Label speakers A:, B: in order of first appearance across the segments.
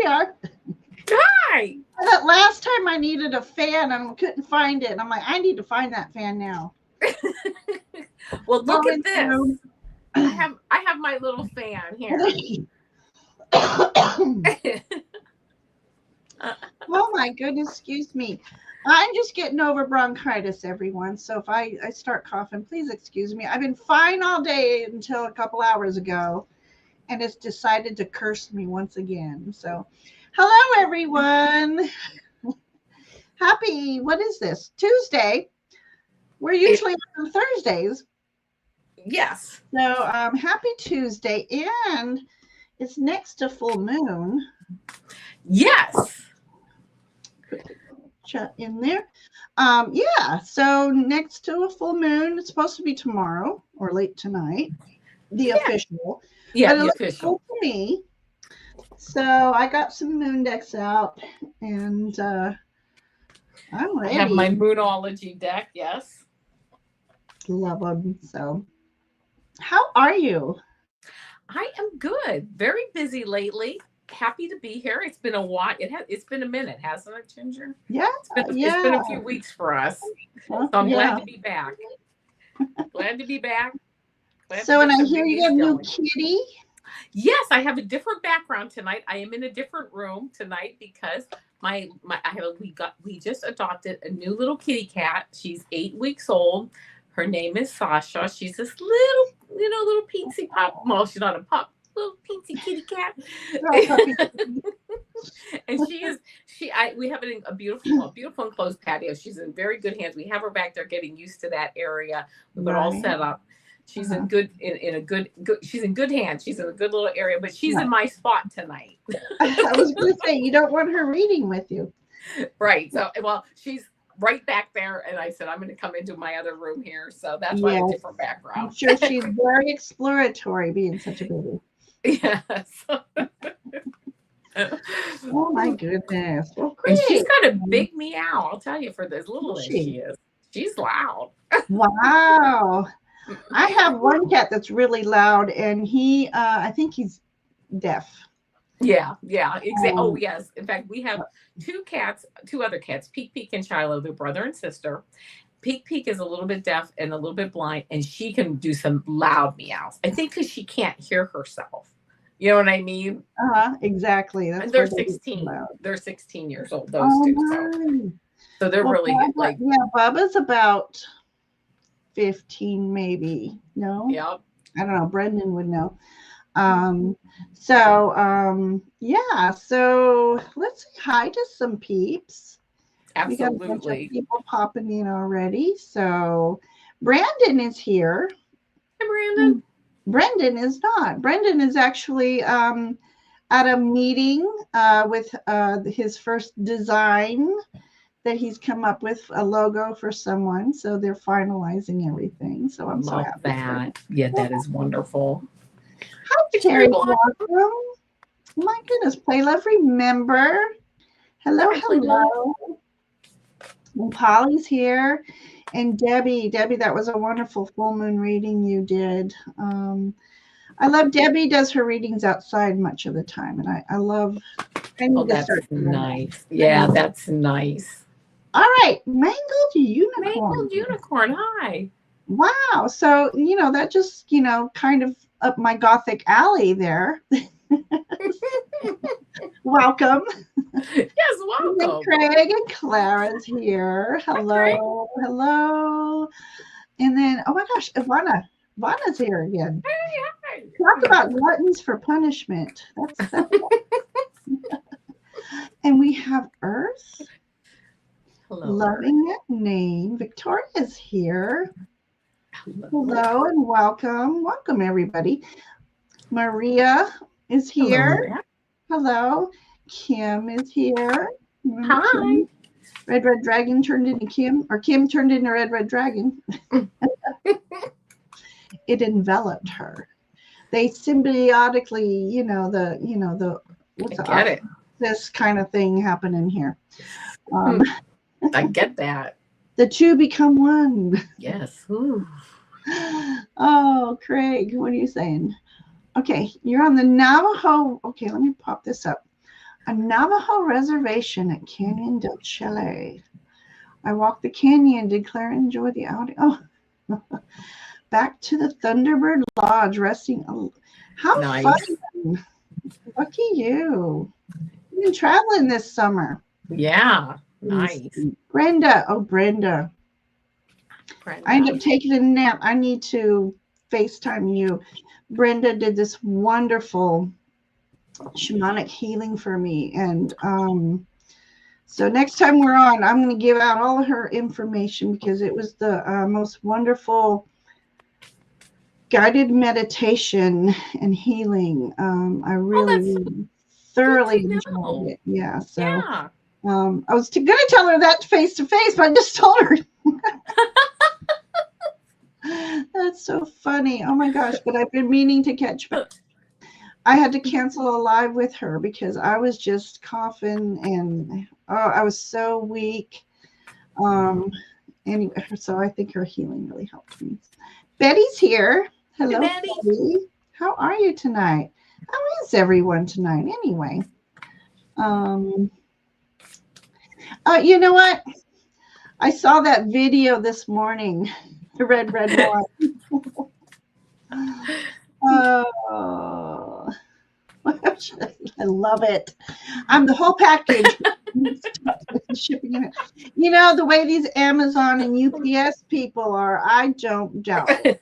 A: we are.
B: Hi.
A: That last time I needed a fan and couldn't find it. I'm like, I need to find that fan now.
B: Well, look at this. I have my little fan here.
A: Oh my goodness, excuse me. I'm just getting over bronchitis, everyone. So if I start coughing, please excuse me. I've been fine all day until a couple hours ago, and it's decided to curse me once again. So hello, everyone. Happy, what is this? Tuesday. We're usually on Thursdays.
B: Yes.
A: So happy Tuesday. And it's next to full moon.
B: Yes.
A: Chat in there. Yeah, so next to a full moon, it's supposed to be tomorrow or late tonight, the official.
B: Yeah,
A: but
B: the
A: it
B: official.
A: looks cool to me. So I got some moon decks out, and I'm ready.
B: I have my Moonology deck. Yes.
A: Love them. So, how are you?
B: I am good. Very busy lately. Happy to be here. It's been a while. It's been a minute, hasn't it, Ginger?
A: Yeah.
B: It's been a few weeks for us. So I'm glad to be back. Glad to be back.
A: So, and I hear you got a new kitty.
B: Yes, I have a different background tonight. I am in a different room tonight because we just adopted a new little kitty cat. She's 8 weeks old. Her name is Sasha. She's this little peensy pup. Well, she's not a pup. Little peensy kitty cat. And we have a beautiful enclosed patio. She's in very good hands. We have her back there getting used to that area. We've got all set up. She's in good she's in good hands. She's in a good little area, but she's in my spot tonight.
A: I was going to say, you don't want her reading with you.
B: Right. So, well, she's right back there, and I said I'm going to come into my other room here, so that's why a different background.
A: I'm sure she's very exploratory, being such a baby.
B: Yes.
A: Oh my goodness! Well, great.
B: And she's got a big meow. I'll tell you, for as little as she is, she's loud.
A: Wow. I have one cat that's really loud, and I think he's deaf.
B: Yeah, exactly. Oh, yes. In fact, we have two other cats, Peek and Shiloh, they're brother and sister. Peek is a little bit deaf and a little bit blind, and she can do some loud meows. I think because she can't hear herself. You know what I mean?
A: Exactly.
B: And they're 16. They're 16 years old, those two. So they're really like.
A: Yeah, Bubba's about 15, maybe. No?
B: Yep.
A: I don't know. Brendan would know. Yeah, so let's say hi to some peeps.
B: Absolutely.
A: We got a bunch of people popping in already. So Brandon is here.
B: Hi, Brandon.
A: Brendan is not. Brendan is actually at a meeting with his first design that he's come up with, a logo for someone. So they're finalizing everything. So I'm so happy.
B: That. Yeah, that is wonderful.
A: Hi, Terry. Welcome. My goodness, Play Love Remember. Hello. And Polly's here. And Debbie, that was a wonderful full moon reading you did. I love Debbie does her readings outside much of the time. And I love.
B: That's nice. Yeah, that's nice.
A: All right. Mangled Unicorn.
B: Hi.
A: Wow. So, that just, kind of up my gothic alley there. Welcome.
B: Yes, welcome.
A: And Craig and Clara's here. Hello.
B: Hi,
A: hello. And then, oh my gosh, Ivana's here again.
B: Hey.
A: Talk about gluttons for punishment. That's And we have Earth.
B: Hello.
A: Loving that name. Victoria's here. Hello and welcome. Welcome, everybody. Maria is here. Hello. Kim is here.
B: Hi.
A: Kim? Red Dragon turned into Kim, or Kim turned into Red Dragon. It enveloped her. They symbiotically, this kind of thing happening here.
B: I get that.
A: The two become one.
B: Yes. Ooh.
A: Oh, Craig, what are you saying? Okay, you're on the Navajo. Okay, let me pop this up. A Navajo reservation at Canyon del Chile. I walked the canyon, declare enjoy the audio. Oh, back to the Thunderbird Lodge, resting. How
B: Nice.
A: fun! Lucky you. You've been traveling this summer.
B: Yeah, nice.
A: Brenda. Oh, Brenda. I ended up taking a nap. I need to FaceTime you. Brenda did this wonderful shamanic healing for me. And so next time we're on, I'm going to give out all of her information because it was the most wonderful guided meditation and healing. I really thoroughly enjoyed it. Yeah. So
B: yeah.
A: I was going to tell her that face to face, but I just told her. That's so funny. Oh my gosh. But I've been meaning to catch back. I had to cancel a live with her because I was just coughing and I was so weak. Anyway, so I think her healing really helped me. Betty's here. Hello, Betty. How are you tonight? How is everyone tonight anyway? You know what? I saw that video this morning. The red wine. Oh, I love it. I'm the whole package. Shipping in it. You know, the way these Amazon and UPS people are, I don't doubt it.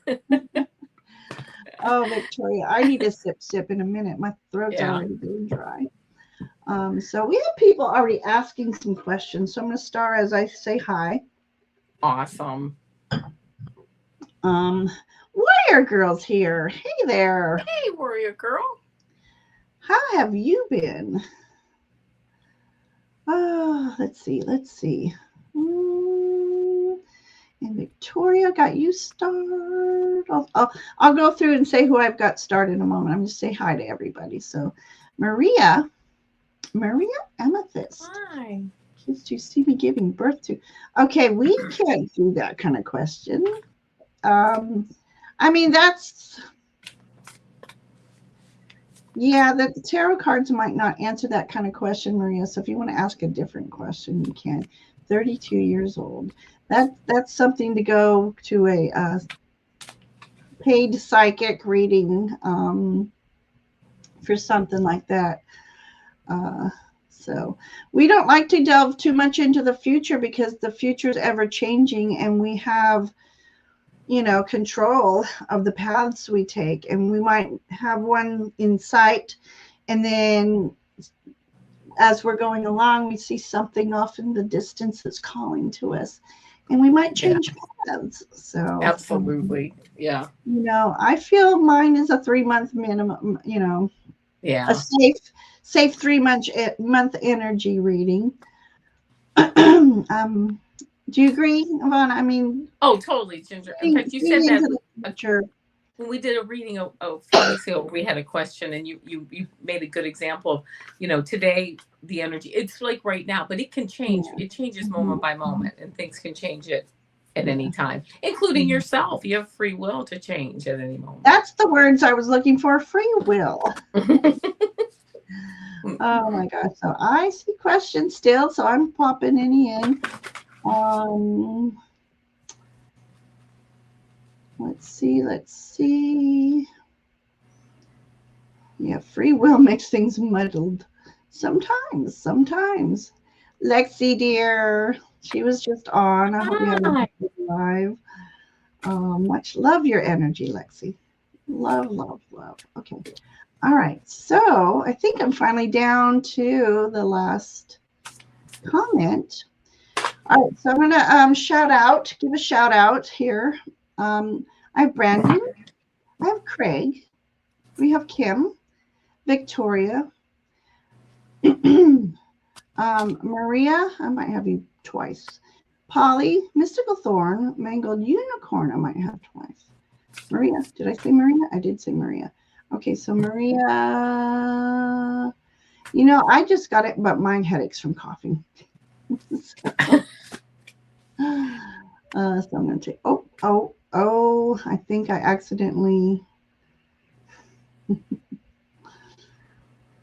A: Oh, Victoria, I need a sip in a minute. My throat's already getting dry. So we have people already asking some questions. So I'm going to start as I say hi.
B: Awesome.
A: Warrior Girl's here. Hey there.
B: Hey, Warrior Girl.
A: How have you been? Oh, let's see. And Victoria got you started. I'll go through and say who I've got started in a moment. I'm going to say hi to everybody. So Maria Amethyst.
B: Hi.
A: Kids you see me giving birth to. Okay, we can't do that kind of question. I mean, that's, yeah, the tarot cards might not answer that kind of question, Maria. So if you want to ask a different question, you can. 32 years old. That's something to go to a paid psychic reading for something like that. So we don't like to delve too much into the future because the future is ever changing and we have, control of the paths we take, and we might have one in sight, and then as we're going along, we see something off in the distance that's calling to us, and we might change paths. So
B: absolutely, yeah.
A: I feel mine is a 3-month minimum. A safe 3-month energy reading. Do you agree, Avana? I mean,
B: totally, Ginger. In fact, you said that when we did a reading a few weeks ago, we had a question, and you made a good example of, today the energy. It's like right now, but it can change. Yeah. It changes moment by moment, and things can change it at any time, including yourself. You have free will to change at any moment.
A: That's the words I was looking for. Free will. Oh my gosh. So I see questions still, so I'm popping any in. Let's see. Yeah, free will makes things muddled. Sometimes. Lexi, dear, she was just on. I hope you have a good live. Much love your energy, Lexi. Love. Okay. All right. So I think I'm finally down to the last comment. All right. So I'm going to give a shout out here. I have Brandon. I have Craig. We have Kim, Victoria, Maria. I might have you twice. Polly, Mystical Thorn, Mangled Unicorn. I might have twice. Maria. Did I say Maria? I did say Maria. Okay, so Maria, I just got it, but my headaches from coughing. So I'm going to take, I think I accidentally,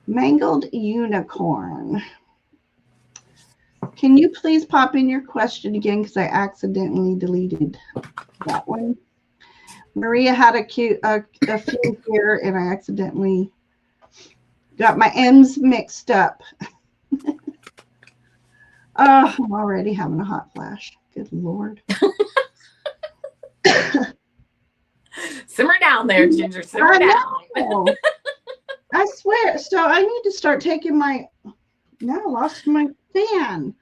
A: Mangled Unicorn. Can you please pop in your question again? Because I accidentally deleted that one. Maria had a few here, and I accidentally got my M's mixed up. Oh, I'm already having a hot flash. Good Lord.
B: Simmer down there, Ginger. Simmer down.
A: I swear. So I need to start taking my. Now I lost my fan.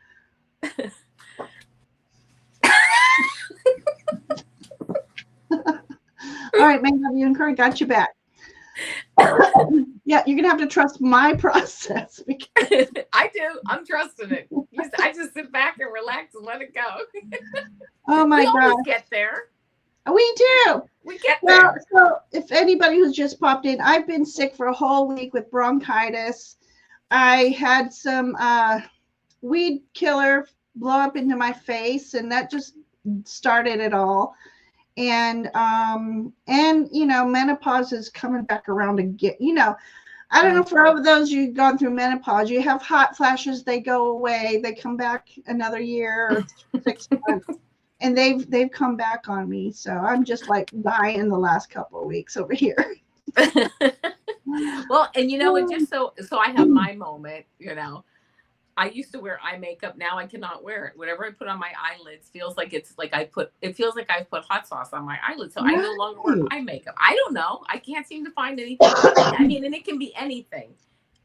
A: All right, Mango, you and Curry got you back. Yeah, you're gonna have to trust my process.
B: Because I do. I'm trusting it. I just sit back and relax and let it go.
A: Oh my God.
B: We always get there.
A: We do.
B: We get there.
A: So if anybody who's just popped in, I've been sick for a whole week with bronchitis. I had some weed killer blow up into my face, and that just started it all. And you know, menopause is coming back around again. You know, I don't know, for those you've gone through menopause, you have hot flashes, they go away, they come back another year or 6 months. And they've come back on me. So I'm just like dying the last couple of weeks over here.
B: Well, and you know, it just so I have my moment, you know. I used to wear eye makeup. Now I cannot wear it. Whatever I put on my eyelids feels like it feels like I put hot sauce on my eyelids. So I no longer wear eye makeup. I don't know. I can't seem to find anything. I mean, and it can be anything.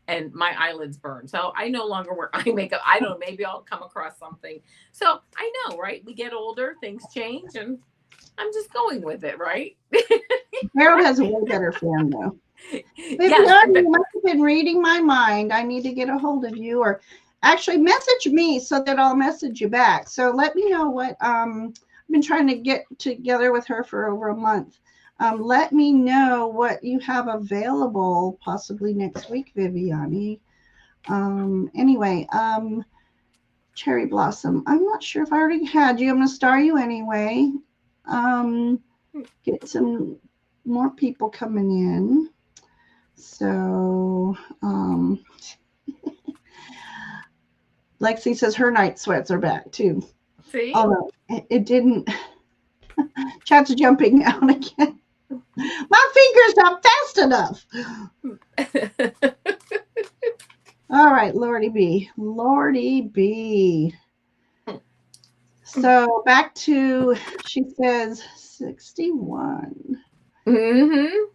B: And my eyelids burn. So I no longer wear eye makeup. I don't know. Maybe I'll come across something. So I know, right? We get older, things change, and I'm just going with it, right?
A: Harold has a way better fan, though. Maybe you must have been reading my mind. I need to get a hold of you, or actually message me so that I'll message you back. So let me know what I've been trying to get together with her for over a month. Let me know what you have available possibly next week, Viviani. Anyway, Cherry Blossom. I'm not sure if I already had you. I'm going to star you anyway. Get some more people coming in. So, Lexi says her night sweats are back too.
B: See?
A: Although it didn't. Chat's jumping out again. My finger's not fast enough. All right, Lordy B. Lordy B. So back to, she says 61.
B: Mm-hmm.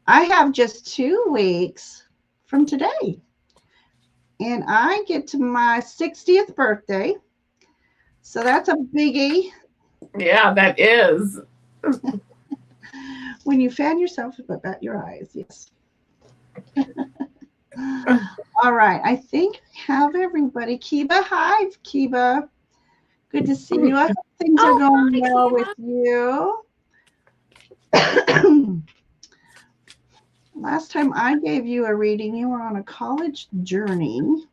A: I have just 2 weeks from today. And I get to my 60th birthday. So that's a biggie.
B: Yeah, that is.
A: When you fan yourself, but bat your eyes, yes. All right, I think I have everybody. Kiba, hi, Kiba. Good to see you. I hope things are going well with you. Last time I gave you a reading, you were on a college journey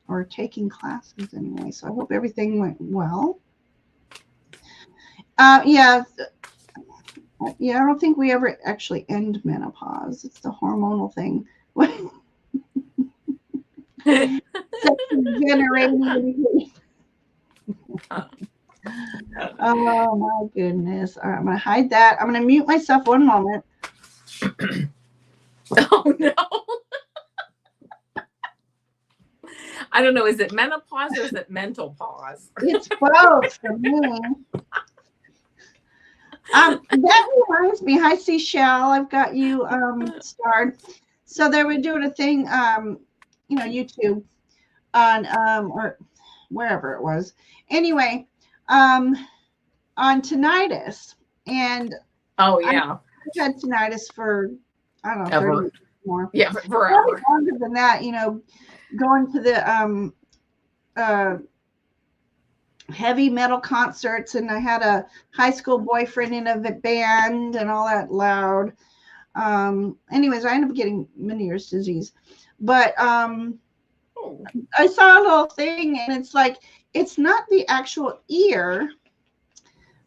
A: or taking classes anyway. So I hope everything went well. Yeah, I don't think we ever actually end menopause. It's the hormonal thing. Generating. Oh my goodness. All right, I'm going to hide that. I'm going to mute myself one moment.
B: Oh no. I don't know. Is it menopause or is it mental pause?
A: It's both for me. That reminds me. Hi, Seashell. I've got you starred. So they were doing a thing, you know, YouTube on or wherever it was. Anyway, on tinnitus, and
B: oh yeah,
A: I've had tinnitus for I don't know,
B: ever.
A: 30 years more.
B: Yeah, forever.
A: Longer than that, you know, going to the heavy metal concerts, and I had a high school boyfriend in a band and all that loud. Anyways, I ended up getting Meniere's disease, but I saw a little thing, and it's like, it's not the actual ear,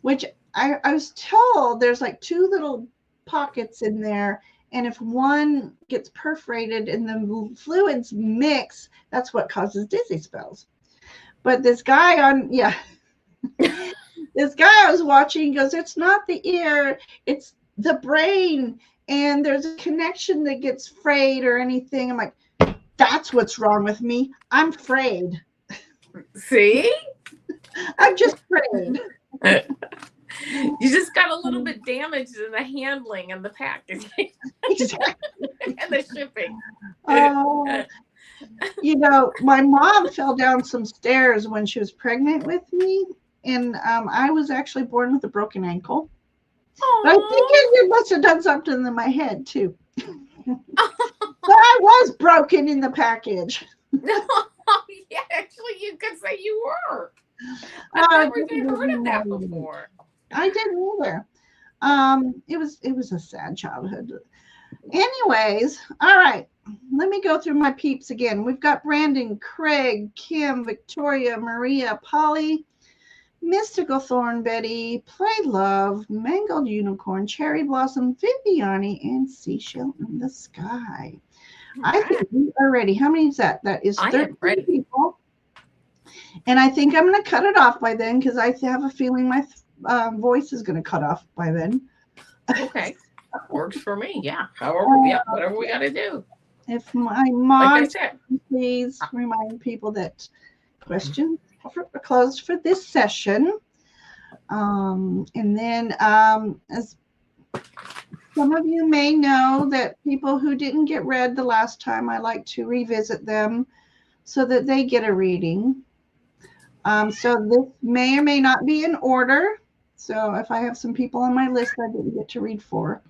A: which I was told there's like 2 little pockets in there, And if one gets perforated and the fluids mix, that's what causes dizzy spells. But this guy this guy I was watching goes, it's not the ear, it's the brain. And there's a connection that gets frayed or anything. I'm like, that's what's wrong with me. I'm frayed.
B: See?
A: I'm just frayed.
B: You just got a little bit damaged in the handling and the packaging.
A: Exactly.
B: And the shipping.
A: You know, my mom fell down some stairs when she was pregnant with me, and I was actually born with a broken ankle. But I think it must have done something in my head too. But I was broken in the package.
B: Yeah, actually, you could say you were. I've never even heard of that before.
A: I didn't either. It was a sad childhood. Anyways, all right. Let me go through my peeps again. We've got Brandon, Craig, Kim, Victoria, Maria, Polly, Mystical Thorn, Betty, Play Love, Mangled Unicorn, Cherry Blossom, Viviani, and Seashell in the Sky. I think we are ready. How many is that? That is 13 people. And I think I'm going to cut it off by then because I have a feeling my voice is going to cut off by then.
B: Okay. Works for me. Yeah. However, whatever we got to do.
A: If my mom, please remind people that questions are closed for this session. And then, as some of you may know, that people who didn't get read the last time, I like to revisit them so that they get a reading. So this may or may not be in order. So if I have some people on my list I didn't get to read for,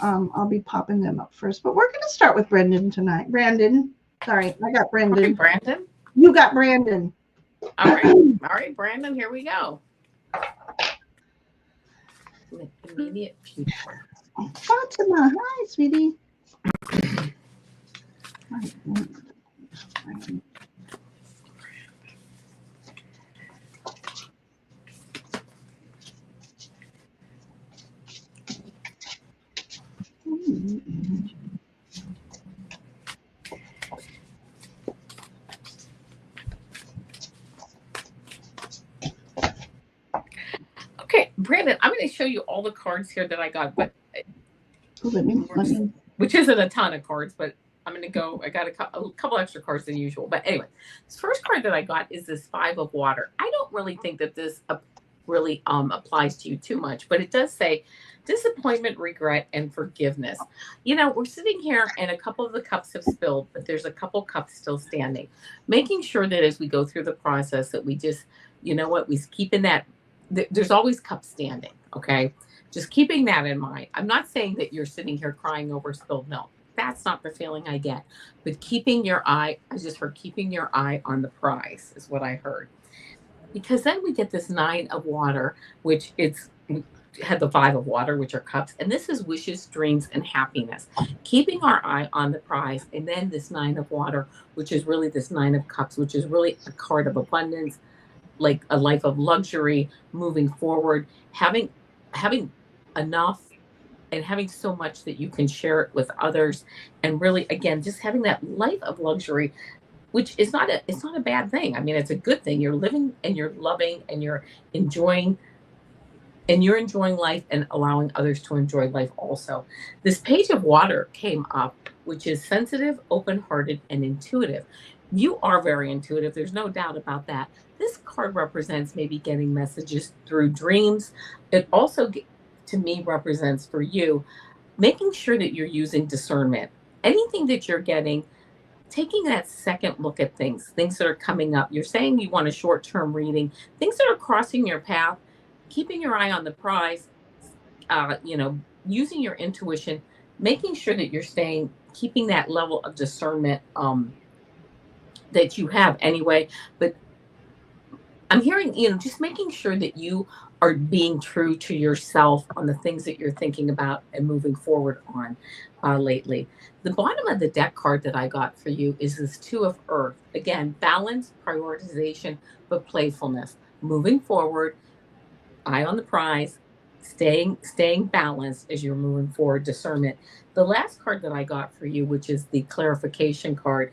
A: I'll be popping them up first. But we're going to start with Brendan tonight. Brandon. Sorry, I got Brendan.
B: Right, Brandon.
A: You got Brandon.
B: All right, Brandon, here we go. Immediate future.
A: Fatima, hi, sweetie.
B: Okay, Brandon, I'm going to show you all the cards here that I got, but which isn't a ton of cards, but I'm going to go. I got a couple extra cards than usual. But anyway, this first card that I got is this 5 of Water. I don't really think that this really applies to you too much, but it does say disappointment, regret, and forgiveness. You know, we're sitting here and a couple of the cups have spilled, but there's a couple cups still standing. Making sure that as we go through the process that we just, you know what, we keep in that, there's always cups standing, okay? Just keeping that in mind. I'm not saying that you're sitting here crying over spilled milk. That's not the feeling I get. But keeping your eye, I just heard keeping your eye on the prize is what I heard. Because then we get this 9 of Water, which had the 5 of Water, which are cups. And this is wishes, dreams, and happiness. Keeping our eye on the prize. And then this 9 of Water, which is really this 9 of Cups, which is really a card of abundance, like a life of luxury, moving forward, having enough and having so much that you can share it with others. And really, again, just having that life of luxury, which is it's not a bad thing. I mean, it's a good thing. You're living and you're loving and you're enjoying life and allowing others to enjoy life also. This Page of Water came up, which is sensitive, open-hearted, and intuitive. You are very intuitive. There's no doubt about that. This card represents maybe getting messages through dreams. It also, to me, represents for you making sure that you're using discernment. Anything that you're getting, taking that second look at things that are coming up. You're saying you want a short-term reading, things that are crossing your path, keeping your eye on the prize, using your intuition, making sure that you're keeping that level of discernment that you have anyway. But I'm hearing, just making sure that you are being true to yourself on the things that you're thinking about and moving forward on lately. The bottom of the deck card that I got for you is this 2 of Earth. Again, balance, prioritization, but playfulness. Moving forward, eye on the prize, staying balanced as you're moving forward. Discernment. The last card that I got for you, which is the clarification card,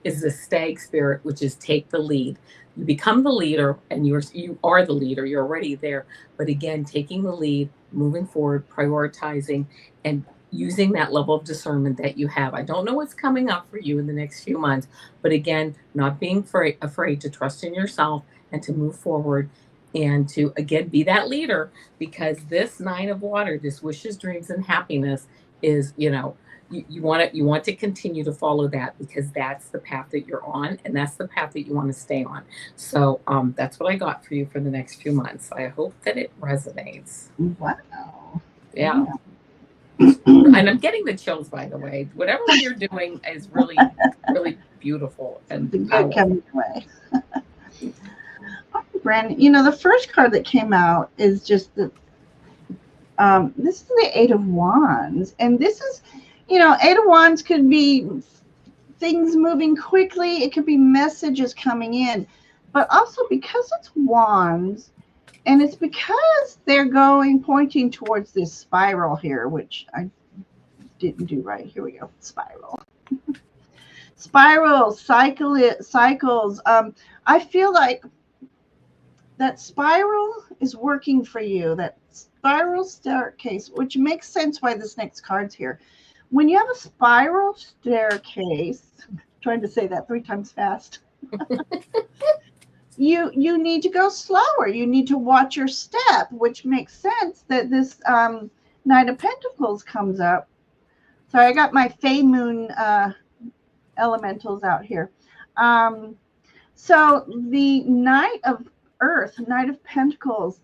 B: is the Stag Spirit, which is take the lead. You become the leader, and you are the leader. You're already there. But again, taking the lead, moving forward, prioritizing, and using that level of discernment that you have. I don't know what's coming up for you in the next few months, but again, not being afraid to trust in yourself and to move forward and to again be that leader, because this Nine of Water, this wishes, dreams, and happiness is, you want to continue to follow that, because that's the path that you're on, and that's the path that you want to stay on. So that's what I got for you for the next few months. I hope that it resonates.
A: Wow.
B: Yeah. And I'm getting the chills, by the way. Whatever you're doing is really, really beautiful and
A: good coming away. Brandon, the first card that came out is just the this is the Eight of Wands, and this is, Eight of Wands could be things moving quickly. It could be messages coming in, but also because it's wands, and it's because they're pointing towards this spiral here, which I didn't do right. Here we go. Spiral. Spiral, cycles. I feel like that spiral is working for you. That spiral staircase, which makes sense why this next card's here. When you have a spiral staircase, I'm trying to say that 3 times fast. You need to go slower. You need to watch your step, which makes sense that this Knight of Pentacles comes up. Sorry, I got my Fey Moon elementals out here. So the Knight of Earth, Knight of Pentacles,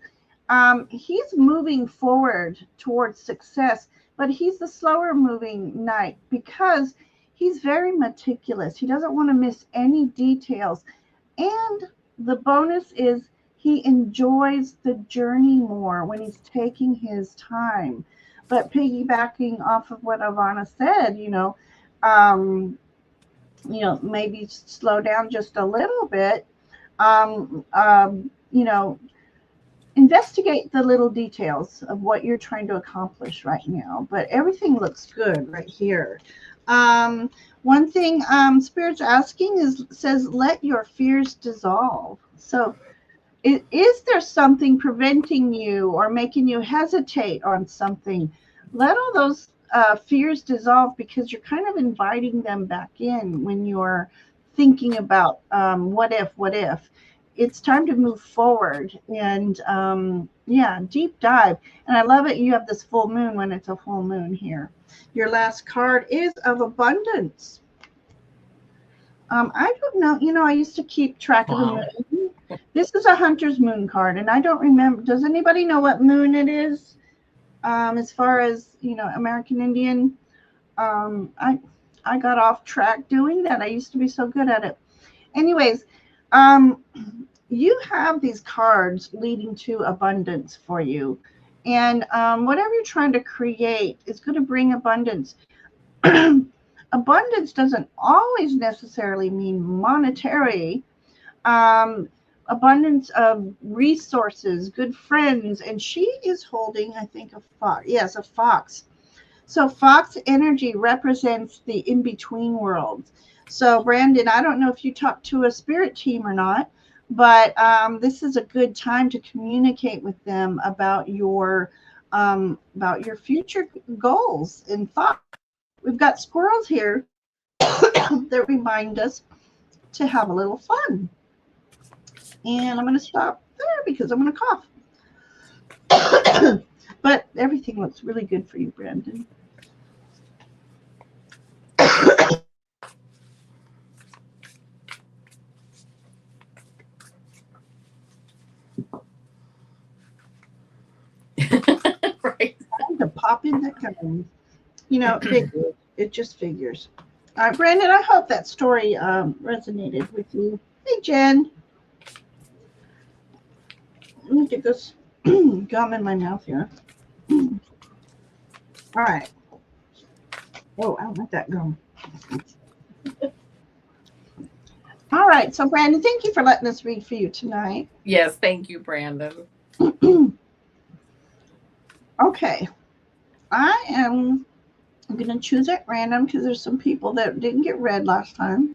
A: he's moving forward towards success, but he's the slower moving knight because he's very meticulous. He doesn't want to miss any details. And the bonus is he enjoys the journey more when he's taking his time. But piggybacking off of what Avana said, maybe slow down just a little bit. Investigate the little details of what you're trying to accomplish right now. But everything looks good right here. One thing Spirit's asking says, let your fears dissolve. So is there something preventing you or making you hesitate on something? Let all those fears dissolve, because you're kind of inviting them back in when you're thinking about what if. It's time to move forward and deep dive. And I love it. You have this full moon when it's a full moon here. Your last card is of abundance. I don't know. I used to keep track of the moon. This is a Hunter's Moon card, and I don't remember. Does anybody know what moon it is? As far as, American Indian, I got off track doing that. I used to be so good at it. Anyways, you have these cards leading to abundance for you. And whatever you're trying to create is going to bring abundance. Abundance doesn't always necessarily mean monetary. Abundance of resources, good friends. And she is holding, I think, a fox. Yes, a fox. So fox energy represents the in-between worlds. So Brandon, I don't know if you talked to a spirit team or not, but this is a good time to communicate with them about your future goals and thoughts. We've got squirrels here that remind us to have a little fun. And I'm going to stop there because I'm going to cough. But everything looks really good for you, Brandon. Right. To pop in that kind of, it just figures. All right, Brandon, I hope that story resonated with you. Hey, Jen. Let me get this gum in my mouth here. All right. Oh, I don't like that gum. All right. So, Brandon, thank you for letting us read for you tonight.
B: Yes, thank you, Brandon.
A: Okay. I'm going to choose at random because there's some people that didn't get read last time.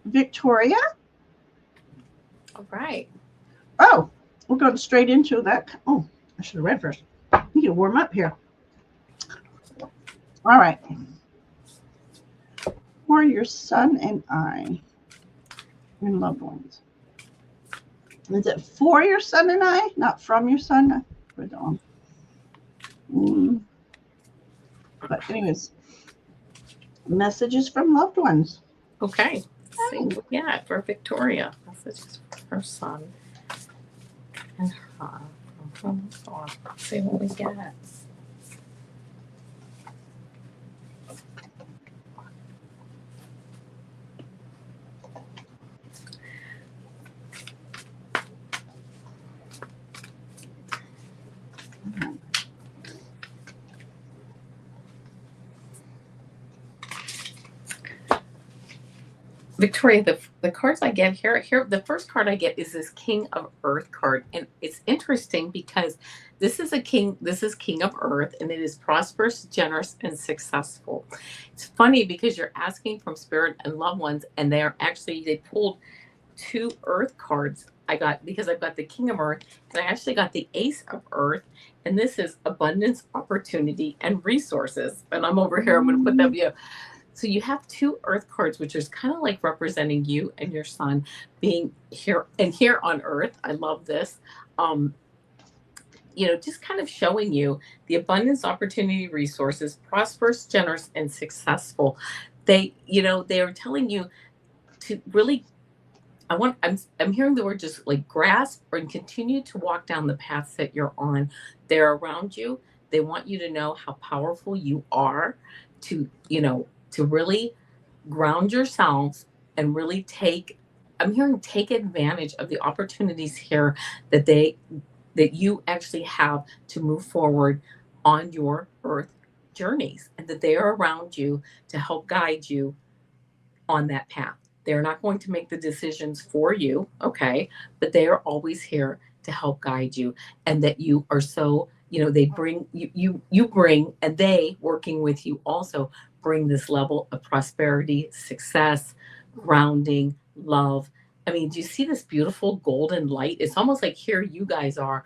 A: Victoria.
B: All right.
A: Oh, we're going straight into that. Oh, I should have read first. We need to warm up here. All right. For your son and I and loved ones. Is it for your son and I, not from your son? But anyways, messages from loved ones.
B: Okay. Let's see what we got for Victoria. Messages for her son and her. Let's see what we get. Victoria, the cards I get here, the first card I get is this King of Earth card, and it's interesting because this is King of Earth, and it is prosperous, generous, and successful. It's funny because you're asking from spirit and loved ones, and they pulled two Earth cards. I got because I've got the King of Earth, and I actually got the Ace of Earth, and this is abundance, opportunity, and resources. And I'm over here. I'm going to put them. So you have two Earth cards, which is kind of like representing you and your son being here on Earth. I love this. Just kind of showing you the abundance, opportunity, resources, prosperous, generous, and successful. They are telling you to really. I'm hearing the word just like grasp and continue to walk down the paths that you're on. They're around you. They want you to know how powerful you are to really ground yourselves and really take advantage of the opportunities here that you actually have to move forward on your earth journeys, and that they are around you to help guide you on that path. They're not going to make the decisions for you, okay? But they are always here to help guide you, and that you are so, they bring you bring, and they working with you also bring this level of prosperity, success, grounding, love. I mean, do you see this beautiful golden light? It's almost like here you guys are,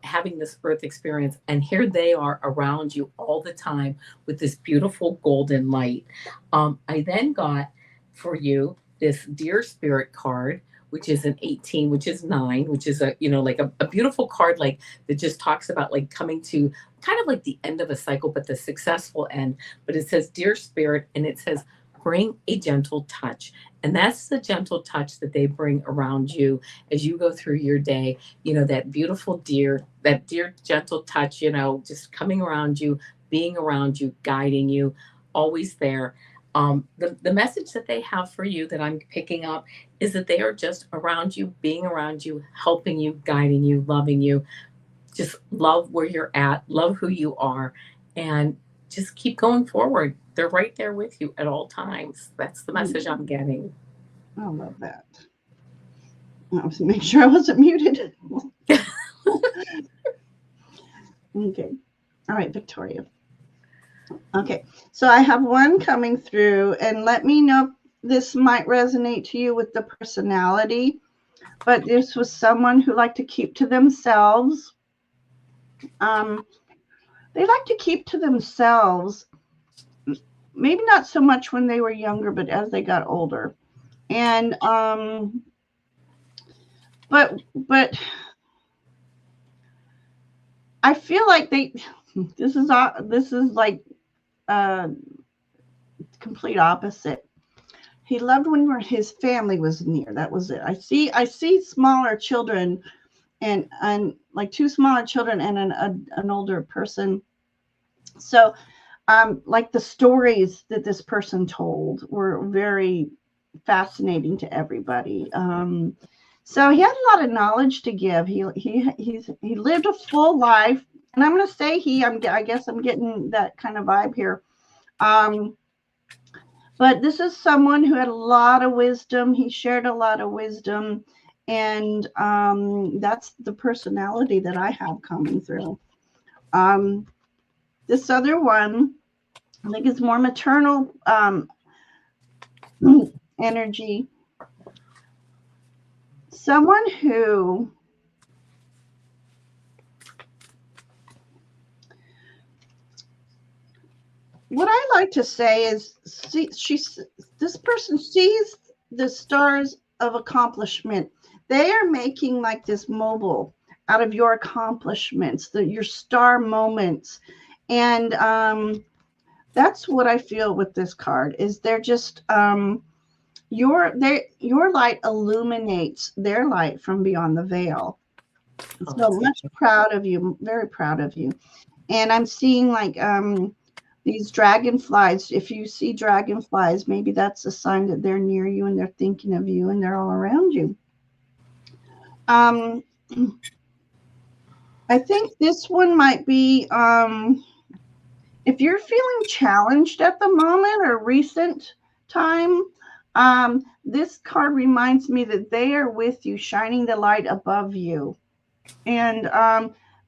B: having this earth experience, and here they are around you all the time with this beautiful golden light. I then got for you this dear spirit card, which is an 18, which is 9, which is like a beautiful card, like that just talks about like coming to kind of like the end of a cycle, but the successful end. But it says dear spirit, and it says bring a gentle touch. And that's the gentle touch that they bring around you as you go through your day. That beautiful that dear gentle touch, just coming around you, being around you, guiding you, always there. The message that they have for you that I'm picking up is that they are just around you, being around you, helping you, guiding you, loving you. Just love where you're at, love who you are, and just keep going forward. They're right there with you at all times. That's the message I'm getting.
A: I love that. I was to make sure I wasn't muted. Okay. All right, Victoria. Okay, so I have one coming through, and let me know if this might resonate to you with the personality. But this was someone who liked to keep to themselves. They like to keep to themselves, maybe not so much when they were younger, but as they got older. And but I feel like this is like complete opposite. He loved when his family was near. That was it. I see smaller children and like two smaller children and an older person. So like the stories that this person told were very fascinating to everybody. So he had a lot of knowledge to give. He lived a full life, and I'm going to say I guess I'm getting that kind of vibe here. But this is someone who had a lot of wisdom. He shared a lot of wisdom, And that's the personality that I have coming through. Um, this other one, I think it's more maternal energy. Someone who what I like to say is this person sees the stars of accomplishment. They are making like this mobile out of your accomplishments, your star moments. And that's what I feel with this card is they're just your light illuminates their light from beyond the veil. So much proud of you, very proud of you. And I'm seeing like these dragonflies. If you see dragonflies, maybe that's a sign that they're near you and they're thinking of you and they're all around you. Um, I think this one might be if you're feeling challenged at the moment or recent time. This card reminds me that they are with you, shining the light above you, and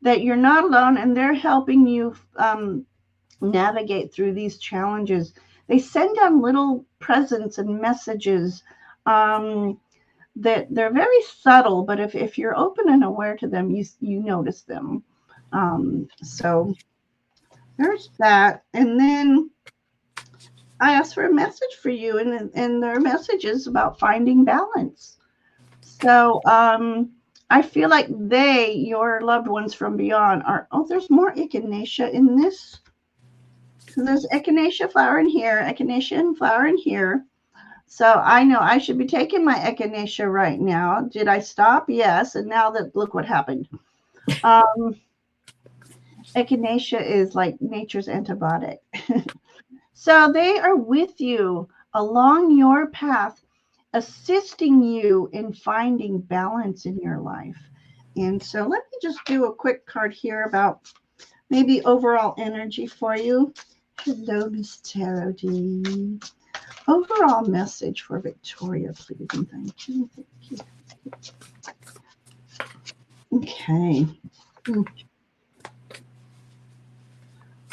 A: that you're not alone, and they're helping you navigate through these challenges. They send down little presents and messages that they're very subtle, but if you're open and aware to them, you notice them. So there's that. And then I asked for a message for you, and their message is about finding balance. So I feel like your loved ones from beyond, are. Oh, there's more echinacea in this. So there's echinacea flower in here, echinacea and flower in here. So I know I should be taking my echinacea right now. Did I stop? Yes. And now that look what happened. Echinacea is like nature's antibiotic. So they are with you along your path, assisting you in finding balance in your life. And so let me just do a quick card here about maybe overall energy for you. Hello, Miss Tarot D. Overall message for Victoria, please, and thank you. Thank you. Okay.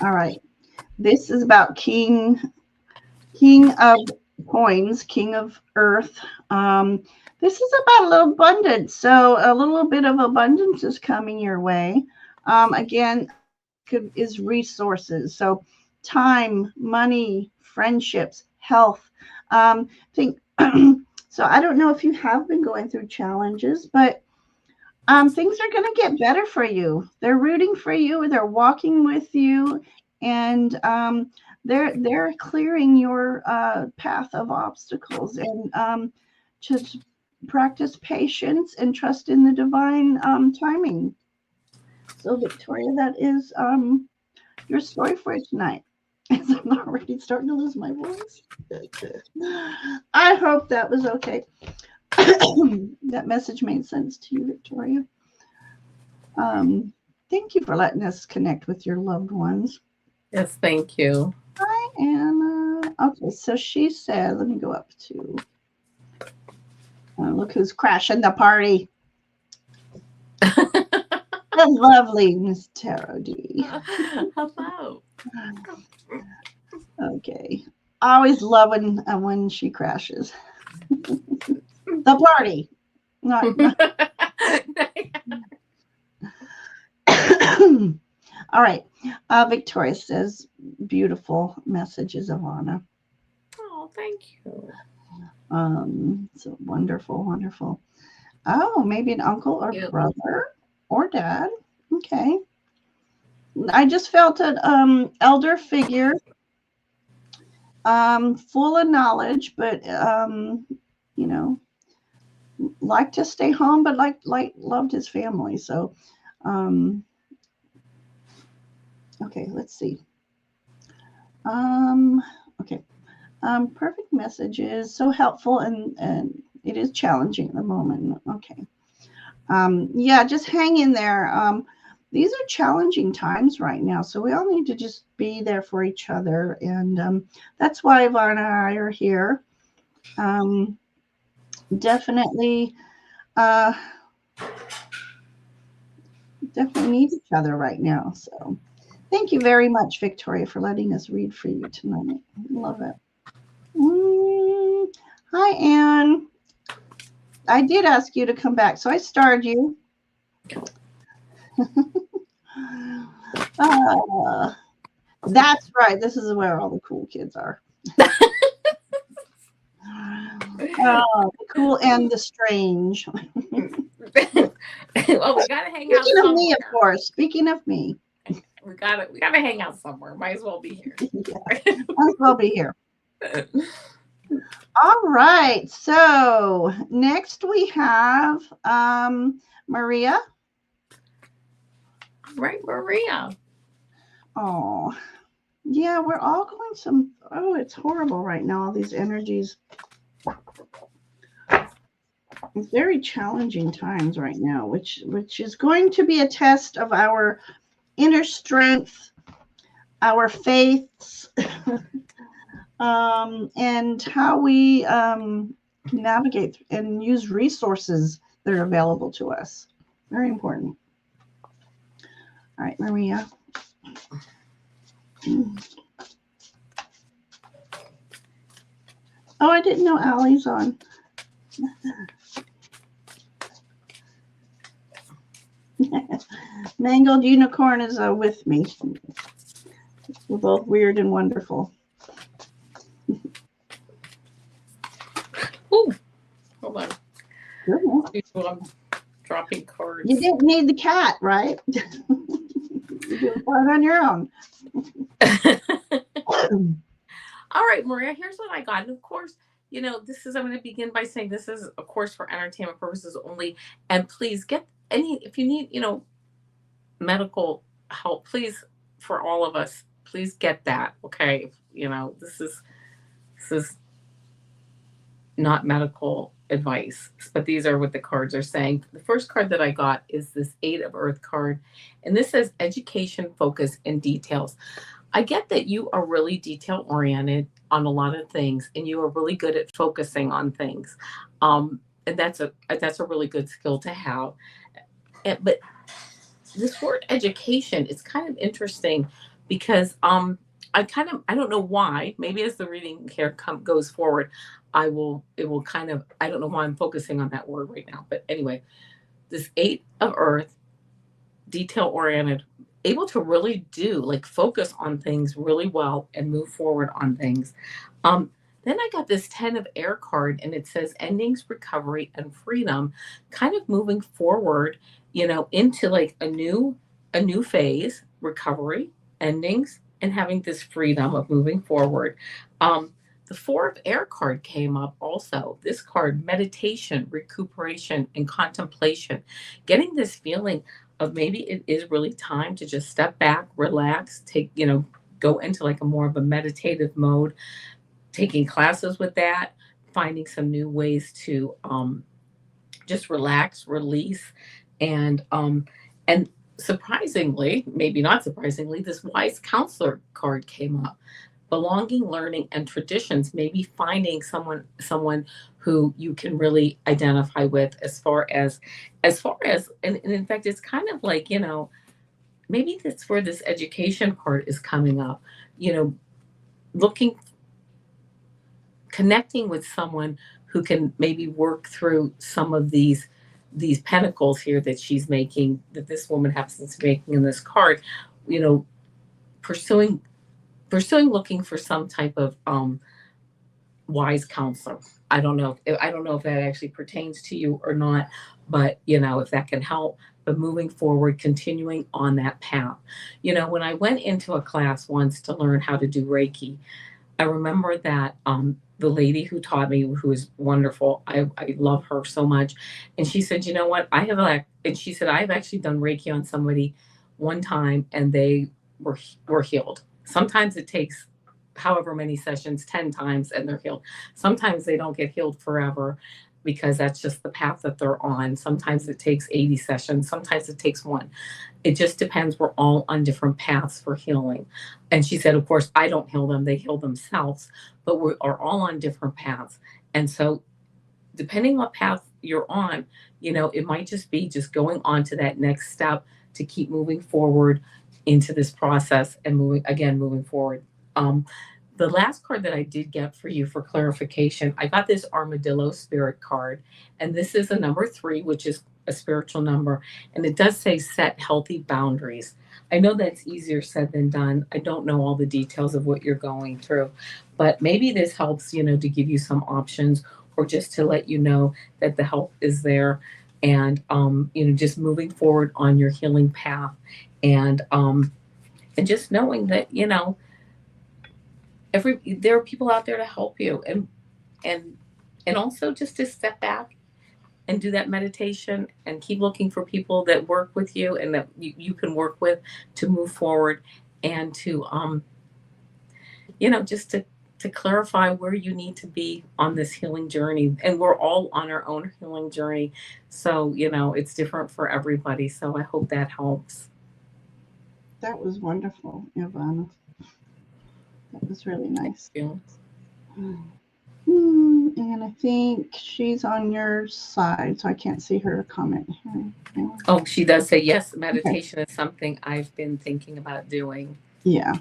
A: All right. This is about King of Coins, King of Earth. This is about a little abundance. So a little bit of abundance is coming your way. Again, is resources. So time, money, friendships, health. Think so. I don't know if you have been going through challenges, but things are going to get better for you. They're rooting for you. They're walking with you, and they're clearing your path of obstacles. And just practice patience and trust in the divine timing. So, Victoria, that is your story for tonight. As I'm already starting to lose my voice. I hope that was okay. That message made sense to you, Victoria. Thank you for letting us connect with your loved ones.
B: Yes, thank you.
A: Hi, Anna. Okay, so she said, let me go up to look who's crashing the party. The lovely Miss Tarot D.
B: Hello.
A: Okay. I always love when she crashes. The party. Not All right. Victoria says, beautiful messages, Avana.
B: Oh, thank you.
A: So wonderful, wonderful. Oh, maybe an uncle or brother or dad. Okay. I just felt an elder figure, full of knowledge, but you know, liked to stay home, but loved his family. So, okay, let's see. Okay. Perfect messages, so helpful, and it is challenging at the moment. Okay. Yeah, just hang in there. These are challenging times right now, so we all need to just be there for each other, and that's why Ivana and I are here. Definitely definitely need each other right now. So thank you very much, Victoria, for letting us read for you tonight. Love it. Hi, Anne. I did ask you to come back, so I starred you. That's right. This is where all the cool kids are. The cool and the strange.
B: Well, we gotta hang out.
A: Speaking of me, of course. Speaking of me,
B: we gotta hang out somewhere. Might as well be here.
A: Yeah, might as well be here. All right. So next we have Maria.
B: Right, Maria.
A: Oh, yeah. We're all going some. Oh, it's horrible right now. All these energies. It's very challenging times right now, which is going to be a test of our inner strength, our faiths, and how we navigate and use resources that are available to us. Very important. All right, Maria. Oh, I didn't know Allie's on. Mangled Unicorn is with me. We're both weird and wonderful.
B: Ooh, hold on.
A: Goodness.
B: I'm dropping cards.
A: You didn't need the cat, right? You're doing fine on your own.
B: All right, Maria, here's what I got. And of course, I'm going to begin by saying this is, of course, for entertainment purposes only. And please get if you need, medical help, please, for all of us, please get that. Okay. This is not medical advice, but these are what the cards are saying. The first card that I got is this 8 of Earth card, and this says education, focus, and details. I get that you are really detail oriented on a lot of things, and you are really good at focusing on things, and that's a really good skill to have. But this word education is kind of interesting because I don't know why. Maybe as the reading here goes forward, I don't know why I'm focusing on that word right now. But anyway, this 8 of Earth, detail oriented, able to really focus on things really well and move forward on things. Then I got this 10 of Air card, and it says endings, recovery, and freedom, kind of moving forward, into like a new phase, recovery, endings, and having this freedom of moving forward. The 4 of Air card came up also. This card, meditation, recuperation, and contemplation, getting this feeling of maybe it is really time to just step back, relax, go into like a more of a meditative mode, taking classes with that, finding some new ways to just relax, release, and surprisingly, maybe not surprisingly, this wise counselor card came up. Belonging, learning, and traditions, maybe finding someone who you can really identify with as far as and in fact, it's kind of like, maybe that's where this education part is coming up, connecting with someone who can maybe work through some of these pentacles here that she's making, that this woman happens to be making in this card, pursuing, looking for some type of wise counselor. I don't know if that actually pertains to you or not, but if that can help. But moving forward, continuing on that path. When I went into a class once to learn how to do Reiki, I remember that the lady who taught me, who is wonderful, I love her so much, and she said, "You know what? I've actually done Reiki on somebody one time, and they were healed. Sometimes it takes however many sessions, 10 times, and they're healed. Sometimes they don't get healed forever because that's just the path that they're on. Sometimes it takes 80 sessions. Sometimes it takes one. It just depends. We're all on different paths for healing." And she said, of course, I don't heal them. They heal themselves, but we are all on different paths. And so depending what path you're on, it might just be just going on to that next step to keep moving forward into this process and moving forward. Um, the last card that I did get for you for clarification, I got this armadillo spirit card, and this is a number 3, which is a spiritual number, and it does say set healthy boundaries. I know that's easier said than done. I don't know all the details of what you're going through, but maybe this helps, to give you some options or just to let you know that the help is there, and just moving forward on your healing path, and just knowing that there are people out there to help you, and and also just to step back and do that meditation and keep looking for people that work with you and that you can work with to move forward, and to just to clarify where you need to be on this healing journey. And we're all on our own healing journey, so it's different for everybody. So I hope that helps.
A: That was wonderful, Ivana. That was really nice.
B: Thank you.
A: And I think she's on your side, so I can't see her comment here. Yeah.
B: Oh, she does say yes. Meditation is something I've been thinking about doing.
A: Yeah,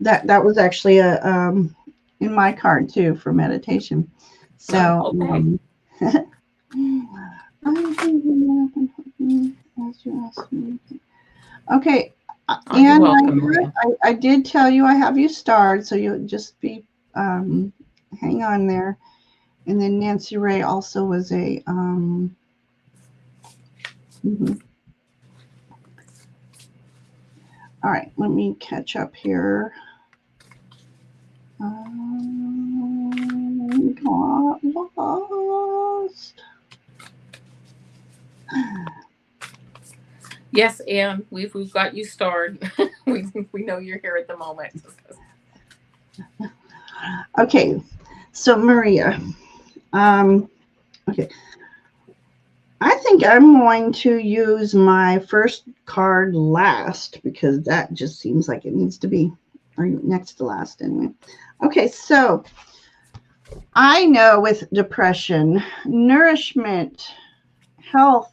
A: that was actually a in my card too for meditation. So
B: Okay.
A: Okay,
B: Oh, you're
A: and
B: welcome, Maria.
A: I did tell you I have you starred, so you'll just be hang on there. And then Nancy Ray also was a mhm. All right, let me catch up here. Got lost.
B: Yes, Anne, we've got you starred. we know you're here at the moment.
A: Okay, so Maria, okay, I think I'm going to use my first card last because that just seems like it needs to be, or next to last anyway. Okay, so I know with depression, nourishment, health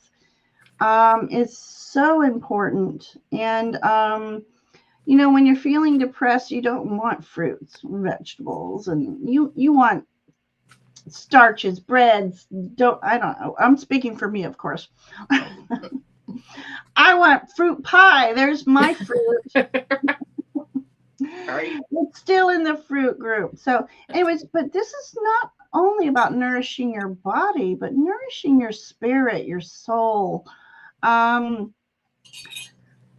A: is so important. And, when you're feeling depressed, you don't want fruits, vegetables, and you want starches, breads. I don't know. I'm speaking for me, of course. I want fruit pie. There's my fruit.
B: Right.
A: It's still in the fruit group. So, anyways, but this is not only about nourishing your body, but nourishing your spirit, your soul.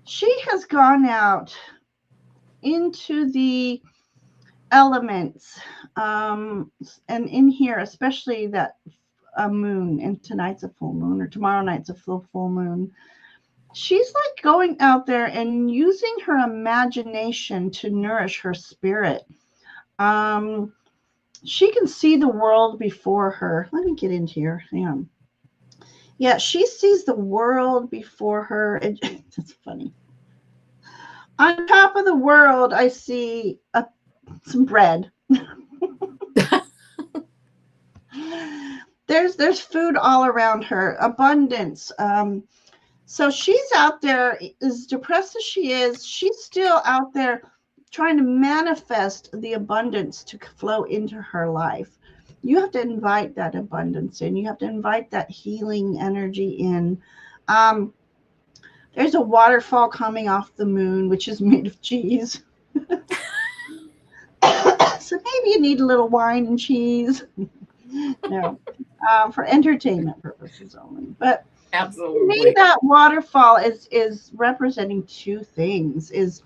A: She has gone out into the elements, and in here, especially that a moon, and tonight's a full moon, or tomorrow night's a full moon. She's like going out there and using her imagination to nourish her spirit. She can see the world before her. Let me get into here. Hang on. Yeah, she sees the world before her. That's funny. On top of the world, I see some bread. There's food all around her, abundance. So she's out there, as depressed as she is, she's still out there trying to manifest the abundance to flow into her life. You have to invite that abundance in. You have to invite that healing energy in. There's a waterfall coming off the moon, which is made of cheese. So maybe you need a little wine and cheese. No, for entertainment purposes only. But
B: absolutely,
A: to me, that waterfall is representing two things: is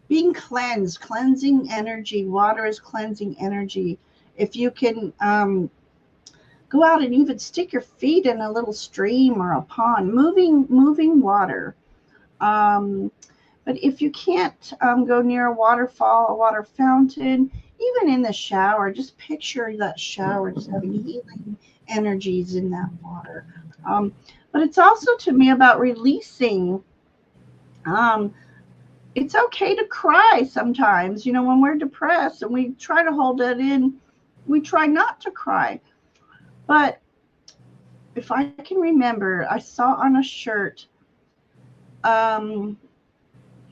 A: being cleansed, cleansing energy. Water is cleansing energy. If you can go out and even stick your feet in a little stream or a pond, moving water. But if you can't go near a waterfall, a water fountain, even in the shower, just picture that shower just having healing energies in that water. But it's also to me about releasing. It's okay to cry sometimes. When we're depressed and we try to hold that in, we try not to cry. But if I can remember, I saw on a shirt,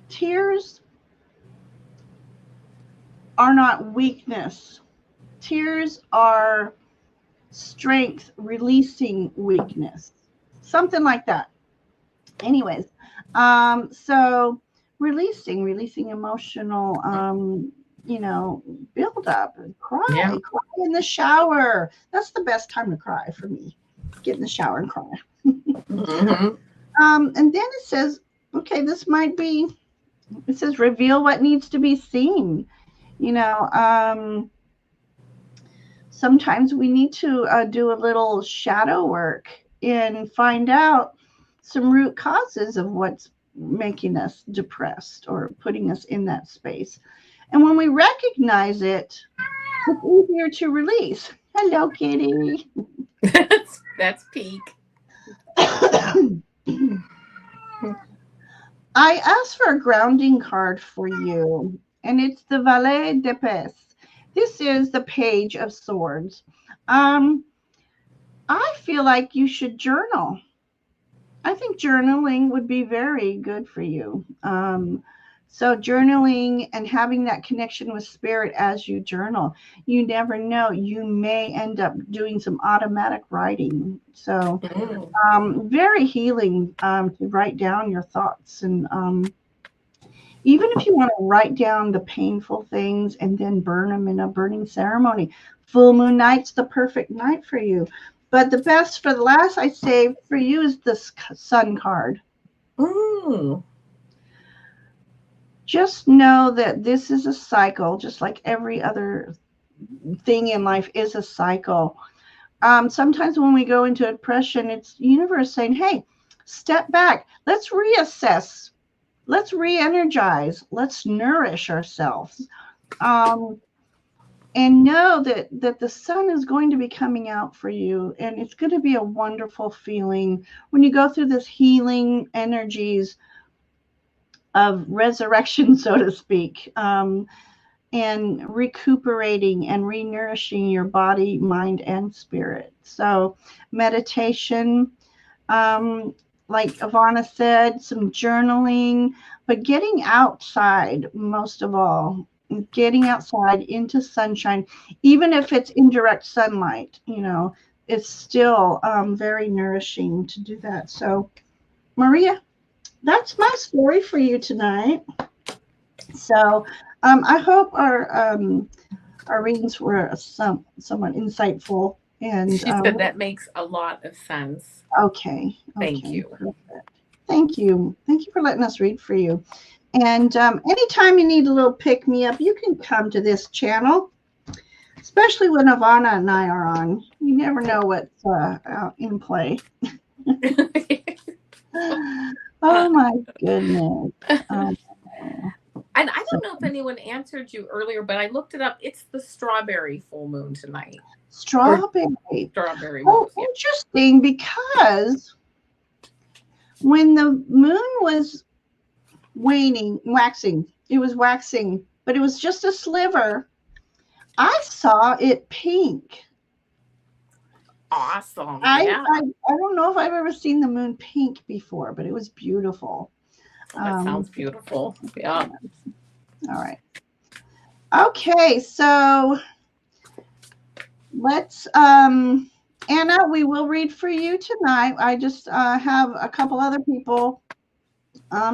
A: tears are not weakness. Tears are strength releasing weakness. Something like that. Anyways, so releasing emotional, build up and cry in the shower. That's the best time to cry for me. Get in the shower and cry.
B: Mm-hmm.
A: And then it says, okay, it says reveal what needs to be seen. Sometimes we need to do a little shadow work and find out some root causes of what's making us depressed or putting us in that space. And when we recognize it, it's easier to release. Hello, kitty.
B: That's peak.
A: I asked for a grounding card for you, and it's the Valet de Pes. This is the Page of Swords. I feel like you should journal. I think journaling would be very good for you. So journaling and having that connection with spirit as you journal, you never know. You may end up doing some automatic writing. So very healing to write down your thoughts. And even if you want to write down the painful things and then burn them in a burning ceremony, full moon night's the perfect night for you. But the best for the last I saved for you is the sun card. Just know that this is a cycle, just like every other thing in life is a cycle. Sometimes when we go into depression, it's the universe saying, hey, step back. Let's reassess. Let's re-energize. Let's nourish ourselves. And know that the sun is going to be coming out for you, and it's going to be a wonderful feeling when you go through this healing energies of resurrection, so to speak, and recuperating and renourishing your body, mind, and spirit. So meditation, like Avana said, some journaling, but getting outside most of all. Getting outside into sunshine, even if it's indirect sunlight, it's still very nourishing to do that. So, Maria, that's my story for you tonight. So, I hope our readings were somewhat insightful. And
B: she said that makes a lot of sense.
A: Okay.
B: Thank you.
A: Perfect. Thank you for letting us read for you. And anytime you need a little pick me up, you can come to this channel, especially when Avana and I are on. You never know what's in play. Oh my goodness.
B: And I don't know if anyone answered you earlier, but I looked it up. It's the strawberry full moon tonight.
A: Strawberry.
B: Strawberry.
A: Oh, yeah. Interesting, because when the moon was waxing, but it was just a sliver. I saw it pink.
B: Awesome.
A: I don't know if I've ever seen the moon pink before, but it was beautiful.
B: That sounds beautiful. Yeah.
A: All right. Okay, so let's Anna, we will read for you tonight. I just have a couple other people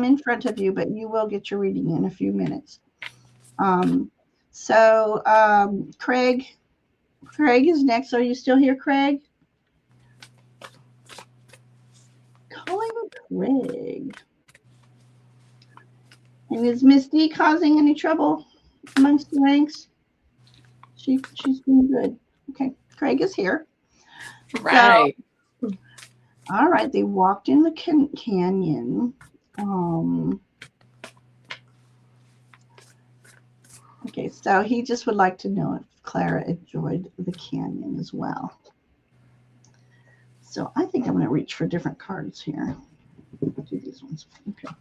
A: in front of you, but you will get your reading in a few minutes. Craig is next. Are you still here, Craig? Calling Craig. And is Miss D causing any trouble amongst the ranks? She's doing good. Okay, Craig is here.
B: Right.
A: So, all right, they walked in the canyon. Okay, so he just would like to know if Clara enjoyed the canyon as well. So I think I'm going to reach for different cards here. Do these ones. Okay.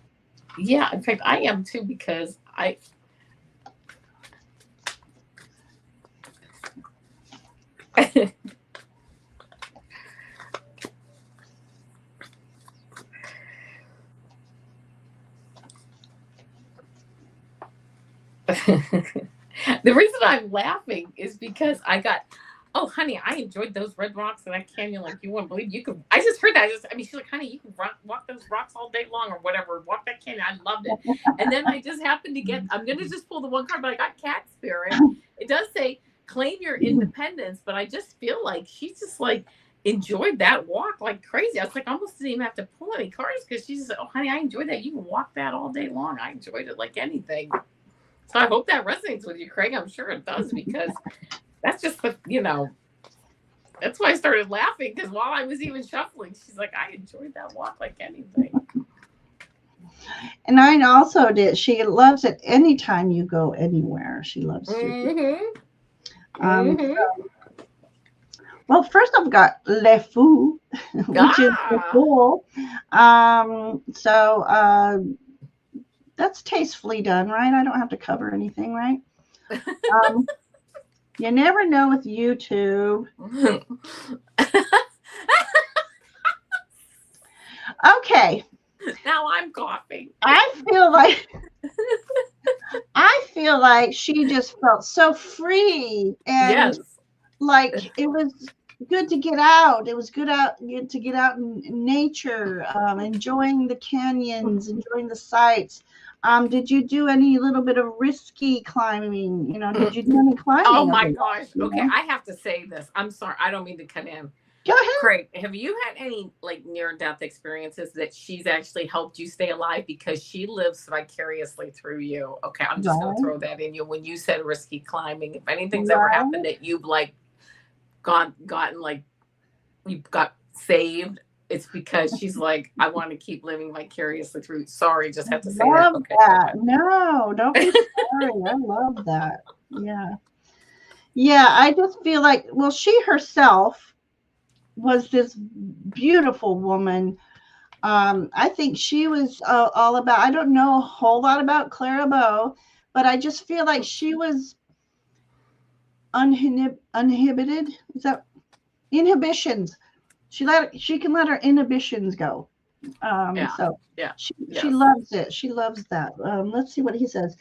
B: Yeah, in fact, I am too, because The reason I'm laughing is because oh, honey, I enjoyed those red rocks in that canyon like you wouldn't believe. I just heard that. She's like, honey, you can walk those rocks all day long or whatever. Walk that canyon. I loved it. And then I just happened to I'm going to just pull the one card, but I got cat spirit. It does say claim your independence, but I just feel like she's just like enjoyed that walk like crazy. I was like, almost didn't even have to pull any cards because she's just, oh, honey, I enjoyed that. You can walk that all day long. I enjoyed it like anything. So I hope that resonates with you, Craig. I'm sure it does because that's just that's why I started laughing because while I was even shuffling, she's like, I enjoyed that walk like anything.
A: And I also did. She loves it anytime you go anywhere. She loves to.
B: Mm-hmm.
A: So, well, first I've got Le Fou, which is the fool. So that's tastefully done, right? I don't have to cover anything, right? You never know with YouTube. Okay.
B: Now I'm coughing.
A: I feel like she just felt so free and like it was good to get out. It was good to get out in nature, enjoying the canyons, enjoying the sights. Did you do any little bit of risky climbing? Did you do any climbing?
B: Oh my gosh. Okay, I have to say this. I'm sorry. I don't mean to cut in.
A: Go ahead.
B: Craig, have you had any like near-death experiences that she's actually helped you stay alive because she lives vicariously through you? Okay, I'm just going to throw that in you. When you said risky climbing, if anything's ever happened that you've like gotten like you got saved, it's because she's like, I want to keep living vicariously through. Sorry, just have to say that. Okay.
A: No, don't be sorry. I love that. Yeah. I just feel like, well, she herself was this beautiful woman. I think she was all about, I don't know a whole lot about Clara Bow, but I just feel like she was uninhibited. Is that inhibitions? She can let her inhibitions go. So she loves it. She loves that. Let's see what he says.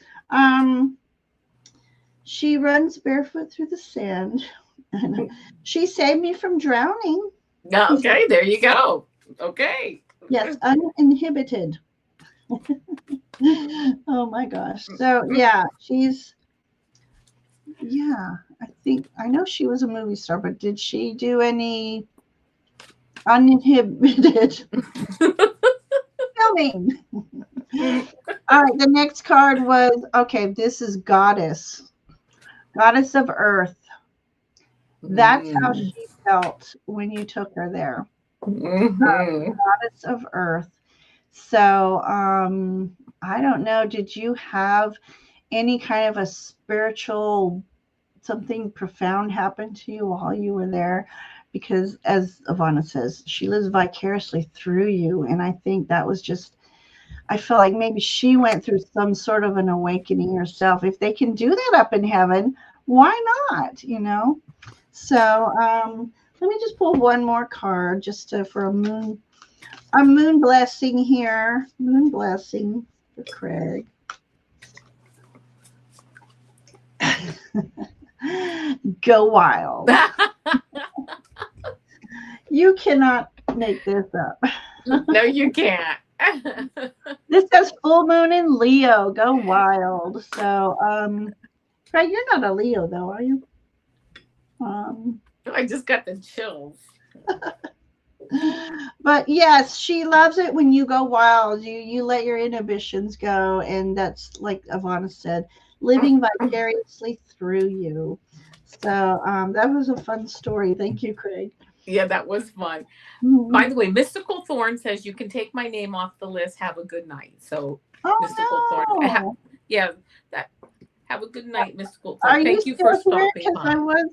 A: She runs barefoot through the sand. She saved me from drowning.
B: Okay, there you go. Okay.
A: Yes, uninhibited. Oh my gosh. So yeah, I know she was a movie star, but did she do any uninhibited filming? All right, the next card was, okay, this is Goddess of Earth. That's how she felt when you took her there. Goddess of Earth. So I don't know, did you have any kind of a spiritual, something profound happen to you while you were there? Because as Avana says, she lives vicariously through you. And I think that was just, I feel like maybe she went through some sort of an awakening herself. If they can do that up in heaven, why not? So let me just pull one more card just for a moon blessing here. Moon blessing for Craig. Go wild. You cannot make this up.
B: No, you can't.
A: This says full moon in Leo. Go wild. So, Craig, you're not a Leo though, are you?
B: I just got the chills.
A: But yes, she loves it when you go wild. You let your inhibitions go, and that's like Avana said, living vicariously through you. So that was a fun story. Thank you, Craig.
B: Yeah, that was fun. Mm-hmm. By the way, Mystical Thorn says you can take my name off the list. Have a good night. So Mystical Thorn. Have a good night, Mystical Thorn. Thank you for stopping by.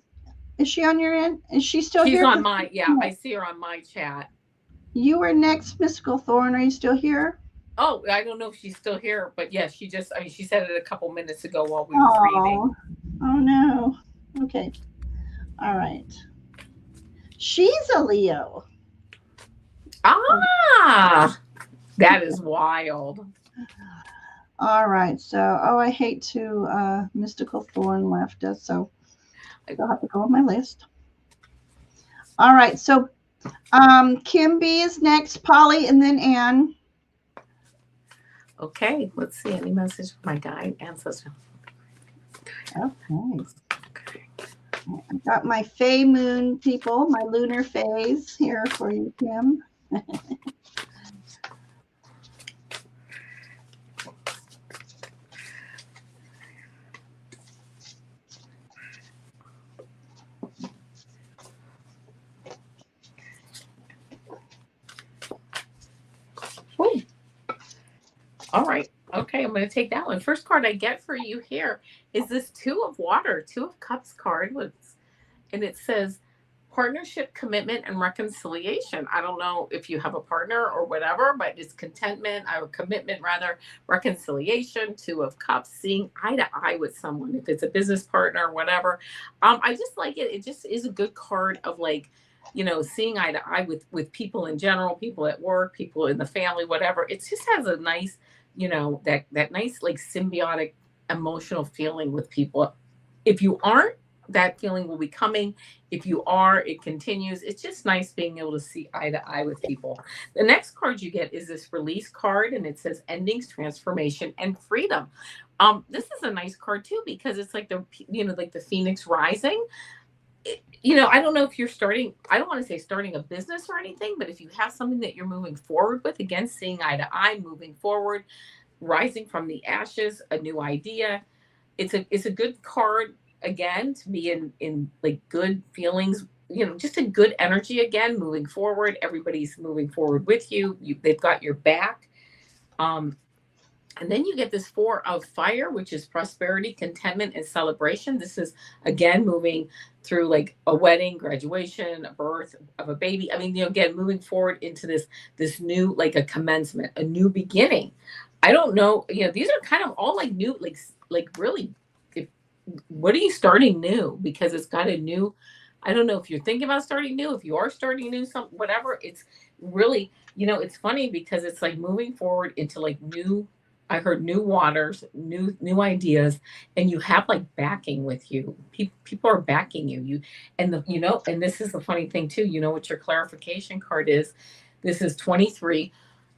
A: Is she on your end? Is she still here?
B: She's on my, I see her on my chat.
A: You were next, Mystical Thorn. Are you still here?
B: Oh, I don't know if she's still here, but yes, she said it a couple minutes ago while we were reading.
A: Oh no. Okay. All right. She's a Leo.
B: Ah, that is wild.
A: All right. So, I hate to, Mystical Thorn left us, so I'll have to go on my list. All right. So, Kim B is next, Polly, and then Anne.
B: Okay, let's see. Any message from my guide ancestor?
A: Okay. I got my Fae Moon people, my lunar phase here for you, Kim.
B: Ooh. All right. Okay, I'm going to take that one. First card I get for you here is this Two of Water, Two of Cups card, and it says partnership, commitment, and reconciliation. I don't know if you have a partner or whatever, but it's contentment or commitment, rather, reconciliation, Two of Cups, seeing eye to eye with someone, if it's a business partner or whatever. I just like it. It just is a good card of like, seeing eye to eye with people in general, people at work, people in the family, whatever. It just has a nice, that nice like symbiotic emotional feeling with people. If you aren't, that feeling will be coming. If you are, it continues. It's just nice being able to see eye to eye with people. The next card you get is this release card, and it says endings, transformation, and freedom. This is a nice card too, because it's like like the phoenix rising. I don't know if you're starting, I don't want to say starting a business or anything, but if you have something that you're moving forward with, again, seeing eye to eye, moving forward, rising from the ashes, a new idea. It's a good card, again, to be in like good feelings, just a good energy, again, moving forward. Everybody's moving forward with you. They've got your back. And then you get this Four of Fire, which is prosperity, contentment, and celebration. This is, again, moving through like a wedding, graduation, a birth of a baby. I mean, again, moving forward into this new, like a commencement, a new beginning. I don't know. These are kind of all like new, like really, what are you starting new? Because it's got a new, I don't know if you're thinking about starting new, if you are starting new, whatever. It's really, it's funny because it's like moving forward into like new, I heard new waters, new ideas, and you have like backing with you. People are backing you. And this is the funny thing too. You know what your clarification card is? This is 23,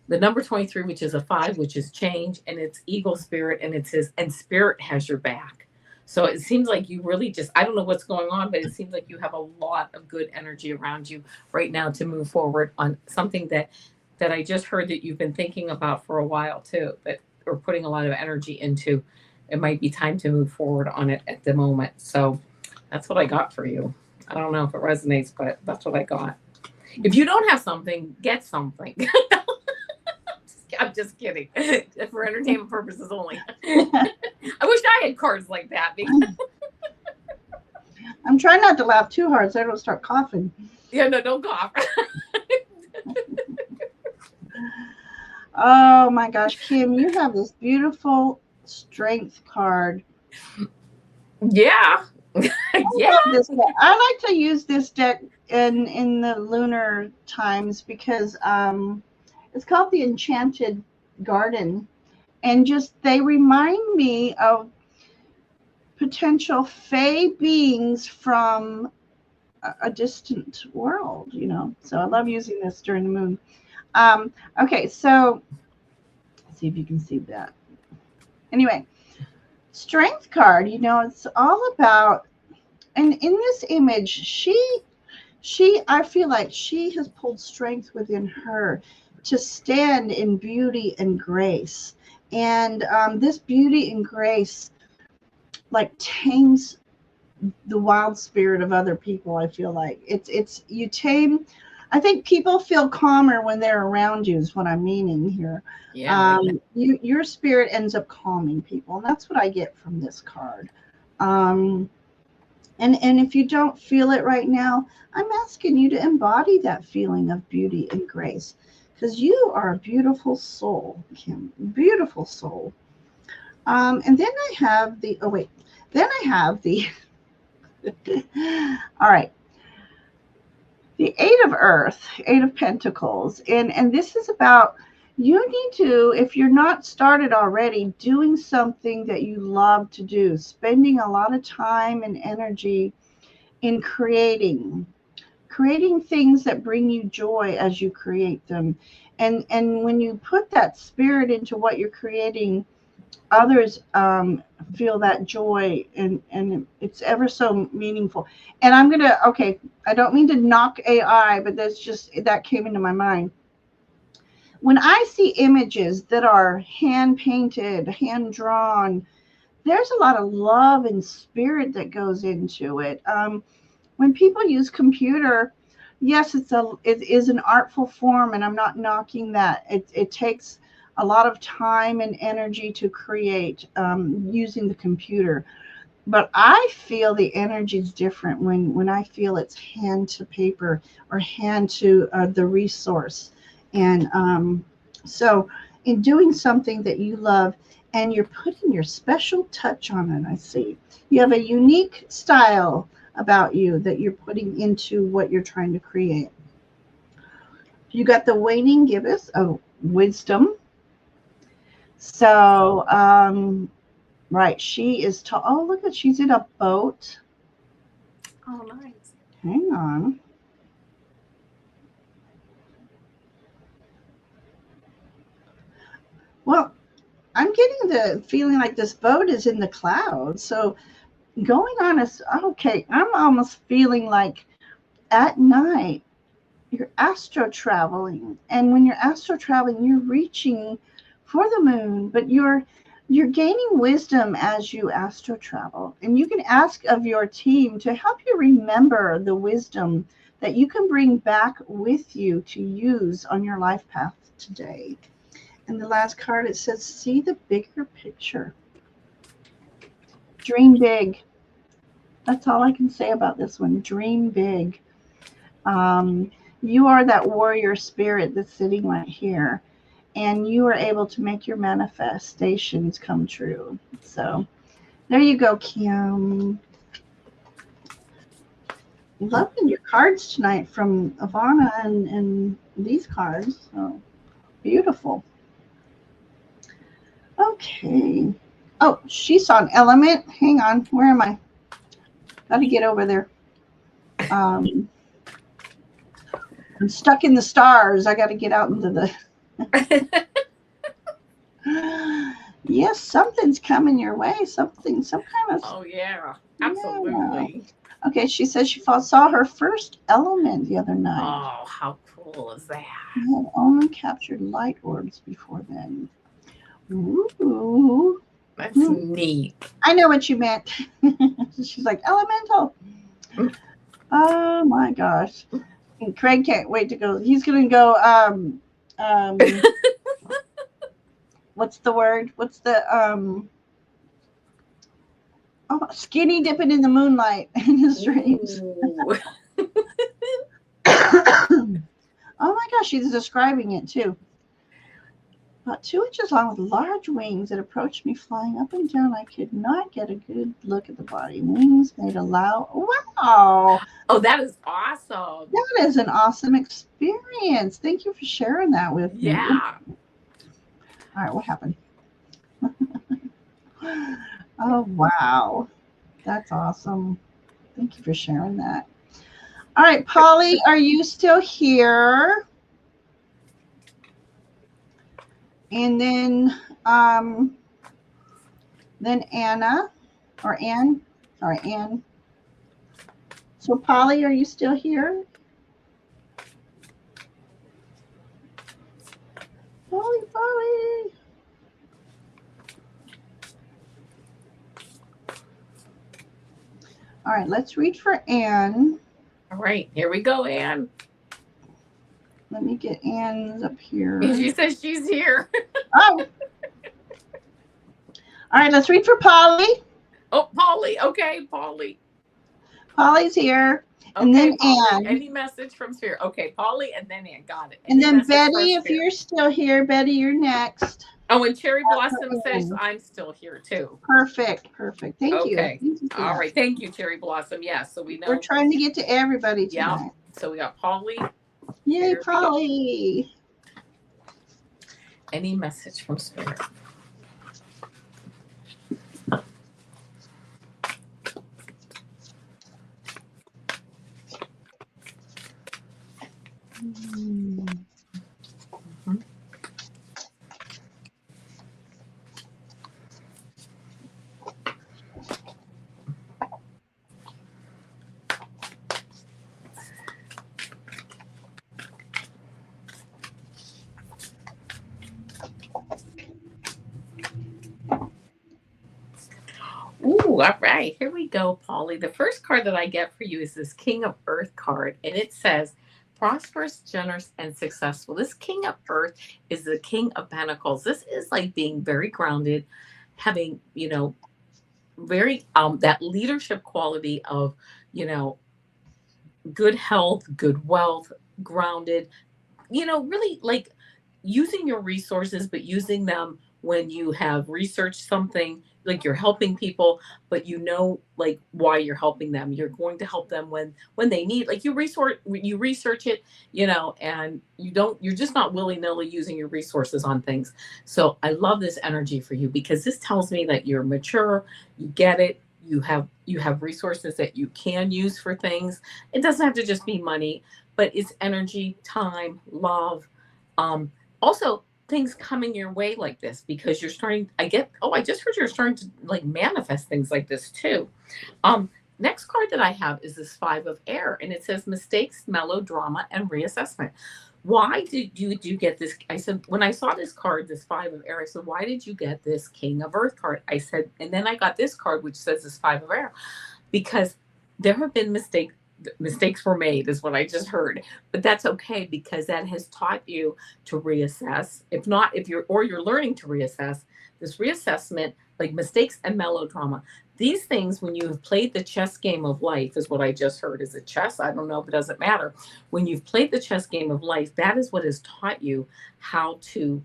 B: the number 23, which is a 5, which is change, and it's eagle spirit, and it says, and spirit has your back. So it seems like you really just, I don't know what's going on, but it seems like you have a lot of good energy around you right now to move forward on something that I just heard that you've been thinking about for a while too, that or putting a lot of energy into. It might be time to move forward on it at the moment. So that's what I got for you. I don't know if it resonates, but that's what I got. If you don't have something, get something. I'm just kidding. For entertainment purposes only. I wish I had cards like that.
A: I'm trying not to laugh too hard so I don't start coughing.
B: Yeah, no, don't cough.
A: Oh my gosh, Kim, you have this beautiful strength card.
B: Yeah. Yeah.
A: I like to use this deck in the lunar times because it's called the Enchanted Garden, and just they remind me of potential fae beings from a distant world, So I love using this during the moon. Okay, so let's see if you can see that. Anyway, strength card, it's all about, and in this image, I feel like she has pulled strength within her to stand in beauty and grace. And this beauty and grace like tames the wild spirit of other people. I feel like it's you tame. I think people feel calmer when they're around you is what I'm meaning here.
B: Yeah.
A: Your spirit ends up calming people, and that's what I get from this card. And if you don't feel it right now, I'm asking you to embody that feeling of beauty and grace, because you are a beautiful soul, Kim. Beautiful soul. And then I have the all right, the Eight of Earth, Eight of Pentacles, and this is about you need to, if you're not started already, doing something that you love to do, spending a lot of time and energy in creating things that bring you joy as you create them. And when you put that spirit into what you're creating, others feel that joy, and it's ever so meaningful. And I'm gonna, okay, I don't mean to knock AI, but that's just, that came into my mind. When I see images that are hand painted, hand drawn, there's a lot of love and spirit that goes into it. When people use computer, yes, it is an artful form, and I'm not knocking that. It takes a lot of time and energy to create using the computer. But I feel the energy is different when I feel it's hand to paper or hand to the resource. And so, in doing something that you love and you're putting your special touch on it, I see you have a unique style about you that you're putting into what you're trying to create. You got the waning gibbous of wisdom. So, right, she is tall. Oh, look at, she's in a boat.
B: Oh, nice.
A: Hang on. Well, I'm getting the feeling like this boat is in the clouds. So going on is okay. I'm almost feeling like at night you're astro traveling, and when you're astro traveling, you're reaching for the moon, but you're gaining wisdom as you astro travel, and you can ask of your team to help you remember the wisdom that you can bring back with you to use on your life path today. And the last card, it says, see the bigger picture. Dream big. That's all I can say about this one. Dream big. Um, you are that warrior spirit that's sitting right here, and you are able to make your manifestations come true. So there you go, Kim. Loving your cards tonight from Avana and these cards. So beautiful. Okay. Oh, she saw an element. Hang on. Where am I? Got to get over there. Um, I'm stuck in the stars. I got to get out into the. Yes, something's coming your way. Some kind of.
B: Oh, yeah. Absolutely.
A: Yeah. Okay, she says she saw her first element the other night.
B: Oh, how cool is that?
A: She had only captured light orbs before then. Ooh.
B: That's neat.
A: I know what you meant. She's like, elemental. Oh my gosh. And Craig can't wait to go. He's going to go, what's the word? What's the, skinny dipping in the moonlight in his dreams. Oh my gosh, she's describing it too. About 2 inches long with large wings that approached me flying up and down. I could not get a good look at the body. Wings made a loud, wow.
B: Oh, that is awesome.
A: That is an awesome experience. Thank you for sharing that with me.
B: Yeah.
A: All right, what happened? Oh, wow. That's awesome. Thank you for sharing that. All right, Polly, are you still here? And then Anna, or Ann, sorry, Ann. So Polly, are you still here? Polly. All right, let's read for Ann.
B: All right, here we go, Ann.
A: Let me get Ann's up here.
B: She says she's here.
A: Oh. All right, let's read for Polly.
B: Oh, Polly. Okay, Polly.
A: Polly's here.
B: Okay,
A: and then
B: Polly,
A: Ann.
B: Any message from Spirit? Okay, Polly, and then Ann. Got it.
A: And then Betty, if you're still here, Betty, you're next.
B: Oh, and Cherry Blossom says I'm still here too.
A: Perfect. Thank you.
B: Okay. All right. Thank you, Cherry Blossom. Yes. So we know
A: we're trying to get to everybody tonight.
B: Yeah. So we got Polly.
A: Yay, Polly.
B: Any message from Spirit? Ooh, all right. Here we go, Polly. The first card that I get for you is this King of Earth card, and it says prosperous, generous, and successful. This King of Earth is the King of Pentacles. This is like being very grounded, having, very that leadership quality of, good health, good wealth, grounded, really like using your resources, but using them when you have researched something, like you're helping people, but like why you're helping them. You're going to help them when they need, like you research it, and you're just not willy-nilly using your resources on things. So I love this energy for you because this tells me that you're mature, you get it, you have resources that you can use for things. It doesn't have to just be money, but it's energy, time, love. Also, things coming your way like this because you're starting. I just heard you're starting to like manifest things like this too. Um, Next card that I have is this Five of Air, and it says mistakes, melodrama, and reassessment. Why did you get this? I said, when I saw this card, this Five of Air, I said, why did you get this King of Earth card? I said, and then I got this card, which says this Five of Air, because there have been mistakes were made is what I just heard, but that's okay because that has taught you to reassess. If you're learning to reassess. This reassessment, like mistakes and melodrama, these things, when you have played the chess game of life, is what I just heard. Is it chess? I don't know, but it doesn't matter. When you've played the chess game of life, that is what has taught you how to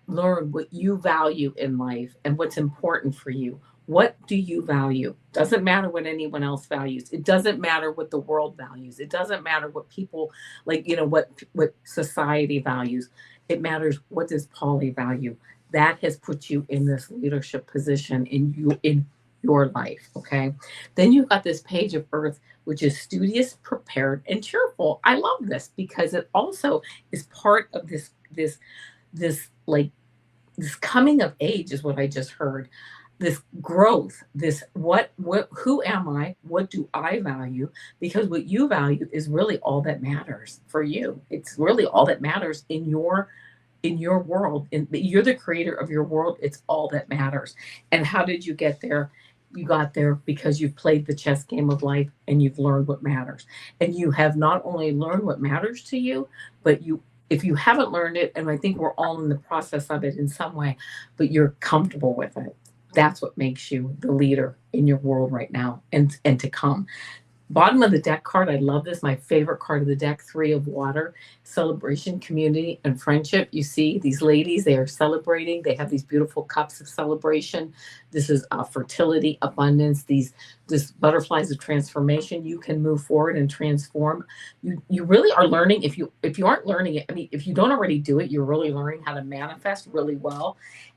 B: learn what you value in life and what's important for you. What do you value? Doesn't matter what anyone else values. It doesn't matter what the world values. It doesn't matter what people like, what society values. It matters, what does Polly value? That has put you in this leadership position in your life. Okay. Then you've got this Page of Earth, which is studious, prepared, and cheerful. I love this because it also is part of this like this coming of age is what I just heard. This growth, this who am I? What do I value? Because what you value is really all that matters for you. It's really all that matters in your world. And you're the creator of your world. It's all that matters. And how did you get there? You got there because you've played the chess game of life and you've learned what matters. And you have not only learned what matters to you, but if you haven't learned it, and I think we're all in the process of it in some way, but you're comfortable with it. That's what makes you the leader in your world right now and to come. Bottom of the deck card, I love this. My favorite card of the deck, Three of Water, celebration, community, and friendship. You see these ladies, they are celebrating. They have these beautiful cups of celebration. This is fertility, abundance, these butterflies of transformation. You can move forward and transform. You really are learning. If you aren't learning it, I mean, if you don't already do it, you're really learning how to manifest really well.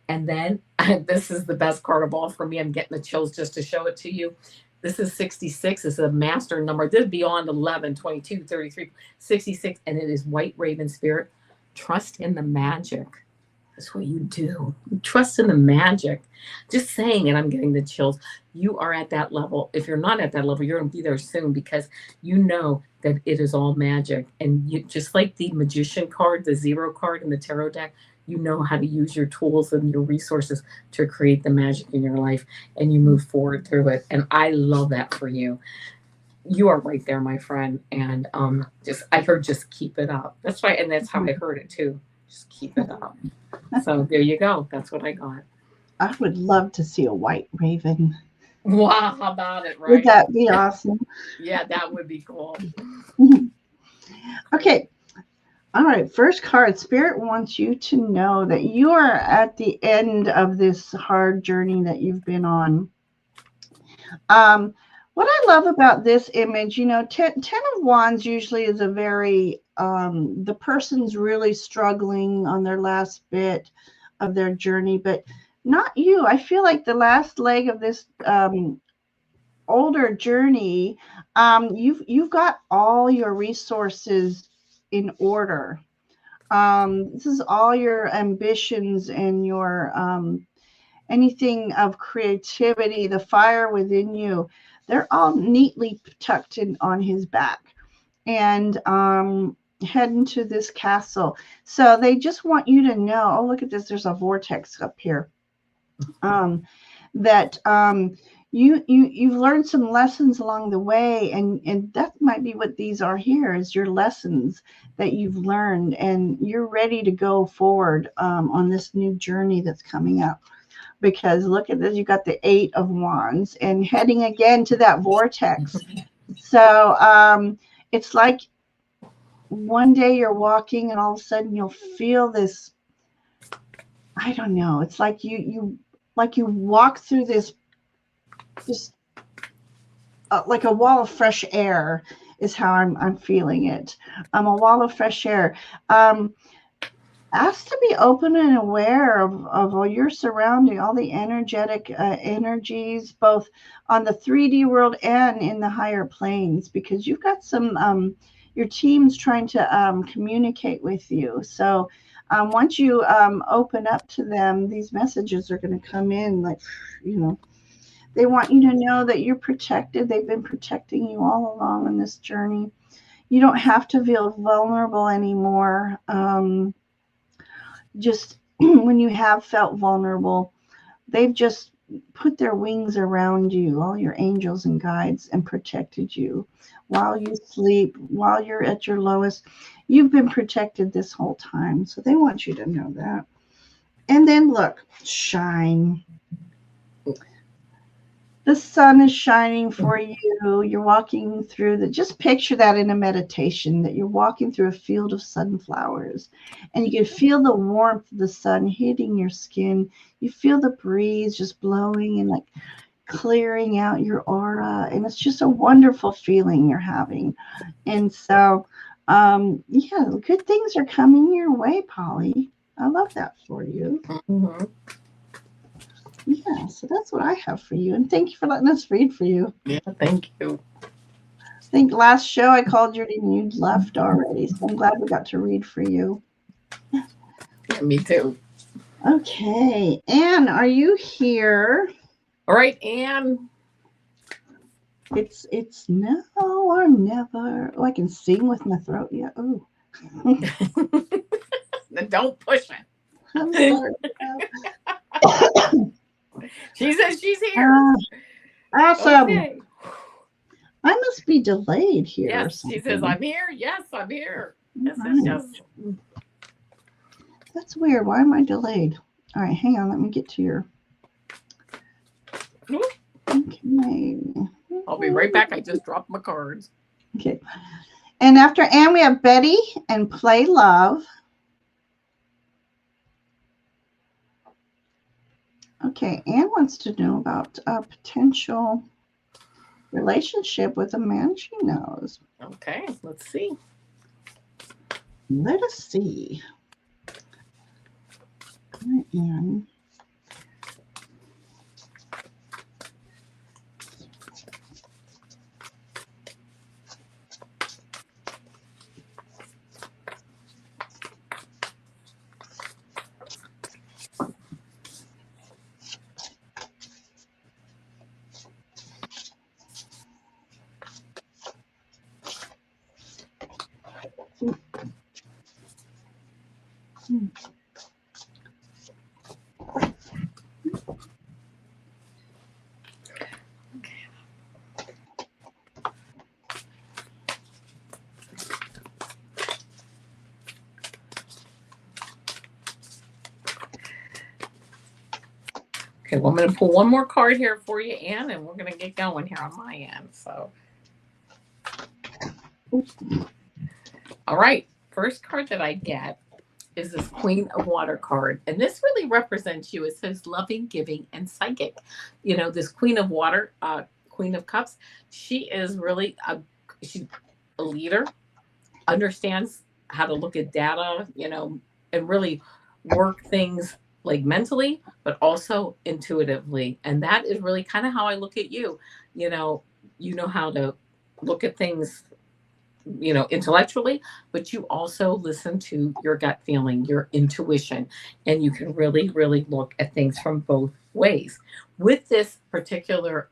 B: And then this is the best card of all for me. I'm getting the chills just to show it to you. This is 66. It's a master number. This is beyond 11, 22, 33, 66. And it is White Raven Spirit. Trust in the magic. That's what you do. You trust in the magic. Just saying it, I'm getting the chills. You are at that level. If you're not at that level, you're going to be there soon because you know that it is all magic. And you, just like the magician card, the zero card in the tarot deck, you know how to use your tools and your resources to create the magic in your life, and you move forward through it. And I love that for you. You are right there, my friend. And I heard just keep it up. That's right. And that's how I heard it too. Just keep it up. So there you go. That's what I got.
A: I would love to see a white raven.
B: Wow, how about it, right?
A: Would that be awesome?
B: Yeah, that would be cool.
A: Okay. All right. First card. Spirit wants you to know that you are at the end of this hard journey that you've been on. What I love about this image, you know, ten of Wands usually is a very, the person's really struggling on their last bit of their journey, but not you. I feel like the last leg of this older journey, you've got all your resources in order. This is all your ambitions and your anything of creativity, the fire within you, they're all neatly tucked in on his back and heading to this castle. So they just want you to know, oh, look at this, there's a vortex up here. That you've learned some lessons along the way, and that might be what these are here, is your lessons that you've learned, and you're ready to go forward on this new journey that's coming up. Because look at this, you got the 8 of Wands and heading again to that vortex. So it's like one day you're walking and all of a sudden you'll feel this, I don't know, it's like you walk through this like a wall of fresh air is how I'm feeling it. A wall of fresh air. Ask to be open and aware of all your surrounding, all the energetic energies, both on the 3D world and in the higher planes, because you've got some, your team's trying to communicate with you. So once you open up to them, these messages are going to come in like, you know, they want you to know that you're protected. They've been protecting you all along on this journey. You don't have to feel vulnerable anymore. Just when you have felt vulnerable, they've just put their wings around you, all your angels and guides, and protected you while you sleep, while you're at your lowest. You've been protected this whole time. So they want you to know that. And then look, shine. The sun is shining for you. You're walking through just picture that in a meditation, that you're walking through a field of sunflowers and you can feel the warmth of the sun hitting your skin. You feel the breeze just blowing and like clearing out your aura. And it's just a wonderful feeling you're having. And so, yeah, good things are coming your way, Polly. I love that for you.
B: Mm-hmm.
A: Yeah, so that's what I have for you. And thank you for letting us read for you.
B: Yeah, thank you.
A: I think last show I called you and you'd left already. So I'm glad we got to read for you.
B: Yeah, me too.
A: Okay. Anne, are you here?
B: All right, Anne.
A: It's now or never. Oh, I can sing with my throat. Yeah. Oh.
B: Don't push it.
A: I'm sorry.
B: She says she's here.
A: Awesome.
B: Okay.
A: I must be delayed here.
B: Yes, she says, I'm here. Yes, I'm here. Yes,
A: Right.
B: yes.
A: That's weird. Why am I delayed? All right, hang on. Let me get to your. Okay.
B: I'll be right back. I just dropped my cards.
A: Okay. And after Anne, we have Betty and Play Love. Okay, Anne wants to know about a potential relationship with a man she knows.
B: Okay, let's see.
A: Let us see. Anne.
B: Okay, well, I'm going to pull one more card here for you, Anne, and we're going to get going here on my end. So, all right, first card that I get is this Queen of Water card. And this really represents you. It says loving, giving, and psychic. You know, this Queen of Water Queen of Cups, she is really she's a leader, understands how to look at data, and really work things like mentally, but also intuitively. And that is really kind of how I look at you. You know how to look at things, intellectually, but you also listen to your gut feeling, your intuition, and you can really, really look at things from both ways. With this particular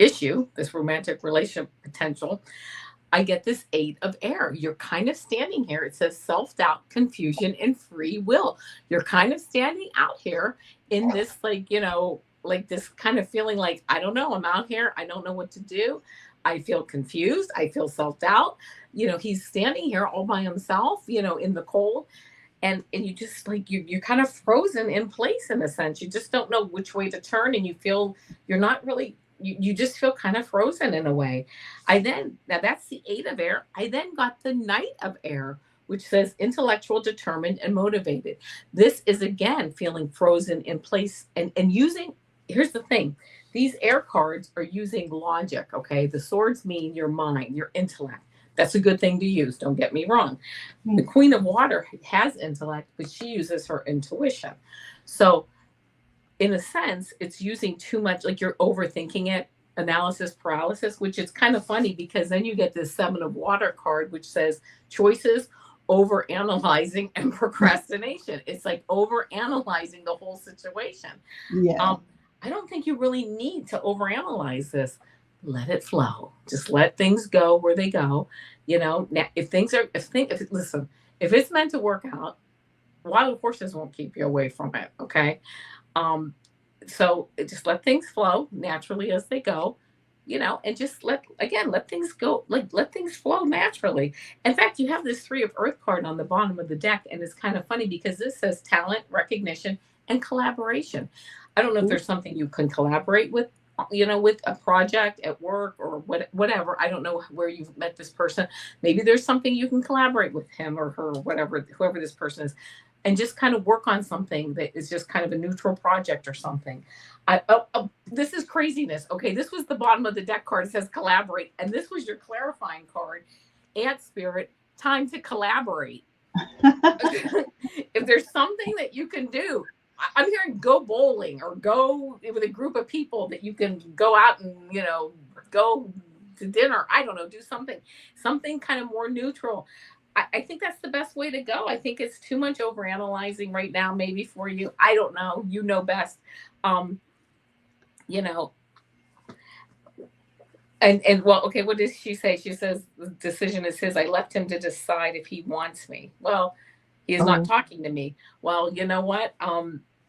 B: issue, this romantic relationship potential, I get this 8 of air. You're kind of standing here. It says self-doubt, confusion, and free will. You're kind of standing out here in this, like this kind of feeling like, I don't know, I'm out here. I don't know what to do. I feel confused. I feel self-doubt. He's standing here all by himself, in the cold. And you just like you're kind of frozen in place in a sense. You just don't know which way to turn, and you feel you're not really, you just feel kind of frozen in a way. Now that's the 8 of air. I then got the Knight of air, which says intellectual, determined, and motivated. This is again feeling frozen in place and using, here's the thing, these air cards are using logic. Okay, the swords mean your mind, your intellect. That's a good thing to use, don't get me wrong. The Queen of Water has intellect, but she uses her intuition. So in a sense, it's using too much, like you're overthinking it, analysis paralysis, which is kind of funny because then you get this 7 of Water card, which says choices, over analyzing, and procrastination. It's like over analyzing the whole situation.
A: Yeah.
B: I don't think you really need to overanalyze this. Let it flow. Just let things go where they go. Now, listen, if it's meant to work out, wild horses won't keep you away from it. Okay. So just let things flow naturally as they go, and just let things go, like let things flow naturally. In fact, you have this 3 of Earth card on the bottom of the deck, and it's kind of funny because this says talent, recognition, and collaboration. I don't know if there's something you can collaborate with, with a project at work or whatever. I don't know where you've met this person. Maybe there's something you can collaborate with him or her, or whatever, whoever this person is, and just kind of work on something that is just kind of a neutral project or something. This is craziness. Okay, this was the bottom of the deck card. It says collaborate, and this was your clarifying card. Ant Spirit, time to collaborate. If there's something that you can do, I'm hearing go bowling or go with a group of people that you can go out and, go to dinner. I don't know, do something kind of more neutral. I think that's the best way to go. I think it's too much overanalyzing right now, maybe for you. I don't know. You know best. And well, okay, what does she say? She says the decision is his. I left him to decide if he wants me. Well, he is not talking to me. Well, you know what?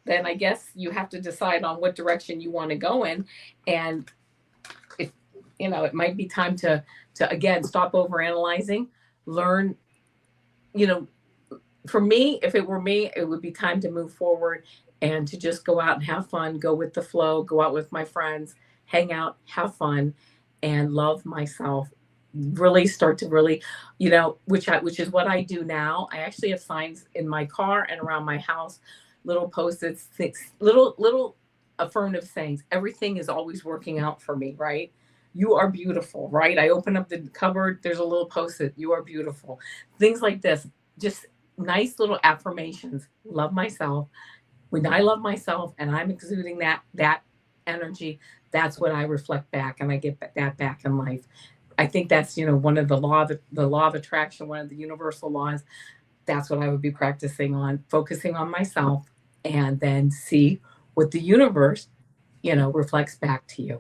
B: Then I guess you have to decide on what direction you want to go in. And if it might be time to again stop overanalyzing, learn, for me, if it were me, it would be time to move forward and to just go out and have fun, go with the flow, go out with my friends, hang out, have fun, and love myself. Really start to really, which is what I do now. I actually have signs in my car and around my house, little post-its, little affirmative sayings. Everything is always working out for me, right? You are beautiful, right? I open up the cupboard, there's a little post-it, you are beautiful. Things like this, just nice little affirmations. Love myself. When I love myself and I'm exuding that energy, that's what I reflect back, and I get that back in life. I think that's one of the law of attraction, one of the universal laws. That's what I would be practicing on, focusing on myself, and then see what the universe, reflects back to you.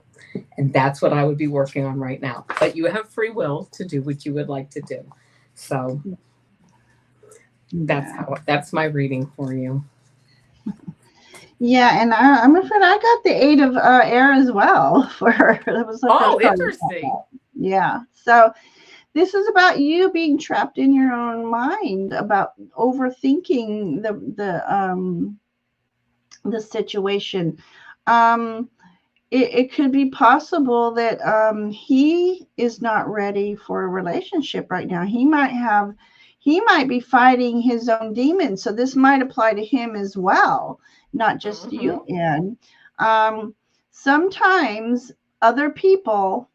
B: And that's what I would be working on right now. But you have free will to do what you would like to do. So that's my reading for you.
A: Yeah, and I'm afraid I got the 8 of air as well for her. That was the first
B: interesting.
A: Yeah. So this is about you being trapped in your own mind, about overthinking the situation. It could be possible that he is not ready for a relationship right now. He might be fighting his own demons. So this might apply to him as well, not just you, Anne. sometimes other people,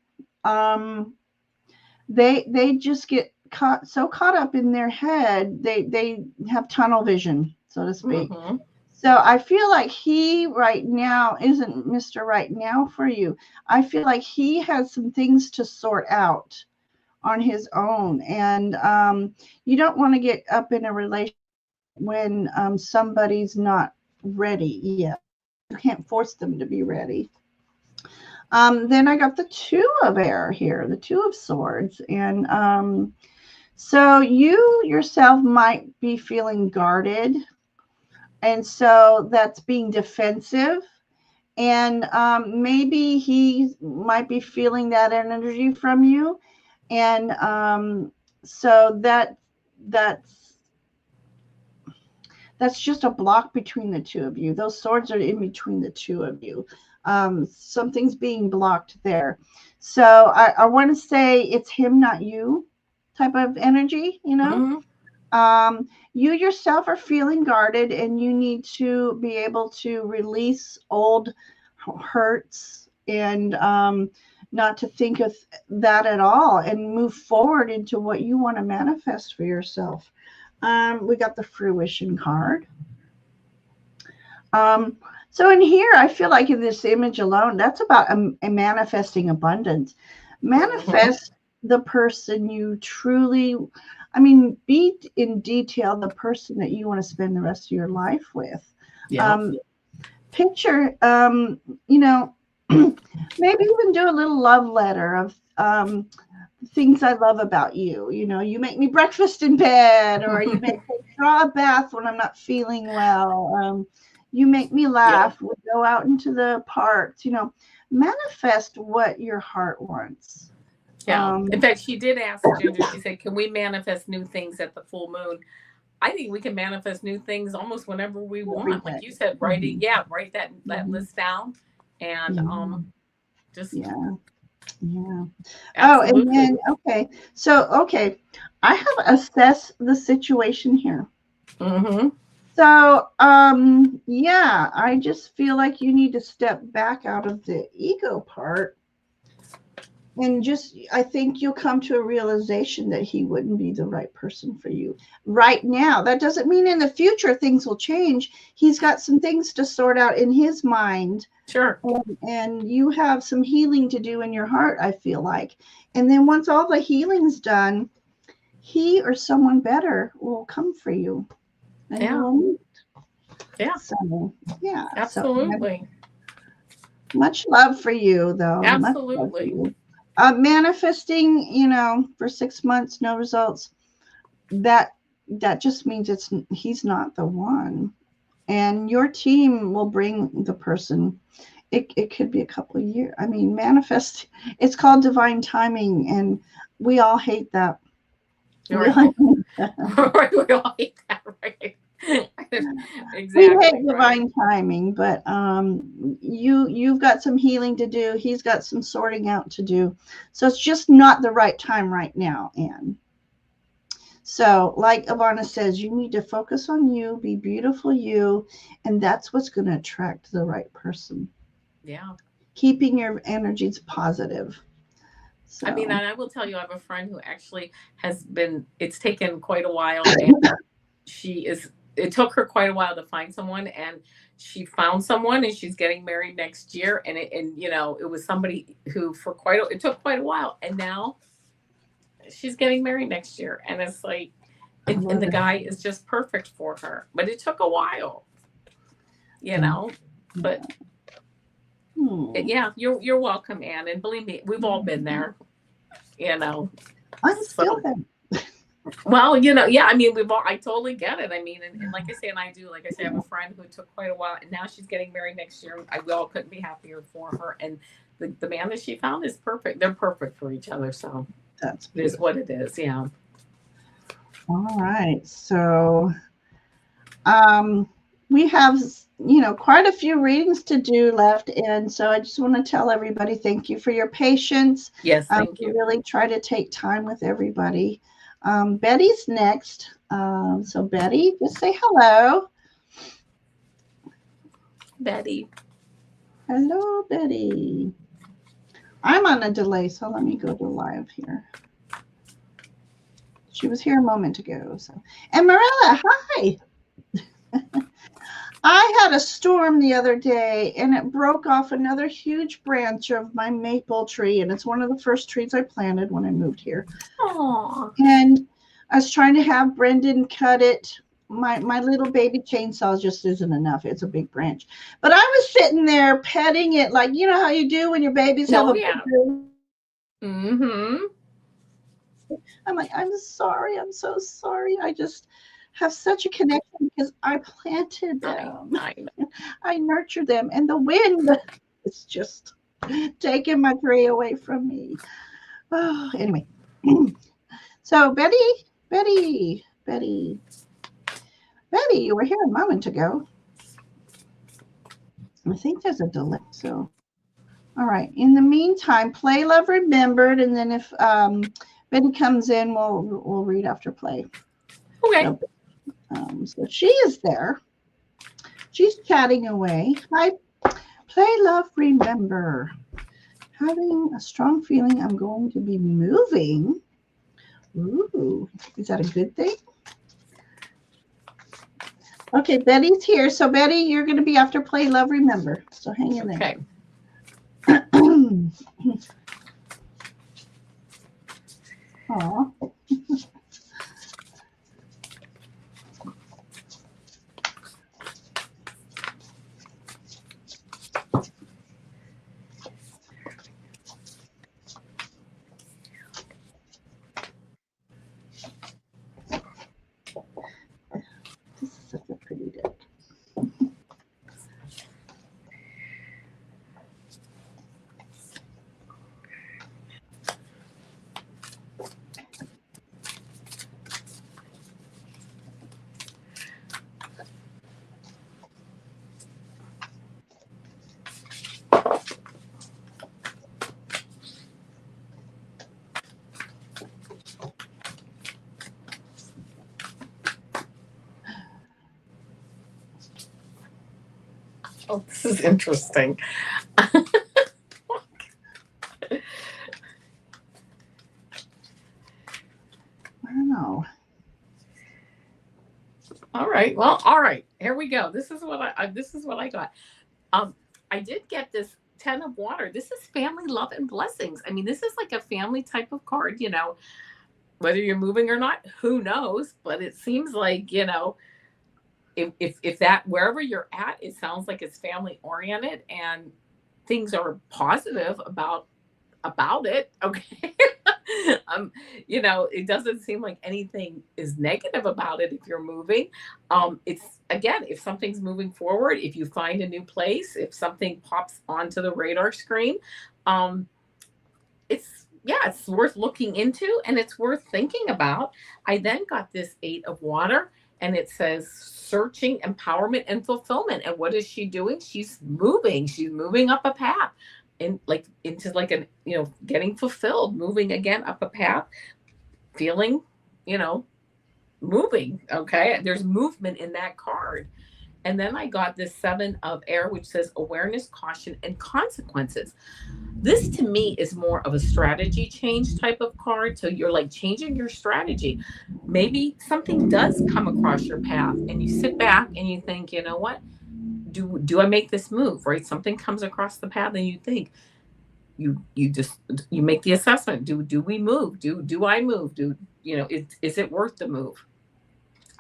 A: they just get caught up in their head. They have tunnel vision, so to speak.
B: Mm-hmm.
A: So I feel like he right now isn't Mr. Right Now for you. I feel like he has some things to sort out on his own, and you don't want to get up in a relationship when somebody's not ready yet. You can't force them to be ready. Then I got the Two of Air here, the Two of Swords, and so you yourself might be feeling guarded, and so that's being defensive. And maybe he might be feeling that energy from you, and so that's that's just a block between the two of you. Those swords are in between the two of you. Something's being blocked there. So I want to say it's him, not you, type of energy.
B: Mm-hmm.
A: You yourself are feeling guarded, and you need to be able to release old hurts, and not to think of that at all, and move forward into what you want to manifest for yourself. We got the fruition card. Um, so in here, I feel like in this image alone, that's about a manifesting abundance.
B: Mm-hmm.
A: Manifest the person you truly, I mean, be in detail the person that you want to spend the rest of your life with.
B: Yeah.
A: Um, Picture, you know, maybe even do a little love letter of things I love about you. You make me breakfast in bed, or you make me draw a bath when I'm not feeling well. You make me
B: Yeah.
A: laugh. We go out into the parks. Manifest what your heart wants.
B: Yeah. In fact, she did ask Ginger, she said, can we manifest new things at the full moon? I think we can manifest new things almost whenever we
A: Every
B: want. Like
A: day.
B: you said,
A: Mhm,
B: write that
A: mhm.
B: list down and
A: Yeah,
B: just
A: yeah, yeah. Oh, and
B: absolutely.
A: then okay, so okay, I have assessed the situation here.
B: Mm-hmm.
A: So, yeah, I just feel like you need to step back out of the ego part, and just, I think you'll come to a realization that he wouldn't be the right person for you right now. That doesn't mean in the future things will change. He's got some things to sort out in his mind,
B: Sure.
A: and you have some healing to do in your heart, I feel like. And then once all the healing's done, he or someone better will come for you, and you
B: Yeah.
A: will meet.
B: Yeah.
A: So, yeah. So
B: Absolutely.
A: much love for you, though. Much love for
B: Absolutely.
A: you. Manifesting, for 6 months, no results. That that just means he's not the one, and your team will bring the person. It could be a couple of years. I mean, manifest. It's called divine timing, and we all hate that. We
B: Right.
A: all hate that.
B: Right. We all hate that, right?
A: We
B: Exactly
A: hate
B: right.
A: divine timing, but you've got some healing to do. He's got some sorting out to do. So it's just not the right time right now, Anne. So, like Avana says, you need to focus on you, be beautiful you, and that's what's going to attract the right person.
B: Yeah.
A: Keeping your energies positive.
B: I mean,
A: So,
B: and I will tell you, I have a friend who actually has been, it's taken quite a while, and it took her quite a while to find someone, and she found someone, and she's getting married next year. It was somebody who it took quite a while. And now she's getting married next year. And it's like,
A: I
B: and
A: love
B: the
A: it.
B: guy is just perfect for her, but it took a while, you
A: Yeah.
B: know, but
A: Hmm.
B: yeah, you're welcome, Anne. And believe me, we've all been there, you know,
A: I'm still
B: so.
A: there.
B: Well, yeah, I mean, I totally get it. I mean, and like I say, and I do, like I say, I have a friend who took quite a while, and now she's getting married next year. We all couldn't be happier for her. And the man that she found is perfect. They're perfect for each other. So
A: That's
B: it is what
A: beautiful.
B: it is. Yeah.
A: All right. So, um, we have, quite a few readings to do left. And so I just want to tell everybody thank you for your patience.
B: Yes. Thank
A: We
B: you,
A: really try to take time with everybody. Betty's next. So, Betty, just say hello.
B: Betty.
A: Hello, Betty. I'm on a delay, so let me go to live here. She was here a moment ago. So, and Marilla, hi. I had a storm the other day and it broke off another huge branch of my maple tree. And it's one of the first trees I planted when I moved here.
B: Aww.
A: And I was trying to have Brendan cut it. My little baby chainsaw just isn't enough. It's a big branch. But I was sitting there petting it like, you know how you do when your babies have a
B: yeah. Mm-hmm.
A: I'm like, I'm sorry. I'm so sorry. I just have such a connection because I planted them. I nurtured them. And the wind is just taking my tree away from me. Oh, anyway. So Betty, you were here a moment ago. I think there's a delay. So, all right. In the meantime, play love remembered, and then if Betty comes in, we'll read after play.
B: Okay.
A: So she is there. She's chatting away. Hi, play love remember. Having a strong feeling I'm going to be moving. Ooh, is that a good thing? Okay, Betty's here. So Betty, you're going to be after play love remember. So hang in there.
B: Okay.
A: Aw. This is such a pretty deck.
B: Oh, this is interesting.
A: I don't know.
B: All right. Well, all right. Here we go. This is what I got. I did get this 10 of water. This is family love and blessings. I mean, this is like a family type of card, you know, whether you're moving or not, who knows, but it seems like, you know, if that wherever you're at, it sounds like it's family oriented and things are positive about it. Okay. You know, it doesn't seem like anything is negative about it if you're moving. It's again, if something's moving forward, if you find a new place, if something pops onto the radar screen, it's worth looking into and it's worth thinking about. I then got this 8 of water and it says searching empowerment and fulfillment. And what is she doing? She's moving up a path in like into like an, you know, getting fulfilled, moving again up a path, feeling, you know, moving. Okay. There's movement in that card. And then I got this 7 of air, which says awareness, caution, and consequences. This to me is more of a strategy change type of card. So you're like changing your strategy. Maybe something does come across your path and you sit back and you think, you know what? Do I make this move? Right? Something comes across the path and you think, you make the assessment. Do we move? Do I move? You know, is it worth the move?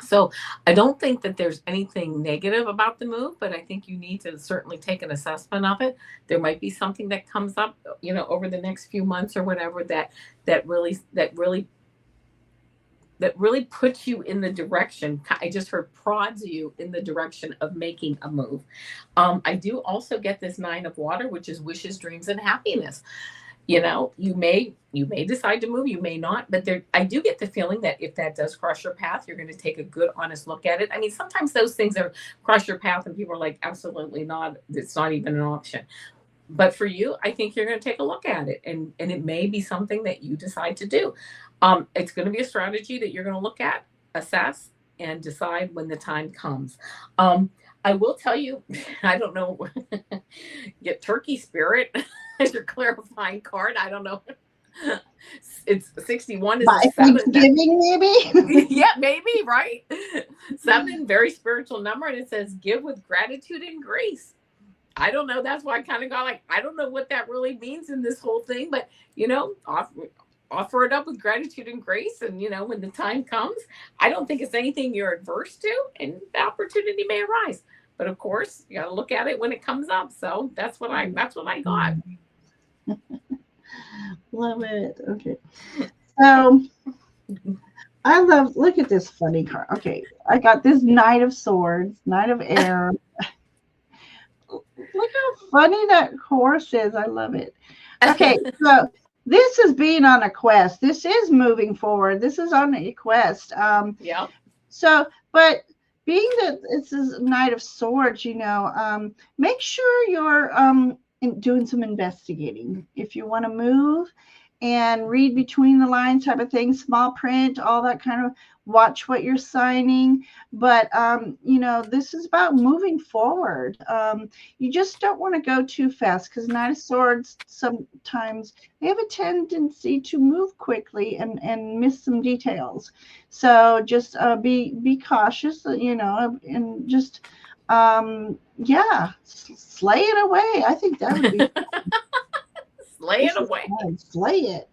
B: So I don't think that there's anything negative about the move, but I think you need to certainly take an assessment of it. There might be something that comes up, you know, over the next few months or whatever that really puts you in the direction. I just heard prods you in the direction of making a move. I do also get this 9 of water, which is wishes, dreams, and happiness. You know, you may decide to move, you may not, but there I do get the feeling that if that does cross your path, you're going to take a good honest look at it. I mean, sometimes those things are cross your path and people are like, absolutely not, it's not even an option. But for you, I think you're going to take a look at it and it may be something that you decide to do. It's going to be a strategy that you're going to look at, assess, and decide when the time comes. I will tell you, I don't know, get turkey spirit as your clarifying card. I don't know. It's 61 is a
A: By
B: 7.
A: Thanksgiving, maybe?
B: Yeah, maybe, right? 7, very spiritual number, and it says give with gratitude and grace. I don't know. That's why I kind of got like, I don't know what that really means in this whole thing, but offer it up with gratitude and grace. And when the time comes, I don't think it's anything you're adverse to, and the opportunity may arise. But of course, you got to look at it when it comes up. So that's what I got.
A: Love it. Okay. So look at this funny card. Okay. I got this Knight of Swords, Knight of Air. Look how funny that horse is. I love it. Okay. So this is being on a quest. This is moving forward. This is on a quest.
B: Yeah.
A: So, but being that it's a Knight of Swords, make sure you're doing some investigating. If you want to move and read between the lines type of thing, small print, all that kind of, watch what you're signing. But this is about moving forward. You just don't want to go too fast, because Knight of Swords, sometimes they have a tendency to move quickly and miss some details. So just be cautious, and just slay it away. I think that would be
B: Slay it away.
A: Slay it.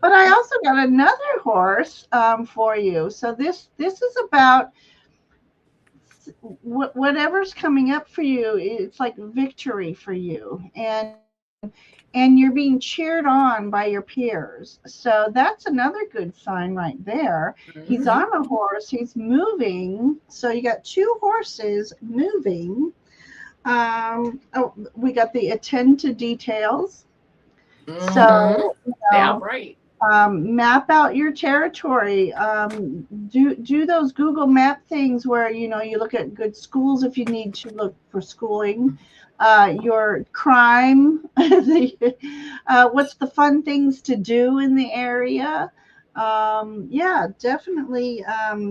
A: But I also got another horse for you. So this is about whatever's coming up for you. It's like victory for you, and you're being cheered on by your peers. So that's another good sign right there. Mm-hmm. He's on a horse. He's moving. So you got 2 horses moving. We got the attend to details. Mm-hmm. So
B: yeah, right.
A: Map out your territory. Do those Google Map things where you look at good schools if you need to look for schooling. Your crime, what's the fun things to do in the area. Definitely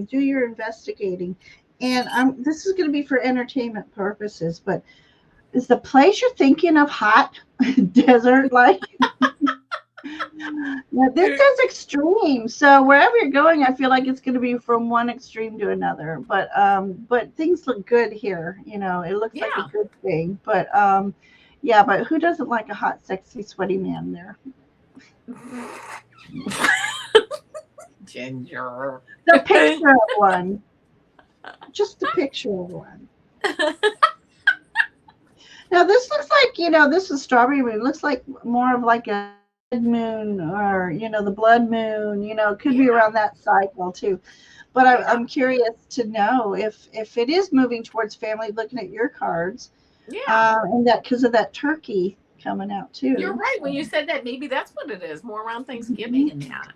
A: do your investigating. And this is going to be for entertainment purposes, but is the place you're thinking of hot, desert like? Yeah, this is extreme. So wherever you're going, I feel like it's going to be from one extreme to another. But things look good here. It looks like a good thing. But but who doesn't like a hot, sexy, sweaty man there?
B: Ginger.
A: The picture of one. Just the picture of one. Now this looks like, this is strawberry moon. It looks like more of like a moon, or the blood moon. It could be around that cycle too. But I'm curious to know if it is moving towards family, looking at your cards. And that because of that turkey coming out too.
B: You're right. When you said that, maybe that's what it is, more around Thanksgiving and that.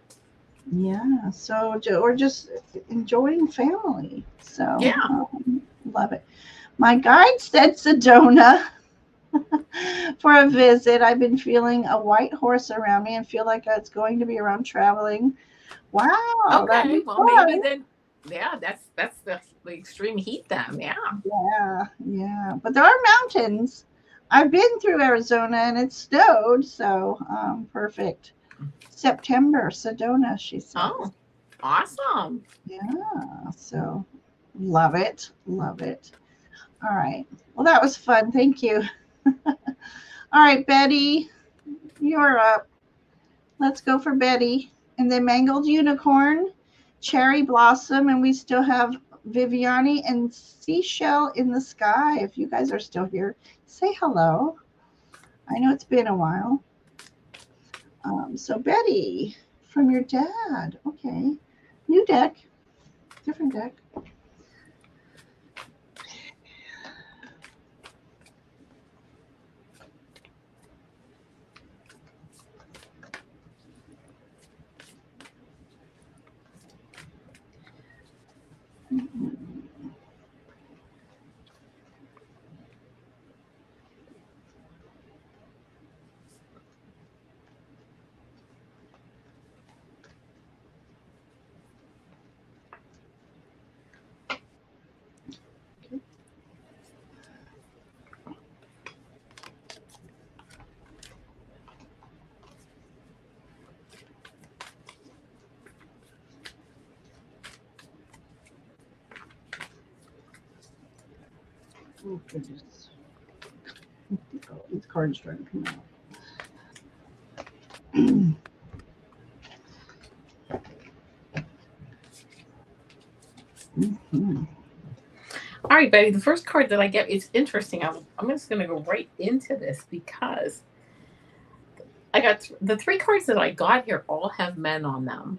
A: Yeah. So, or just enjoying family. So love it. My guide said Sedona for a visit. I've been feeling a white horse around me and feel like it's going to be around traveling. Wow.
B: Okay. Well, maybe then. Yeah, that's the extreme heat then.
A: Yeah. But there are mountains. I've been through Arizona and it snowed. So perfect. September, Sedona, she says.
B: Oh, awesome.
A: Yeah. So love it. Love it. All right. Well, that was fun. Thank you. All right, Betty, you're up. Let's go for Betty. And then Mangled Unicorn, Cherry Blossom, and we still have Viviani and Seashell in the Sky. If you guys are still here, say hello. I know it's been a while. So Betty, from your dad. Okay. New deck. Different deck. Oh, goodness. Oh, these cards trying to come out. Mm-hmm.
B: All right, Betty, the first card that I get, it's interesting. I'm just going to go right into this because I got the three cards that I got here all have men on them.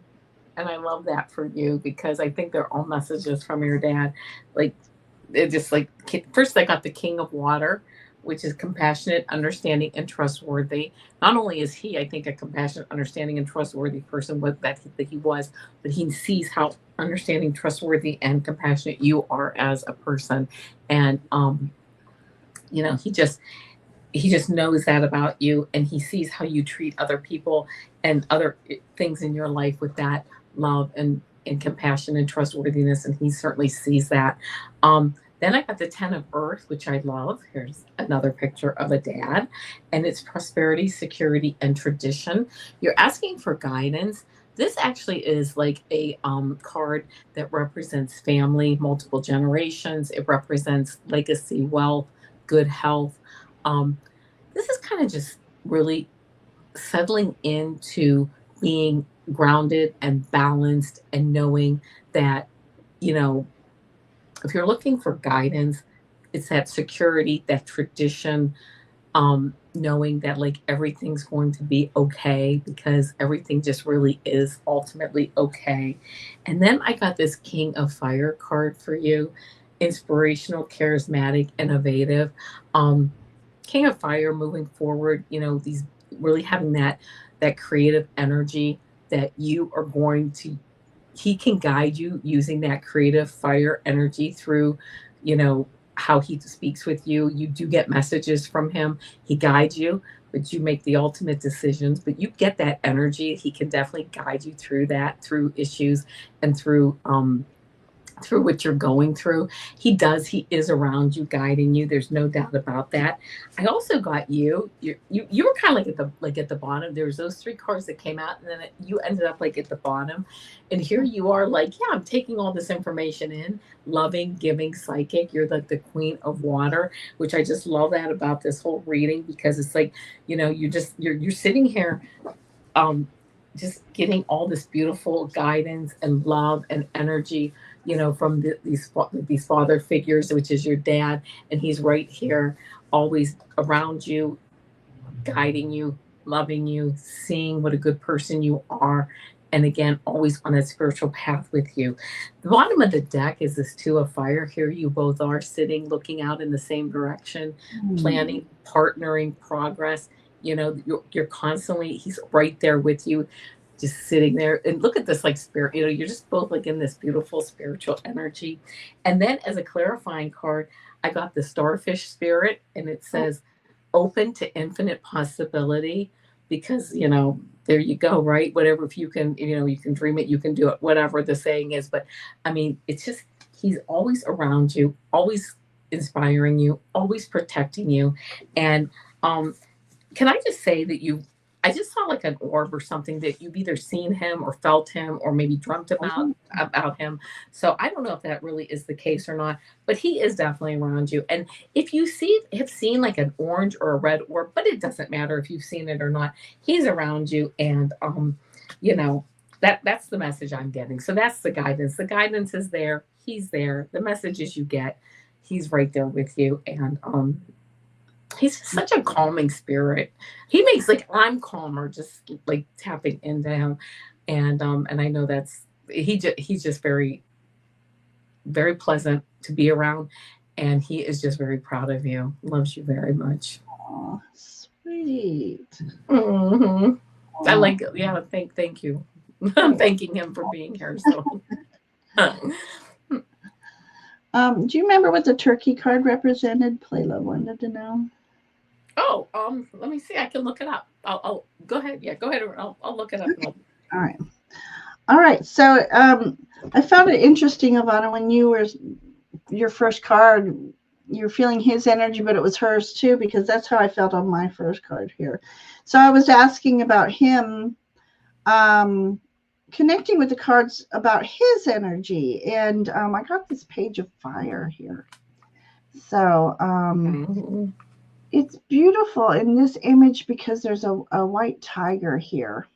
B: And I love that for you because I think they're all messages from your dad. Like, it just like, first I got the King of Water, which is compassionate, understanding, and trustworthy. Not only is he, I think, a compassionate, understanding, and trustworthy person that he was, but he sees how understanding, trustworthy, and compassionate you are as a person. And you know, he just knows that about you, and he sees how you treat other people and other things in your life with that love and compassion and trustworthiness, and he certainly sees that. Then I got the 10 of Earth, which I love. Here's another picture of a dad, and it's prosperity, security, and tradition. You're asking for guidance. This actually is like a card that represents family, multiple generations. It represents legacy, wealth, good health. This is kind of just really settling into being grounded and balanced and knowing that, you know, if you're looking for guidance, it's that security, that tradition, knowing that like everything's going to be okay because everything just really is ultimately okay. And then I got this King of Fire card for you, inspirational, charismatic, innovative. Um, King of Fire moving forward, you know, these really having that creative energy that you are going to he can guide you using that creative fire energy through, you know, how he speaks with you. You do get messages from him. He guides you, but you make the ultimate decisions. But you get that energy. He can definitely guide you through that, through issues and through what you're going through. He does. He is around you, guiding you. There's no doubt about that. I also got you. You were kind of like at the bottom. There was those three cards that came out, and then you ended up like at the bottom. And here you are, like, yeah, I'm taking all this information in, loving, giving, psychic. You're like the Queen of Water, which I just love that about this whole reading because it's like, you know, you're sitting here um, just getting all this beautiful guidance and love and energy, you know, from these father figures, which is your dad, and he's right here, always around you, guiding you, loving you, seeing what a good person you are. And again, always on that spiritual path with you. The bottom of the deck is this Two of Fire. Here you both are sitting, looking out in the same direction, planning, partnering, progress. You know, you're constantly, he's right there with you, just sitting there. And look at this, like, spirit, you know, you're just both like in this beautiful spiritual energy. And then as a clarifying card, I got the Starfish Spirit, and it says, open to infinite possibility, because you know, there you go, right? Whatever, if you can, you know, you can dream it, you can do it, whatever the saying is. But I mean, it's just, he's always around you, always inspiring you, always protecting you. And can I just say that I just saw like an orb or something that you've either seen him or felt him or maybe dreamt about him. So I don't know if that really is the case or not, but he is definitely around you. And if you have seen like an orange or a red orb, but it doesn't matter if you've seen it or not, he's around you. And you know, that's the message I'm getting. So that's the guidance. The guidance is there. He's there. The messages you get, he's right there with you. And he's such a calming spirit. He makes, like, I'm calmer just like tapping into him. And I know that's, he's just very, very pleasant to be around, and he is just very proud of you. Loves you very much.
A: Oh, sweet.
B: Hmm. I like it. Yeah, thank you. I'm thanking him for being here. So
A: Do you remember what the turkey card represented? Playla wanted to know.
B: oh, let me see. I can look it up. I'll go ahead. Yeah, go ahead. I'll look it up.
A: Okay. All right. All right. So I found it interesting, Avana, when you were your first card, you're feeling his energy, but it was hers too, because that's how I felt on my first card here. So I was asking about him, connecting with the cards about his energy. And I got this Page of Fire here. So it's beautiful in this image because there's a white tiger here.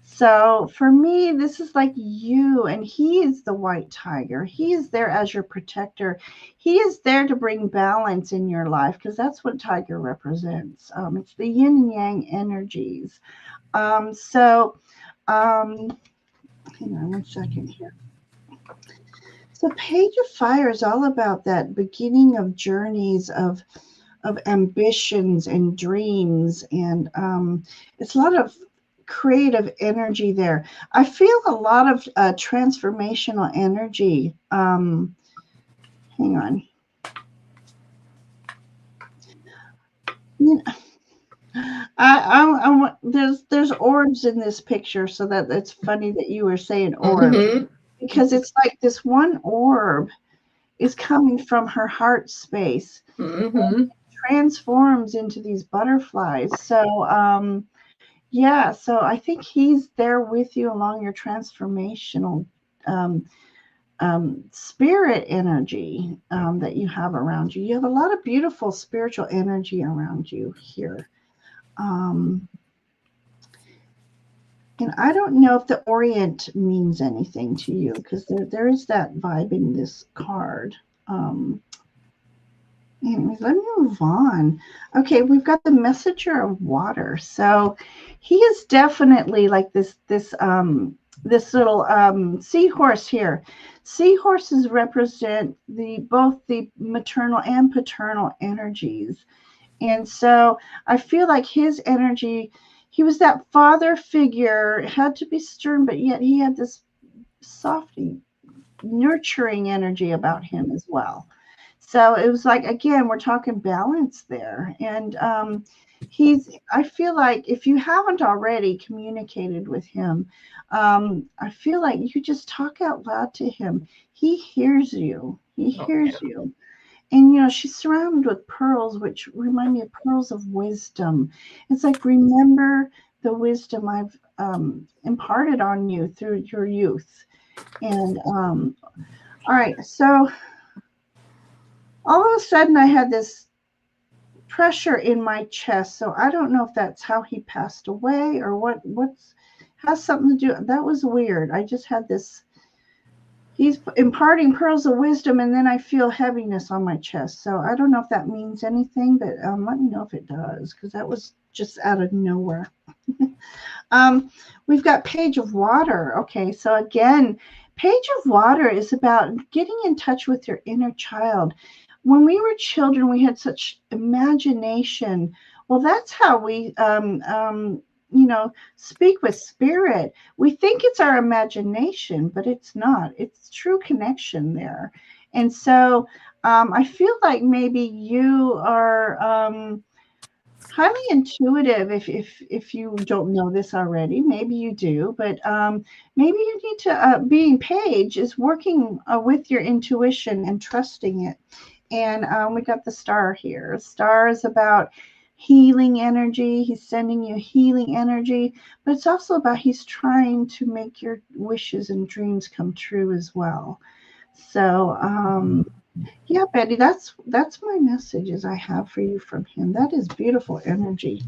A: So for me, this is like you, and he is the white tiger. He is there as your protector. He is there to bring balance in your life because that's what tiger represents. It's the yin and yang energies. So hang on one second here. So Page of Fire is all about that beginning of journeys of ambitions and dreams, and it's a lot of creative energy there. I feel a lot of transformational energy. Hang on. You know, there's orbs in this picture, so that's funny that you were saying orbs because it's like this one orb is coming from her heart space. Transforms into these butterflies. So yeah, so I think he's there with you along your transformational spirit energy that you have around you. You have a lot of beautiful spiritual energy around you here. And I don't know if the Orient means anything to you because there is that vibe in this card. Anyways, let me move on. Okay, we've got the messenger of water. So he is definitely like this little seahorse here. Seahorses represent both the maternal and paternal energies. And so I feel like his energy, he was that father figure, had to be stern, but yet he had this softy, nurturing energy about him as well. So it was like, again, we're talking balance there. And I feel like if you haven't already communicated with him, I feel like you just talk out loud to him. He hears you. He hears you. And, you know, she's surrounded with pearls, which remind me of pearls of wisdom. It's like, remember the wisdom I've imparted on you through your youth. And all right, so all of a sudden I had this pressure in my chest. So I don't know if that's how he passed away or what's has something to do. That was weird. I just had this, he's imparting pearls of wisdom and then I feel heaviness on my chest. So I don't know if that means anything, but let me know if it does, because that was just out of nowhere. We've got Page of Water. Okay, so again, Page of Water is about getting in touch with your inner child. When we were children, we had such imagination. Well, that's how we, speak with spirit. We think it's our imagination, but it's not. It's true connection there. And so I feel like maybe you are highly intuitive. If you don't know this already, maybe you do, but maybe you need to being Page is working with your intuition and trusting it. And we got the star here. Star is about healing energy. He's sending you healing energy, but it's also about he's trying to make your wishes and dreams come true as well. So yeah, Betty, that's my messages I have for you from him. That is beautiful energy.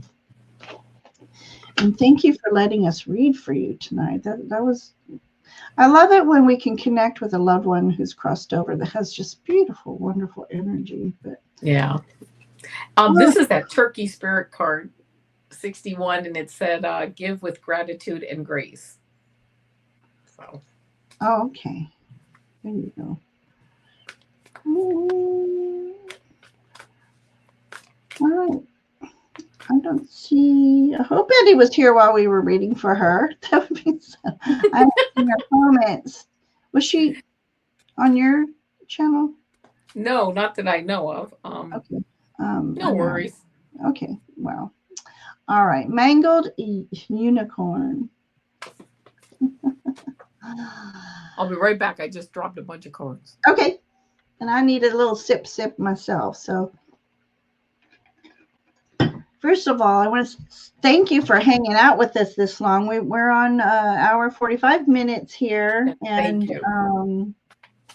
A: And thank you for letting us read for you tonight. That was, I love it when we can connect with a loved one who's crossed over that has just beautiful, wonderful energy. But
B: yeah. This is that Turkey Spirit card, 61, and it said, give with gratitude and grace. So.
A: Oh, okay. There you go. All right. I don't see. I hope Betty was here while we were reading for her. That would be so. I haven't seen her comments. Was she on your channel?
B: No, not that I know of.
A: Okay.
B: No worries.
A: Okay. Well. All right. Mangled unicorn.
B: I'll be right back. I just dropped a bunch of cards.
A: Okay. And I need a little sip myself. So first of all, I want to thank you for hanging out with us this long. We're on hour 45 minutes here, and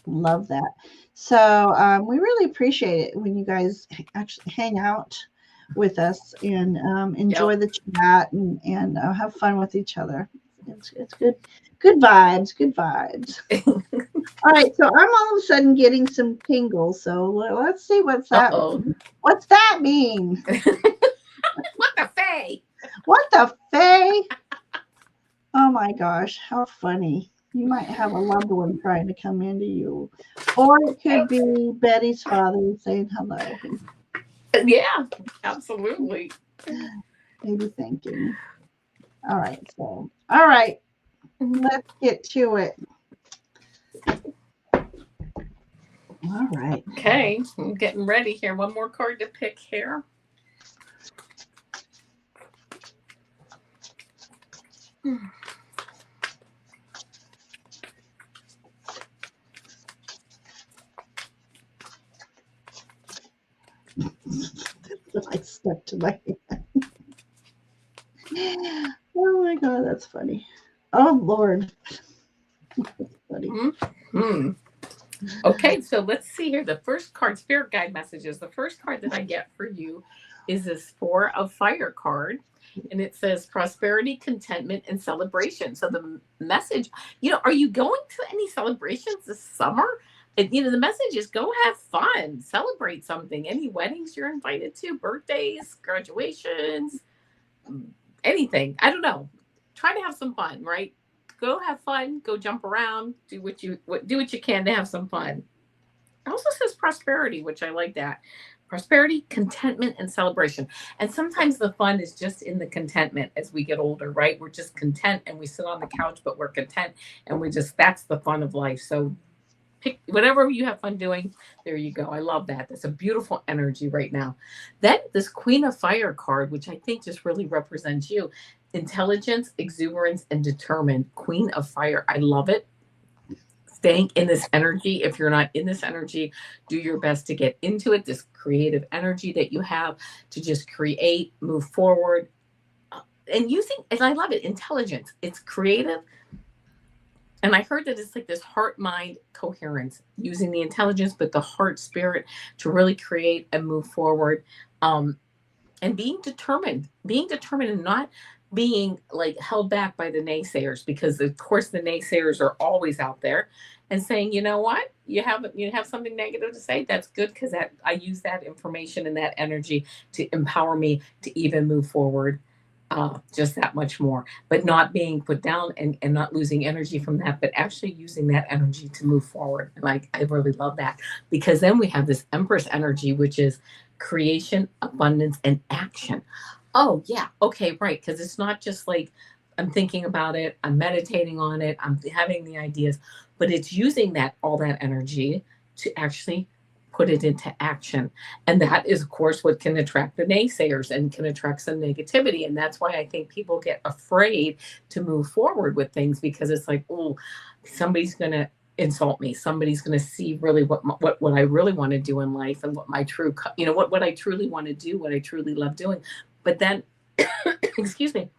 A: love that. So we really appreciate it when you guys actually hang out with us and enjoy the chat and have fun with each other. It's good vibes, good vibes. All right, so I'm all of a sudden getting some tingles. So let's see what's that. What's that mean?
B: What the fay?
A: What the fay? Oh my gosh, how funny. You might have a loved one trying to come into you. Or it could be Betty's father saying hello.
B: Yeah, absolutely.
A: Maybe thinking. All right, let's get to it. All right.
B: Okay, I'm getting ready here. One more card to pick here.
A: I stuck to my hand. Oh my God, that's funny. Oh Lord. That's funny.
B: Mm-hmm. Okay, so let's see here. The first card, Spirit Guide Messages. The first card that I get for you is this Four of Fire card. And it says prosperity, contentment, and celebration. So the message, are you going to any celebrations this summer? And, the message is go have fun, celebrate something. Any weddings you're invited to, birthdays, graduations, anything. I don't know. Try to have some fun, right? Go have fun, go jump around, do what you can to have some fun. It also says prosperity, which I like that. Prosperity, contentment, and celebration. And sometimes the fun is just in the contentment as we get older, right? We're just content and we sit on the couch, but we're content and that's the fun of life. So pick whatever you have fun doing. There you go. I love that. That's a beautiful energy right now. Then this Queen of Fire card, which I think just really represents you. Intelligence, exuberance, and determined. Queen of Fire. I love it. Staying in this energy. If you're not in this energy, do your best to get into it. This creative energy that you have to just create, move forward, and I love it, intelligence. It's creative. And I heard that it's like this heart-mind coherence, using the intelligence, but the heart spirit to really create and move forward. And being determined and not being like held back by the naysayers, because of course the naysayers are always out there and saying, you know what, you have something negative to say, that's good, because I use that information and that energy to empower me to even move forward just that much more, but not being put down and not losing energy from that, but actually using that energy to move forward. And I really love that, because then we have this Empress energy, which is creation, abundance, and action. Oh, yeah. Okay, right. Because it's not just like I'm thinking about it, I'm meditating on it, I'm having the ideas, but it's using all that energy to actually put it into action. And that is, of course, what can attract the naysayers and can attract some negativity. And that's why I think people get afraid to move forward with things, because it's like, oh, somebody's going to insult me. Somebody's going to see really what I really want to do in life, and what my true, what I truly want to do, what I truly love doing. But then, excuse me,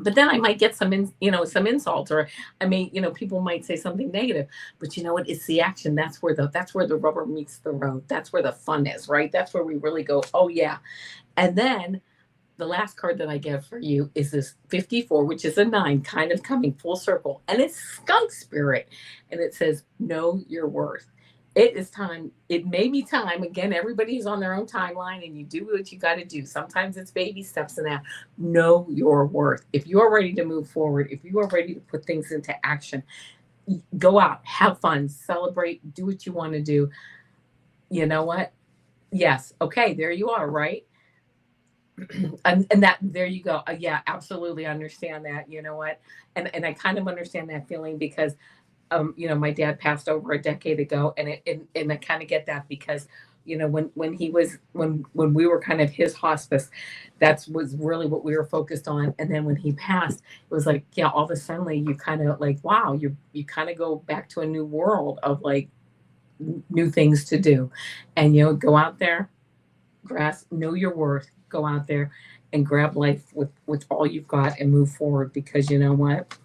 B: but then I might get some insults, or I may, people might say something negative, but you know what? It's the action. That's where the rubber meets the road. That's where the fun is, right? That's where we really go, oh yeah. And then the last card that I get for you is this 54, which is a 9, kind of coming full circle. And it's Skunk Spirit. And it says, know your worth. It is time. It may be time. Again, everybody's on their own timeline, and you do what you got to do. Sometimes it's baby steps in that. Know your worth. If you are ready to move forward, if you are ready to put things into action, go out, have fun, celebrate, do what you want to do. You know what? Yes. Okay. There you are. Right. and that, there you go. Yeah, absolutely understand that. You know what? And I kind of understand that feeling, because my dad passed over a decade ago, and I kind of get that, because, when we were kind of his hospice, that was really what we were focused on. And then when he passed, it was like, yeah, all of a sudden you kind of like, wow, you kind of go back to a new world of like new things to do, and go out there, know your worth, go out there and grab life with all you've got and move forward, because you know what?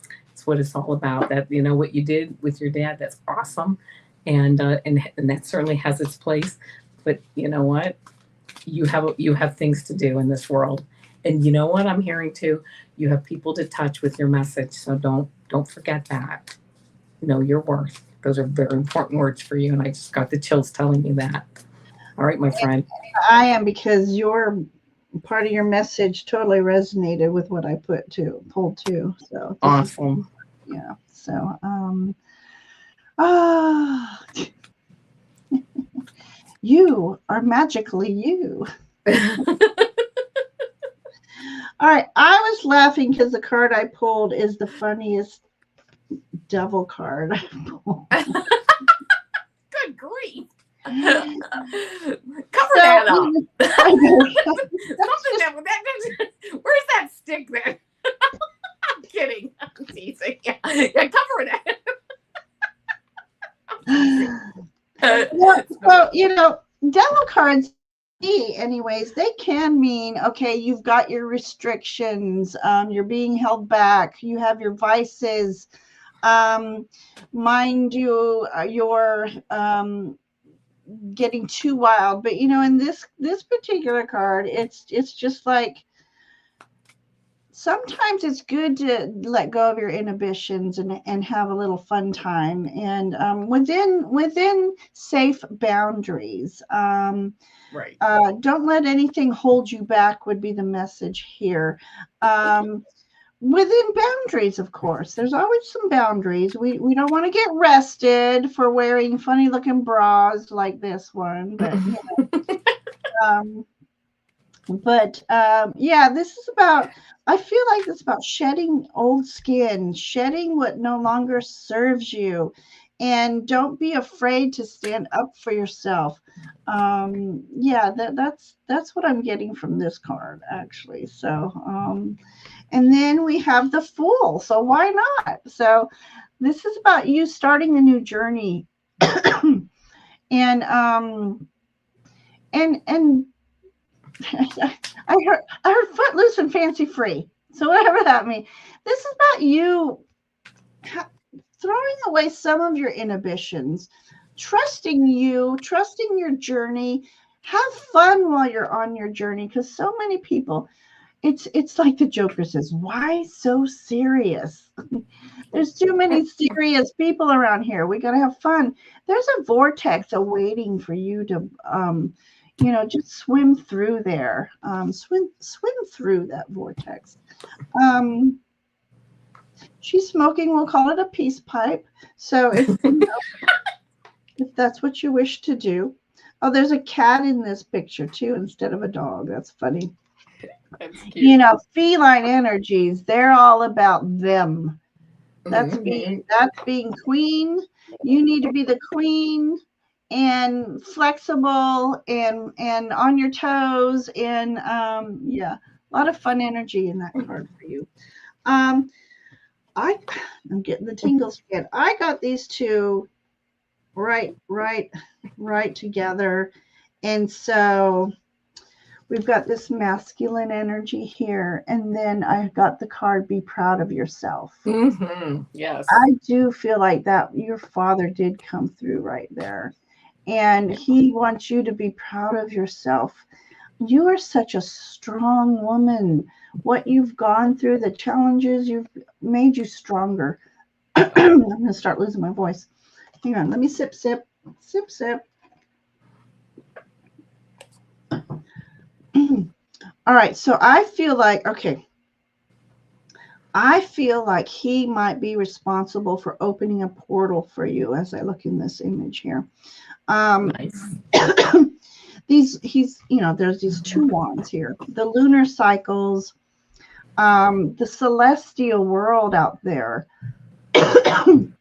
B: What it's all about. That what you did with your dad, that's awesome, and that certainly has its place. But you know what? You have things to do in this world, and you know what I'm hearing too. You have people to touch with your message, so don't forget that. Know your worth. Those are very important words for you, and I just got the chills telling you that. All right, my friend.
A: I am, because your part of your message totally resonated with what I pulled too. So this is,
B: Awesome.
A: yeah. So ah, you are magically you. All right, I was laughing because the card I pulled is the funniest devil card I pulled.
B: Good grief. Cover
A: So,
B: that up.
A: I know.
B: Where's that stick there? I'm kidding. I'm teasing. Yeah, cover that.
A: Well, so, devil cards, anyways, they can mean, okay, you've got your restrictions, you're being held back, you have your vices, mind you, you're getting too wild. But in this particular card, it's just like, sometimes it's good to let go of your inhibitions and have a little fun time, and within safe boundaries.
B: Right.
A: Don't let anything hold you back would be the message here. Within boundaries, of course. There's always some boundaries. We don't want to get arrested for wearing funny looking bras like this one, but um, yeah, this is about, I feel like it's about shedding old skin, shedding what no longer serves you, and don't be afraid to stand up for yourself. Yeah, that's what I'm getting from this card, actually. So and then we have the Fool. So why not? So this is about you starting a new journey. and and I heard footloose and fancy free. So whatever that means. This is about you throwing away some of your inhibitions, trusting your journey. Have fun while you're on your journey, because so many people, it's like the Joker says, why so serious? There's too many serious people around here. We got to have fun. There's a vortex awaiting for you to just swim through there. Swim through that vortex. She's smoking, we'll call it a peace pipe. So if if that's what you wish to do. Oh, there's a cat in this picture too instead of a dog. That's funny.
B: That's cute.
A: Feline energies, they're all about them. That's being queen. You need to be the queen, and flexible, and on your toes, and yeah, a lot of fun energy in that card for you. I'm getting the tingles again. I got these two right together, and so we've got this masculine energy here, and then I got the card, be proud of yourself.
B: Yes.
A: I do feel like that your father did come through right there, and he wants you to be proud of yourself. You are such a strong woman. What you've gone through, the challenges, you've made you stronger. I'm going to start losing my voice. Hang on, let me sip. All right, so I feel like he might be responsible for opening a portal for you as I look in this image here.
B: Nice.
A: There's these two wands here, the lunar cycles, the celestial world out there. Hang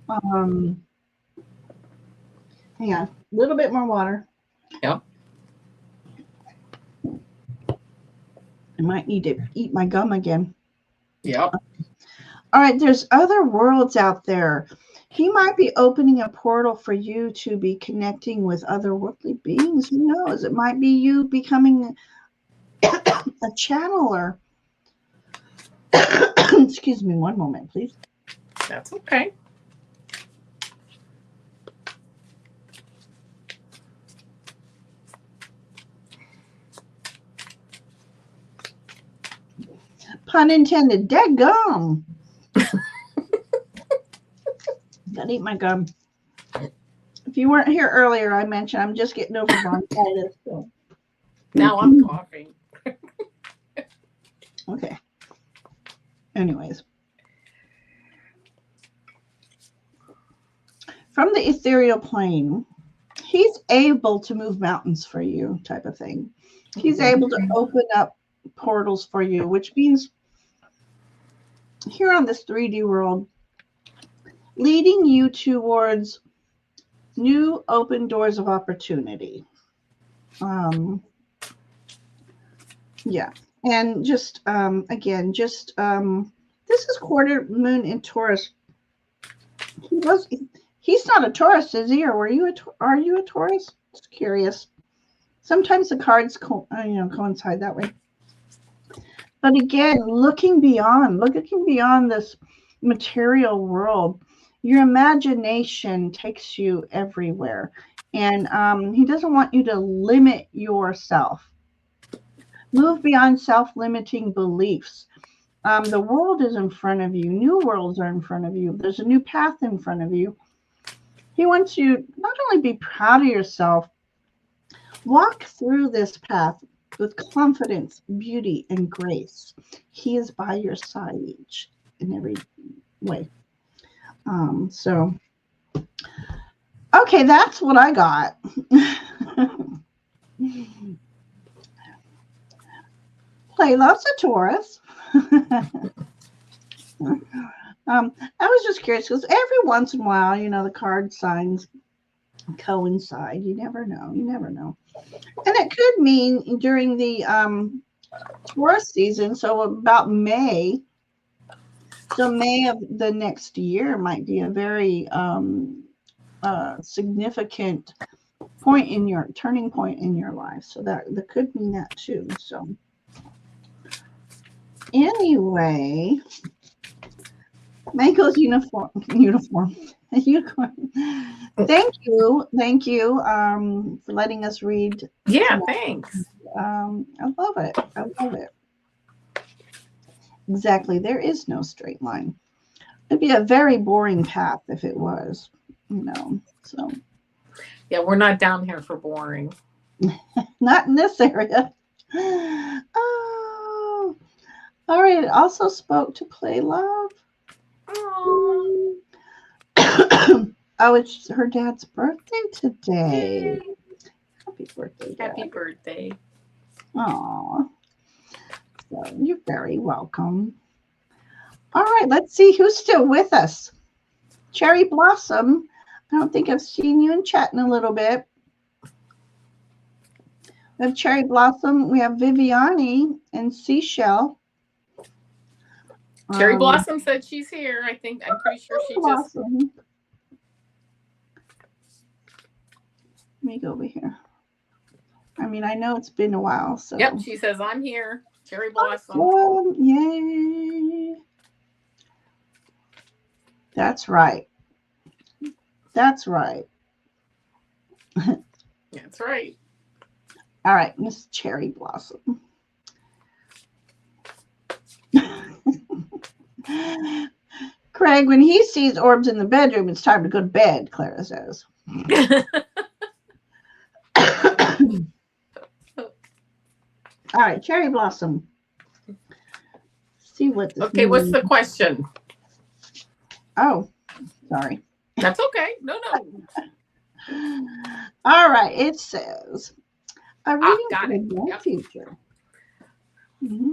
A: on, a little bit more water.
B: Yep.
A: I might need to eat my gum again.
B: Yep.
A: All right, there's other worlds out there. He might be opening a portal for you to be connecting with otherworldly beings. Who knows? It might be you becoming a channeler. Excuse me one moment, please.
B: That's okay.
A: Pun intended. Dead gum. Gotta eat my gum. If you weren't here earlier, I mentioned I'm just getting over bronchitis. So.
B: Now I'm coughing.
A: Okay. Anyways. From the ethereal plane, he's able to move mountains for you, type of thing. He's able to open up portals for you, which means here on this 3D world, leading you towards new open doors of opportunity. Yeah. And just, again, just, this is quarter moon in Taurus. He's not a Taurus, is he? Or are you a Taurus? Just curious. Sometimes the cards coincide that way. But again, looking beyond this material world, your imagination takes you everywhere. And he doesn't want you to limit yourself. Move beyond self-limiting beliefs. The world is in front of you. New worlds are in front of you. There's a new path in front of you. He wants you not only be proud of yourself, walk through this path with confidence, beauty, and grace. He is by your side each in every way. So, okay, that's what I got. Play loves a Taurus. I was just curious because every once in a while, the card signs coincide. You never know. And it could mean during the Taurus season, so about May. So May of the next year might be a very significant turning point in your life. So that could mean that too. So anyway, Mango's uniform. Thank you for letting us read.
B: Yeah,
A: tonight.
B: thanks.
A: I love it. Exactly. There is no straight line. It'd be a very boring path if it was, so.
B: Yeah, we're not down here for boring.
A: Not in this area. Oh, all right. It also spoke to play love.
B: Oh,
A: It's her dad's birthday today.
B: yay.
A: Happy birthday, Dad.
B: Happy birthday.
A: Aw. So you're very welcome. All right, let's see who's still with us. Cherry Blossom. I don't think I've seen you in chat in a little bit. We have Cherry Blossom. We have Viviani and Seashell.
B: Cherry Blossom said she's here. I'm pretty sure she
A: Blossom. Let me go over here. I mean, I know it's been a while, so.
B: Yep, she says, I'm here. Cherry Blossom.
A: Awesome. Yay. That's right. That's right.
B: That's right.
A: All right, Miss Cherry Blossom. Craig, when he sees orbs in the bedroom, it's time to go to bed, Clara says. All right, Cherry Blossom. See what this
B: Okay, what's the question?
A: Oh, sorry.
B: That's okay. No.
A: All right, it says, a reading
B: got
A: for
B: it.
A: the near future. Mm-hmm.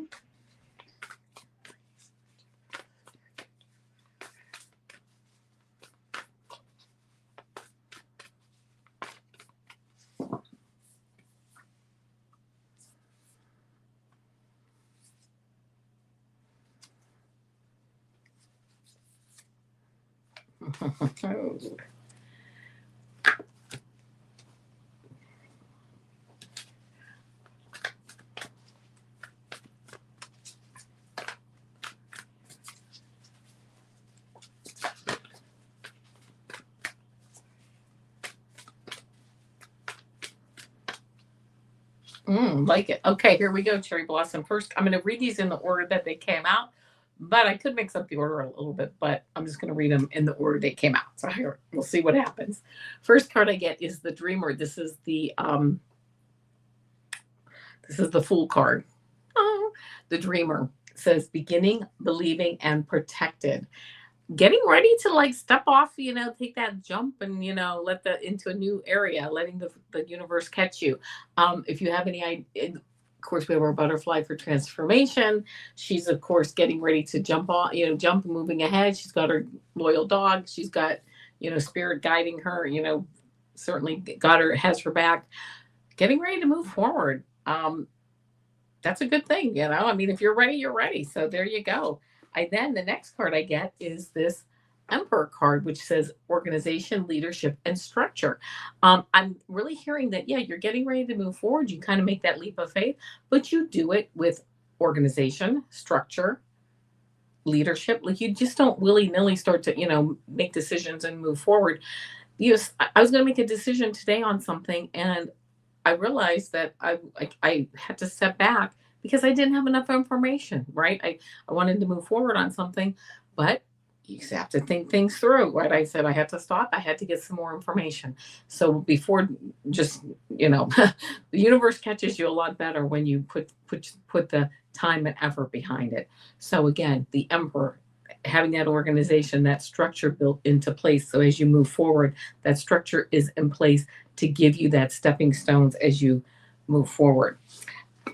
B: Like it. Okay, here we go, Cherry Blossom. First, I'm going to read these in the order that they came out, but I could mix up the order a little bit, but I'm just going to read them in the order they came out. So here, we'll see what happens. First card I get is the Dreamer. This is the Fool card. Oh, the Dreamer says beginning, believing, and protected. Getting ready to like step off, take that jump and let the into a new area, letting the universe catch you. If you have any idea, of course, we have our butterfly for transformation. She's of course getting ready to jump on, jump, moving ahead. She's got her loyal dog. She's got spirit guiding her. Certainly got her, has her back. Getting ready to move forward. That's a good thing. I mean, if you're ready, you're ready. So there you go. Then the next card I get is this Emperor card, which says organization, leadership, and structure. I'm really hearing that, yeah, you're getting ready to move forward. You kind of make that leap of faith, but you do it with organization, structure, leadership. Like you just don't willy-nilly start to, make decisions and move forward. Yes, I was going to make a decision today on something, and I realized that I had to step back because I didn't have enough information, right? I wanted to move forward on something, but you just have to think things through, right? I said I had to stop. I had to get some more information. So before just, the universe catches you a lot better when you put the time and effort behind it. So again, the Emperor, having that organization, that structure built into place. So as you move forward, that structure is in place to give you that stepping stones as you move forward.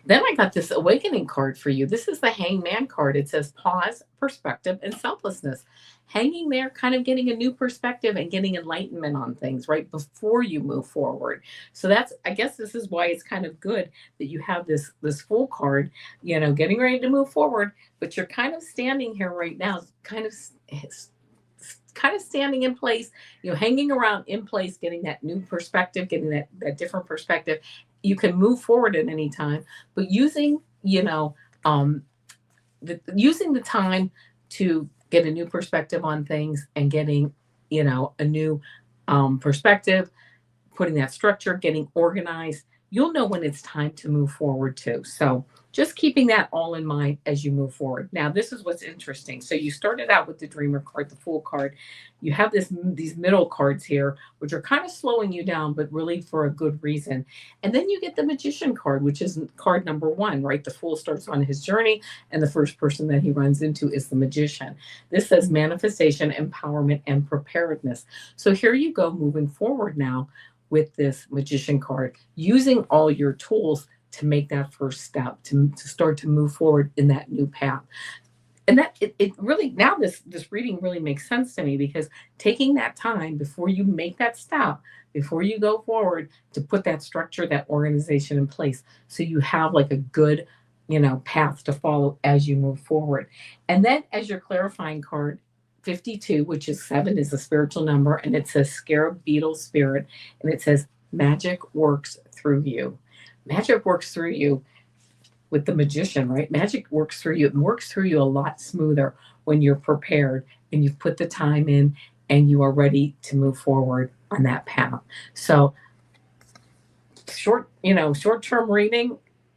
B: Then I got this awakening card for you. This is the Hangman card. It says pause, perspective, and selflessness. Hanging there, kind of getting a new perspective and getting enlightenment on things right before you move forward. So I guess this is why it's kind of good that you have this Fool card, getting ready to move forward, but you're kind of standing here right now, kind of standing in place, hanging around in place, getting that new perspective, getting that different perspective. You can move forward at any time, but using using the time to get a new perspective on things and getting a new perspective, putting that structure, getting organized. You'll know when it's time to move forward too. So just keeping that all in mind as you move forward. Now, this is what's interesting. So you started out with the Dreamer card, the Fool card. You have these middle cards here, which are kind of slowing you down, but really for a good reason. And then you get the Magician card, which is card number 1, right? The Fool starts on his journey, and the first person that he runs into is the Magician. This says manifestation, empowerment, and preparedness. So here you go, moving forward now with this Magician card, using all your tools to make that first step, to start to move forward in that new path. And that it really, now this reading really makes sense to me, because taking that time before you make that step, before you go forward, to put that structure, that organization in place, so you have like a good path to follow as you move forward. And then as your clarifying card, 52, which is 7, is a spiritual number, and it says Scarab Beetle Spirit, and it says magic works through you. Magic works through you with the Magician, right? Magic works through you. It works through you a lot smoother when you're prepared and you've put the time in and you are ready to move forward on that path. So short-term reading,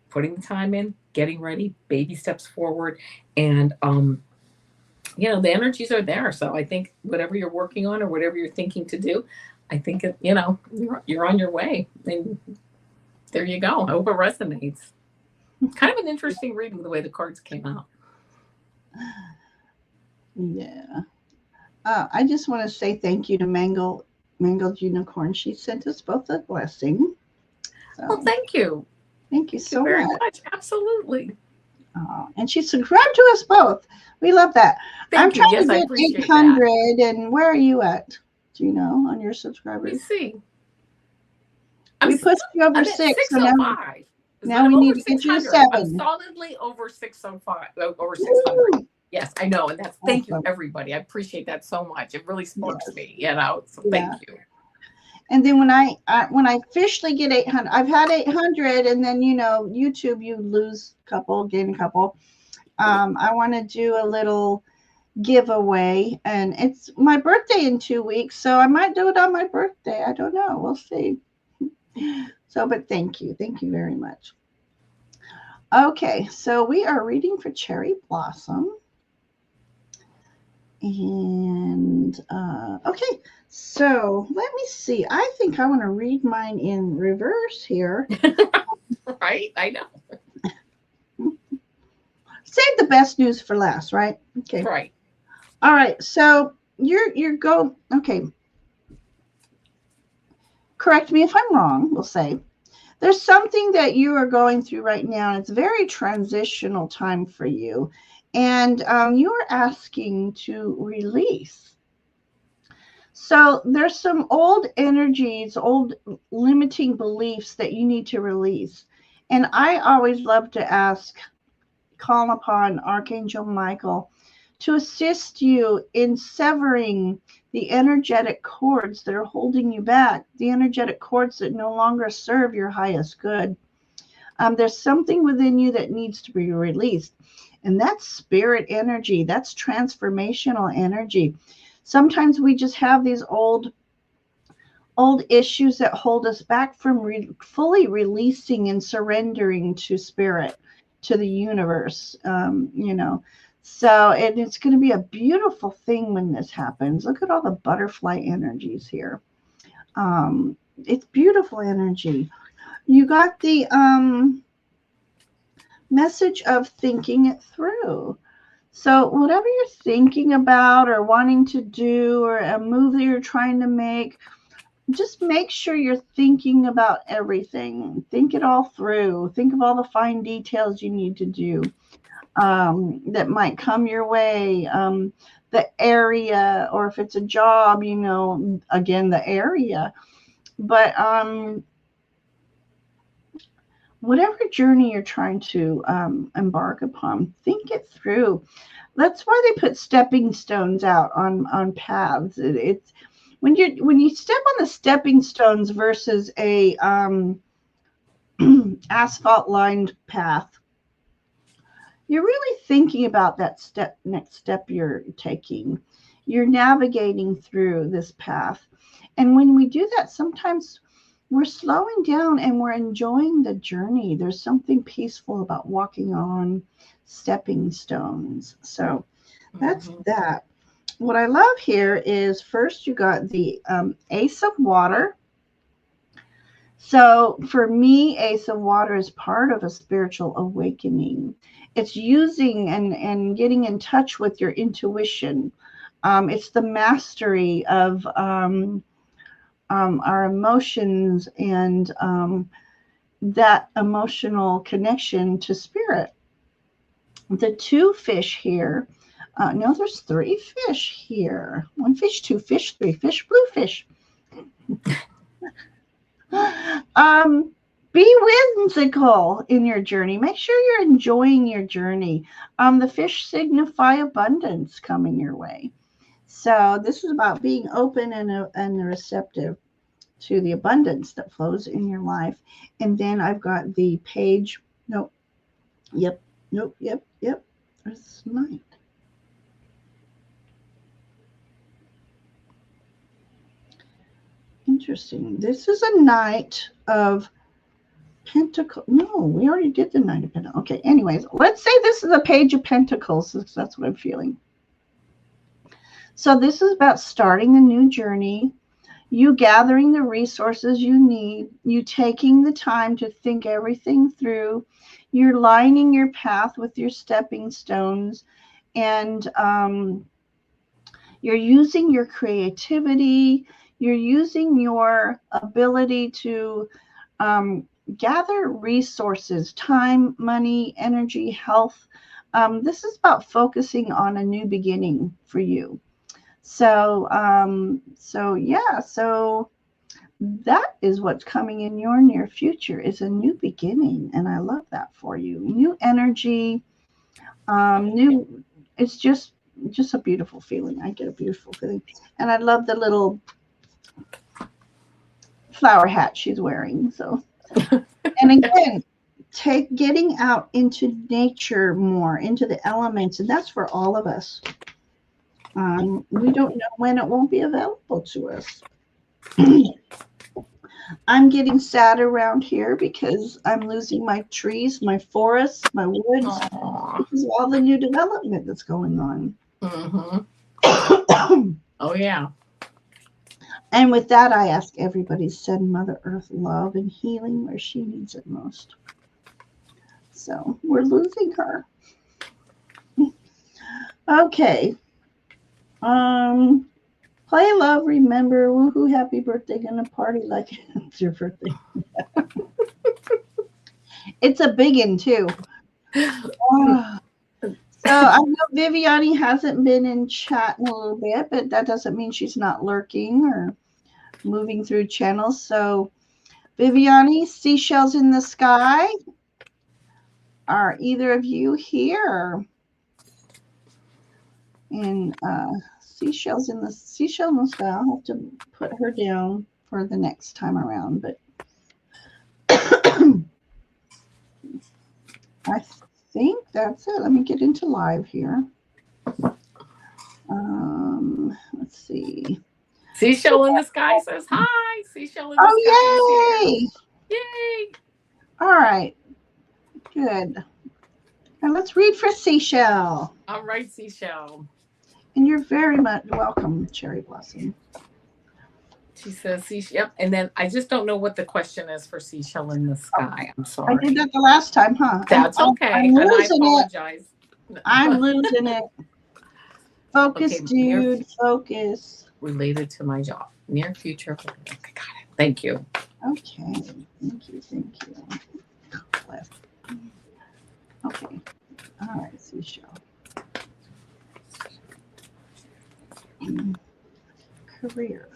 B: putting the time in, getting ready, baby steps forward, and the energies are there. So I think whatever you're working on or whatever you're thinking to do, I think you're on your way. And there you go. I hope it resonates. Kind of an interesting reading the way the cards came out.
A: Yeah. I just want to say thank you to Mangled Unicorn. She sent us both a blessing.
B: So, well, thank you.
A: Thank you so
B: very much. Absolutely.
A: And she subscribed to us both. We love that. I'm trying to get 800. And where are you at? Do you know on your subscribers?
B: Let me see.
A: We pushed you over 6. So now we need to get you 7.
B: I'm solidly over 605. Over 600. Ooh. Yes, I know. And that's thank you, everybody. I appreciate that so much. It really sparks me. So thank you.
A: And then when I officially get 800, I've had 800, and then YouTube, you lose a couple, gain a couple. I want to do a little giveaway, and it's my birthday in 2 weeks, so I might do it on my birthday. I don't know. We'll see. So, but thank you very much. Okay, so we are reading for Cherry Blossom. And okay, so let me see. I think I want to read mine in reverse here.
B: Right? I know.
A: Save the best news for last, right? Okay.
B: Right.
A: All right. So you're go. Okay. Correct me if I'm wrong. We'll say there's something that you are going through right now. It's a very transitional time for you, and you are asking to release. So there's some old energies, old limiting beliefs that you need to release. And I always love to call upon Archangel Michael to assist you in severing the energetic cords that are holding you back, the energetic cords that no longer serve your highest good. There's something within you that needs to be released, and that's spirit energy, that's transformational energy. Sometimes we just have these old issues that hold us back from fully releasing and surrendering to spirit, to the universe, so it's going to be a beautiful thing when this happens. Look at all the butterfly energies here. It's beautiful energy. You got the message of thinking it through. So whatever you're thinking about or wanting to do, or a move that you're trying to make, just make sure you're thinking about everything. Think it all through. Think of all the fine details you need to do that might come your way. The area, or if it's a job, again, the area. But whatever journey you're trying to embark upon, think it through. That's why they put stepping stones out on paths. It's when you step on the stepping stones versus a asphalt lined path, you're really thinking about that next step you're taking. You're navigating through this path. And when we do that, sometimes we're slowing down and we're enjoying the journey. There's something peaceful about walking on stepping stones. So that's that. What I love here is, first you got the Ace of Water. So for me, Ace of Water is part of a spiritual awakening. It's using and getting in touch with your intuition. It's the mastery of our emotions and that emotional connection to spirit. The two fish here, no, there's three fish here. One fish, two fish, three fish, blue fish. Be whimsical in your journey. Make sure you're enjoying your journey. The fish signify abundance coming your way. So this is about being open and receptive to the abundance that flows in your life. And then I've got the page. Nope. Yep. Nope. Yep. Yep. There's Knight. Interesting. This is a Knight of Pentacles. No, we already did the Knight of Pentacles. Okay. Anyways, let's say this is a Page of Pentacles. That's what I'm feeling. So this is about starting a new journey, you gathering the resources you need, you taking the time to think everything through, you're lining your path with your stepping stones, and you're using your creativity, you're using your ability to gather resources, time, money, energy, health. This is about focusing on a new beginning for you. So that is what's coming in your near future, is a new beginning. And I love that for you. New energy, it's just a beautiful feeling. I get a beautiful feeling. And I love the little flower hat she's wearing. So, and again, getting out into nature more, into the elements. And that's for all of us. We don't know when it won't be available to us. I'm getting sad around here because I'm losing my trees, my forests, my woods,
B: Aw.
A: because of all the new development that's going on.
B: Mm-hmm. Oh, yeah.
A: And with that, I ask everybody to send Mother Earth love and healing where she needs it most. So we're losing her. Okay. Play love, remember, woohoo, happy birthday, gonna party like it's your birthday. It's a big one too. So I know Viviani hasn't been in chat in a little bit, but that doesn't mean she's not lurking or moving through channels. So Viviani, seashells in the sky. Are either of you here? And seashell in the sky. I'll have to put her down for the next time around. But I think that's it. Let me get into live here. Let's see.
B: Seashell in the Sky says hi. Seashell in the Sky
A: Oh, yay!
B: is here. Yay!
A: All right. Good. Now let's read for Seashell.
B: All right, Seashell.
A: And you're very much welcome, Cherry Blossom.
B: She says seashell. Yep. And then I just don't know what the question is for Seashell in the Sky. I'm sorry.
A: I did that the last time, huh?
B: That's okay.
A: I'm
B: and I
A: apologize.
B: It.
A: I'm losing it. Focus, okay, dude. Focus.
B: Related to my job. Near future. Okay, got it. Thank you.
A: Okay. Thank you. Thank you. Okay. All right, seashell. Career.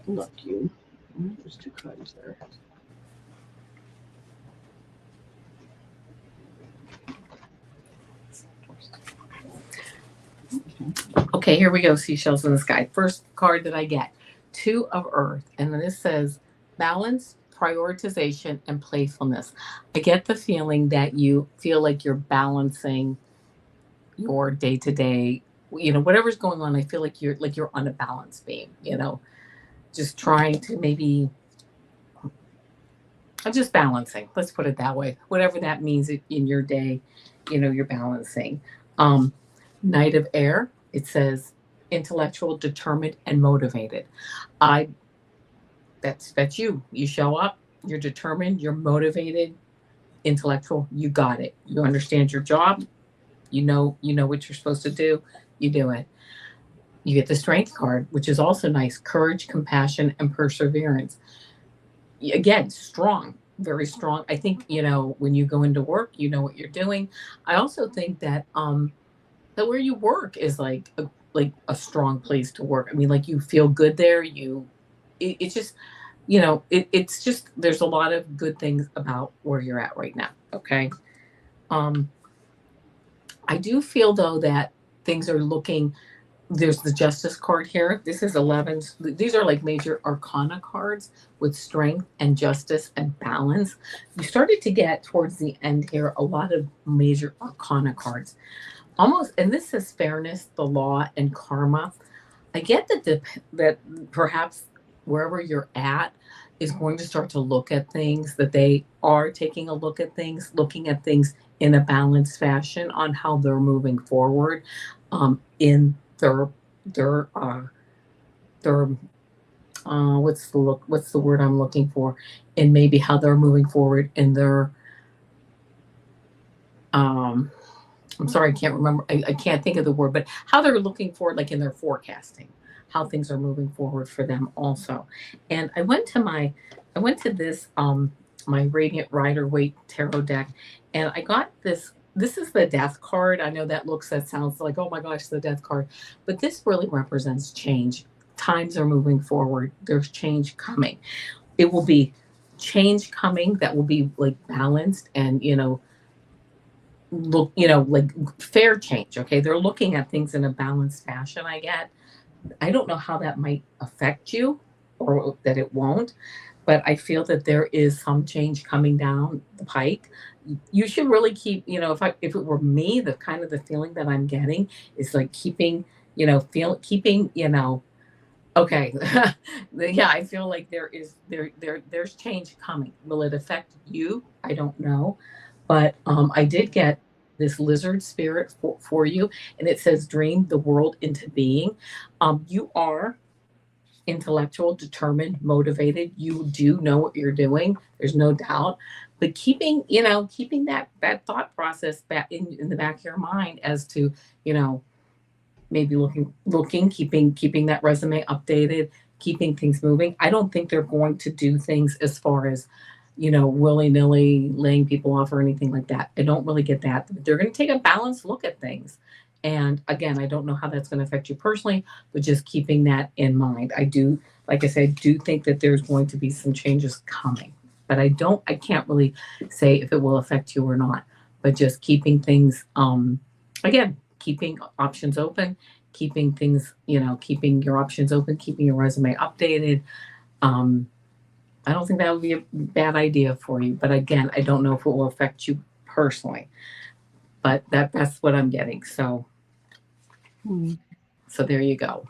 A: Look, you. There's two cards there.
B: Okay, here we go. Seashells in the Sky. First card that I get, 2 of Earth, and then it says balance, prioritization, and playfulness. I get the feeling that you feel like you're balancing your day to day. Whatever's going on. I feel like you're on a balance beam. Just trying to maybe. I'm just balancing. Let's put it that way. Whatever that means in your day, you're balancing. Knight of Air. It says intellectual, determined, and motivated. That's you. You show up, you're determined, you're motivated, intellectual, you got it. You understand your job, you know what you're supposed to do, you do it. You get the Strength card, which is also nice. Courage, compassion, and perseverance. Again, strong, very strong. I think, when you go into work, you know what you're doing. I also think that that where you work is like a strong place to work. I mean, like you feel good there. It's just, it's just, there's a lot of good things about where you're at right now. Okay. I do feel though that things are looking, there's the Justice card here. This is 11. These are like major arcana cards with strength and justice and balance. You started to get towards the end here a lot of major arcana cards. Almost, and this is fairness, the law, and karma. I get that perhaps wherever you're at, is going to start to look at things, that they are taking a look at things, looking at things in a balanced fashion on how they're moving forward in their what's the word I'm looking for, and maybe how they're moving forward in their um I'm sorry, I can't remember. I can't think of the word, but how they're looking forward, like in their forecasting, how things are moving forward for them also. And I went to this my Radiant Rider Waite tarot deck, and I got this. This is the death card. I know that sounds like, oh my gosh, the death card, but this really represents change. Times are moving forward. There's change coming. It will be change coming that will be like balanced and look, like fair change. Okay, they're looking at things in a balanced fashion. I don't know how that might affect you, or that it won't, but I feel that there is some change coming down the pike. You should really keep, if it were me, the kind of the feeling that I'm getting is like keeping, keeping, okay. Yeah, I feel like there's change coming. Will it affect you? I don't know. But I did get this lizard spirit for you, and it says dream the world into being. You are intellectual, determined, motivated. You do know what you're doing. There's no doubt. But keeping that thought process back in the back of your mind as to, you know, maybe keeping that resume updated, keeping things moving. I don't think they're going to do things as far as, willy-nilly laying people off or anything like that. I don't really get that. They're going to take a balanced look at things. And again, I don't know how that's going to affect you personally, but just keeping that in mind. I do, like I said, do think that there's going to be some changes coming, but I can't really say if it will affect you or not, but just keeping things, again, keeping options open, keeping things, keeping your options open, keeping your resume updated. Um, I don't think that would be a bad idea for you. But again, I don't know if it will affect you personally. But that's what I'm getting. So, so there you go.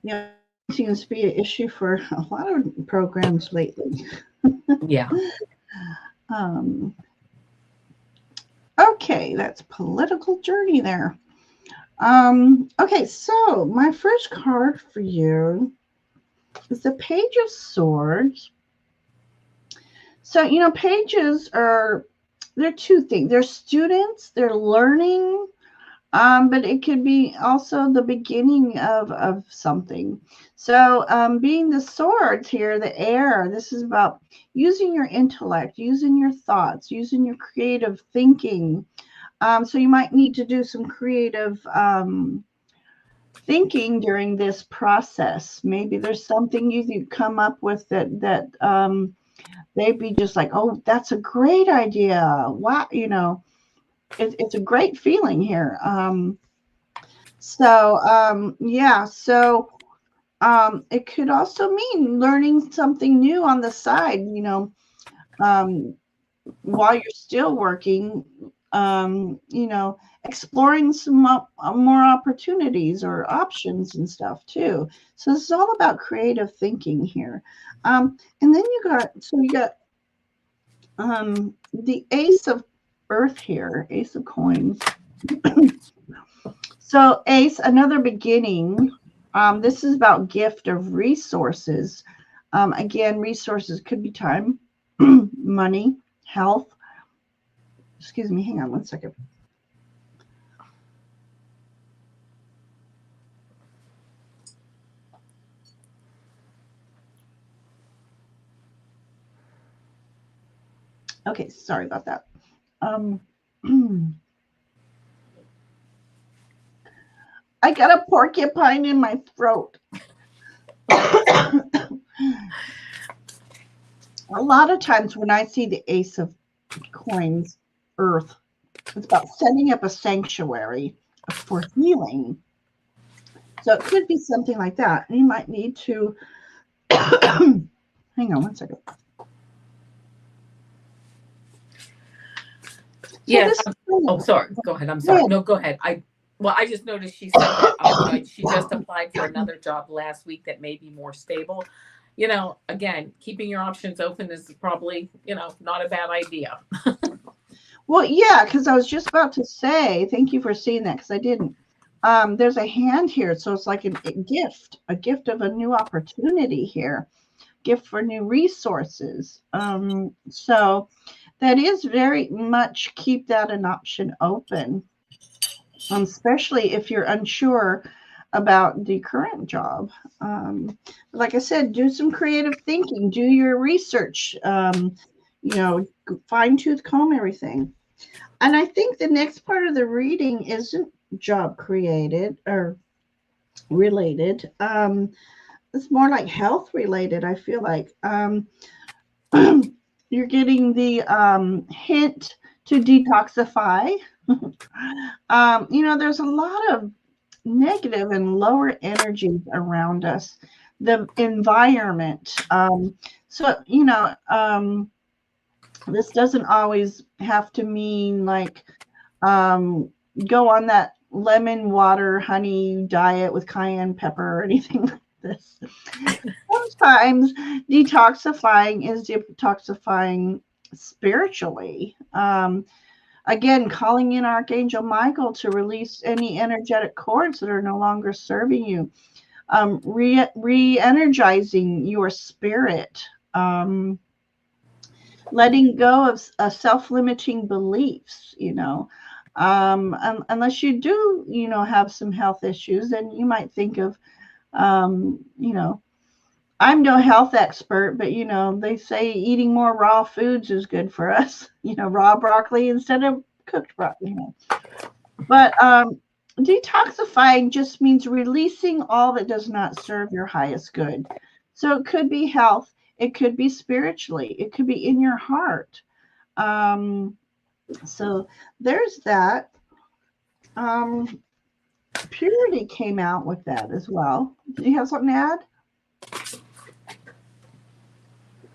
A: Yeah, seems to be an issue for a lot of programs lately.
B: Yeah.
A: Okay, that's political journey there. Okay, so my first card for you is the Page of Swords. So, pages they're two things. They're students, they're learning, but it could be also the beginning of something. So being the swords here, the air, this is about using your intellect, using your thoughts, using your creative thinking. So you might need to do some creative thinking during this process. Maybe there's something you come up with that they'd be just like, oh, that's a great idea. Wow, it's a great feeling here. Yeah, so it could also mean learning something new on the side, while you're still working, exploring some more opportunities or options and stuff too. So this is all about creative thinking here. And then you got the Ace of Earth here, Ace of Coins. So Ace, another beginning. This is about gift of resources. Again, resources could be time, money, health. Excuse me, hang on one second. Okay, sorry about that. I got a porcupine in my throat. A lot of times when I see the Ace of Coins, Earth, it's about setting up a sanctuary for healing. So it could be something like that. You might need to hang on one second.
B: Yeah. Oh, sorry. Go ahead. I'm sorry. No, go ahead. Well, I just noticed she said that she just applied for another job last week that may be more stable. Again, keeping your options open is probably not a bad idea.
A: Well, yeah, because I was just about to say, thank you for seeing that because I didn't. There's a hand here, so it's like a gift of a new opportunity here, gift for new resources. So that is very much keep that an option open, especially if you're unsure about the current job. Like I said, do some creative thinking, do your research, you know, fine tooth comb everything. And I think the next part of the reading isn't job created or related. It's more like health related, I feel like. You're getting the hint to detoxify. There's a lot of negative and lower energies around us, the environment. This doesn't always have to mean like um, go on that lemon water honey diet with cayenne pepper or anything like this. Sometimes detoxifying is detoxifying spiritually. Again, calling in Archangel Michael to release any energetic cords that are no longer serving you, re-energizing your spirit, letting go of self-limiting beliefs, unless you do, have some health issues, then you might think of, um, you know, I'm no health expert, but they say eating more raw foods is good for us. Raw broccoli instead of cooked broccoli. But detoxifying just means releasing all that does not serve your highest good. So it could be health, it could be spiritually, it could be in your heart. So there's that. Purity came out with that as well. Did you have something to add?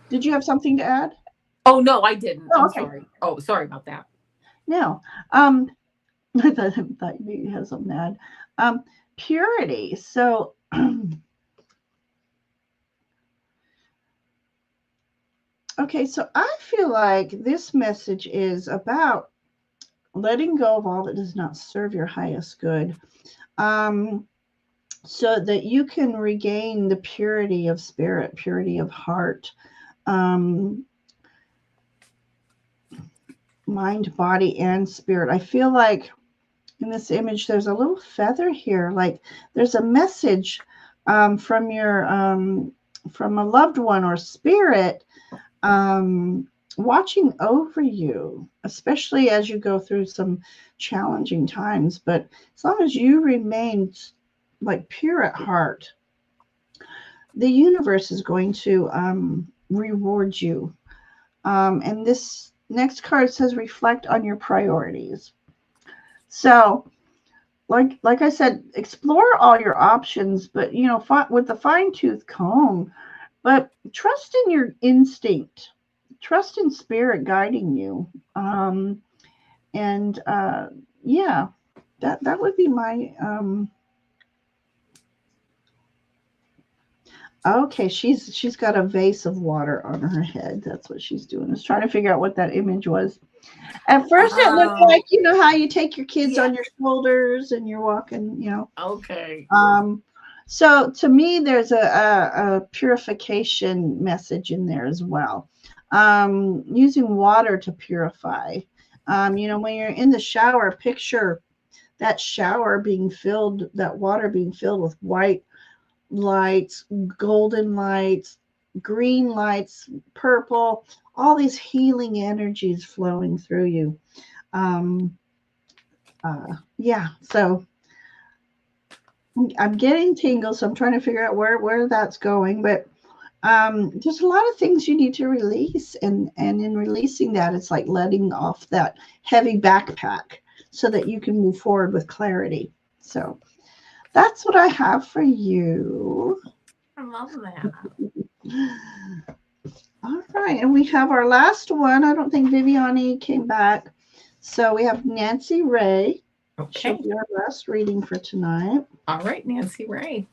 A: Did you have something to add?
B: Oh no, I didn't.
A: Oh,
B: I'm
A: okay.
B: sorry. Oh, sorry about that.
A: No. I thought you had something to add. Purity. So okay, so I feel like this message is about letting go of all that does not serve your highest good, so that you can regain the purity of spirit, purity of heart, mind, body, and spirit. I feel like in this image, there's a little feather here, like there's a message from your from a loved one or spirit watching over you, especially as you go through some challenging times. But as long as you remain like pure at heart, the universe is going to reward you. And this next card says reflect on your priorities. So like I said, explore all your options, but with the fine tooth comb, but trust in your instinct, trust in spirit guiding you. And yeah, that would be my okay, she's got a vase of water on her head. That's what she's doing. I was trying to figure out what that image was. At first it looked like, how you take your kids on your shoulders and you're walking.
B: Okay.
A: So to me, there's a purification message in there as well. Using water to purify. When you're in the shower, picture that shower being filled, that water being filled with white lights, golden lights, green lights, purple, all these healing energies flowing through you. Yeah, so I'm getting tingles, so I'm trying to figure out where that's going, but there's a lot of things you need to release, and in releasing that, it's like letting off that heavy backpack so that you can move forward with clarity. So that's what I have for you.
B: I love that.
A: All right, and we have our last one. I don't think Viviani came back. So we have Nancy Ray. She'll
B: Okay.
A: be our last reading for tonight.
B: All right, Nancy Ray.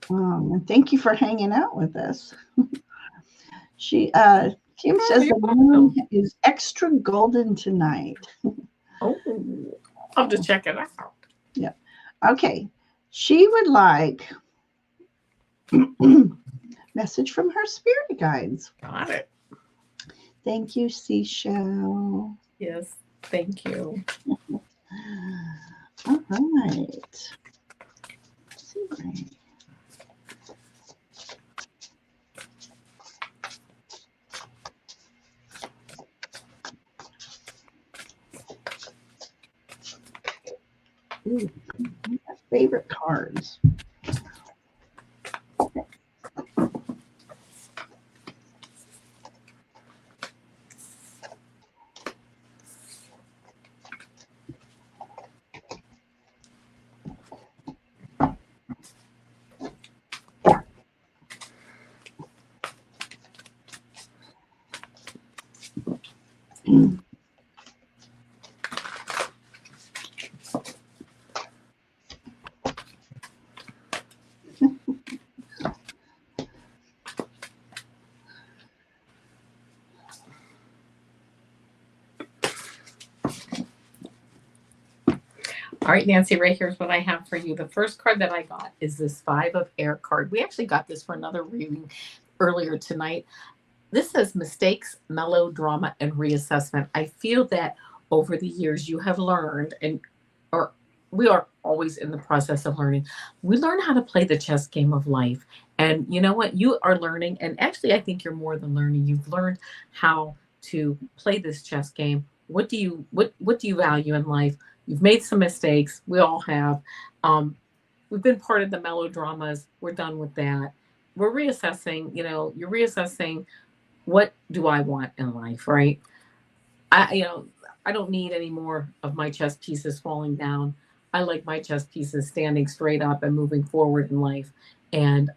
A: And thank you for hanging out with us. Kim says
B: you're
A: the
B: welcome.
A: moon is extra golden tonight.
B: Oh, I'll just check it out.
A: Yeah. Okay. She would like message from her spirit guides.
B: Got it.
A: Thank you, Seashell.
B: Yes, thank you.
A: All right. Let's see. Ooh, my favorite cards.
B: All right, Nancy Ray, here's what I have for you. The first card that I got is this 5 of Air card. We actually got this for another reading earlier tonight. This says mistakes, melodrama, and reassessment. I feel that over the years you have learned, or we are always in the process of learning. We learn how to play the chess game of life. And you know what? You are learning, and actually I think you're more than learning. You've learned how to play this chess game. What do you value in life? You've made some mistakes. We all have. We've been part of the melodramas. We're done with that. We're reassessing. You're reassessing, what do I want in life, right? I don't need any more of my chess pieces falling down. I like my chess pieces standing straight up and moving forward in life. And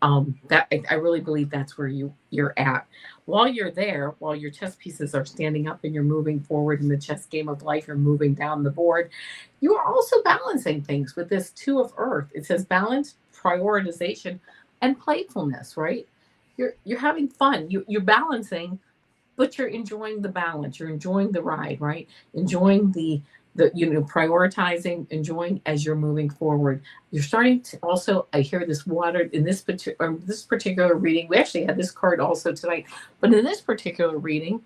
B: that I really believe that's where you're at. While you're there, while your chess pieces are standing up and you're moving forward in the chess game of life, you're moving down the board. You are also balancing things with this 2 of Earth. It says balance, prioritization, and playfulness, right? You're having fun. You're balancing, but you're enjoying the balance. You're enjoying the ride, right? Enjoying the prioritizing, enjoying as you're moving forward. You're starting to also, I hear this water in this particular reading. We actually had this card also tonight, but in this particular reading,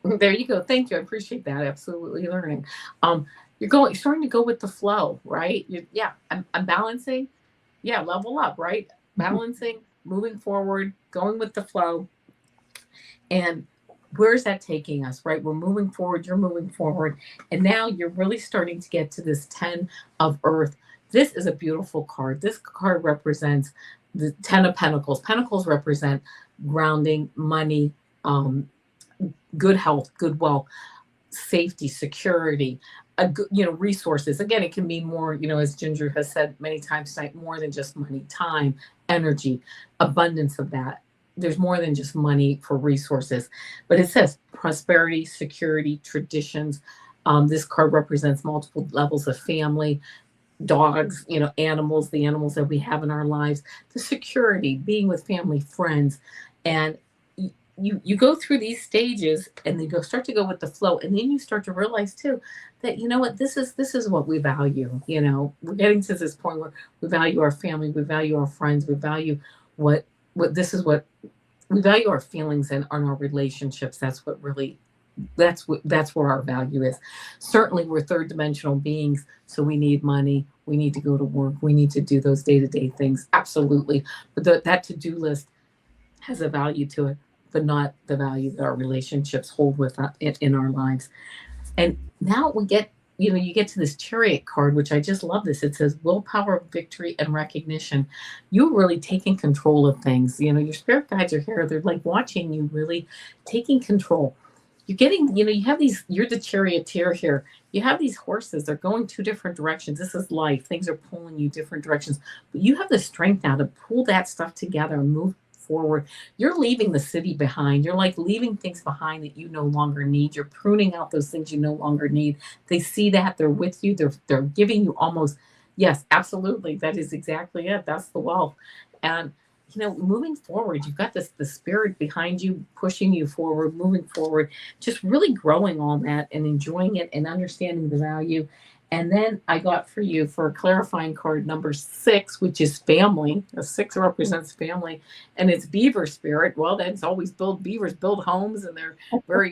B: there you go. Thank you. I appreciate that. Absolutely learning. You're starting to go with the flow, right? I'm balancing. Yeah, level up, right? Balancing, moving forward, going with the flow. And where's that taking us, right? We're moving forward, you're moving forward. And now you're really starting to get to this 10 of Earth. This is a beautiful card. This card represents the 10 of Pentacles. Pentacles represent grounding, money, good health, good wealth, safety, security, resources. Again, it can be more, as Ginger has said many times tonight, more than just money, time, energy, abundance of that. There's more than just money for resources, but it says prosperity, security, traditions. This card represents multiple levels of family, dogs, animals, the animals that we have in our lives, the security, being with family, friends. And you go through these stages and then start to go with the flow. And then you start to realize too, that what, this is what we value. We're getting to this point where we value our family, we value our friends, we value what we value, our feelings and on our relationships. That's where our value is. Certainly we're third dimensional beings, so we need money, we need to go to work, we need to do those day-to-day things, absolutely. But that to-do list has a value to it, but not the value that our relationships hold with in our lives. And now we get, you get to this Chariot card, which I just love this. It says willpower, victory, and recognition. You're really taking control of things. Your spirit guides are here. They're like watching you, really taking control. You're getting, you have these, you're the charioteer here. You have these horses, they're going 2 different directions. This is life. Things are pulling you different directions. But you have the strength now to pull that stuff together and move forward. You're leaving the city behind. You're like leaving things behind that you no longer need. You're pruning out those things you no longer need. They see that, they're with you, they're giving you almost, yes, absolutely. That is exactly it. That's the wealth. And moving forward, you've got this the spirit behind you, pushing you forward, moving forward, just really growing all that and enjoying it and understanding the value. And then I got for you for a clarifying card number 6, which is family. A 6 represents family, and it's beaver spirit. Well, that's always beavers build homes, and they're very,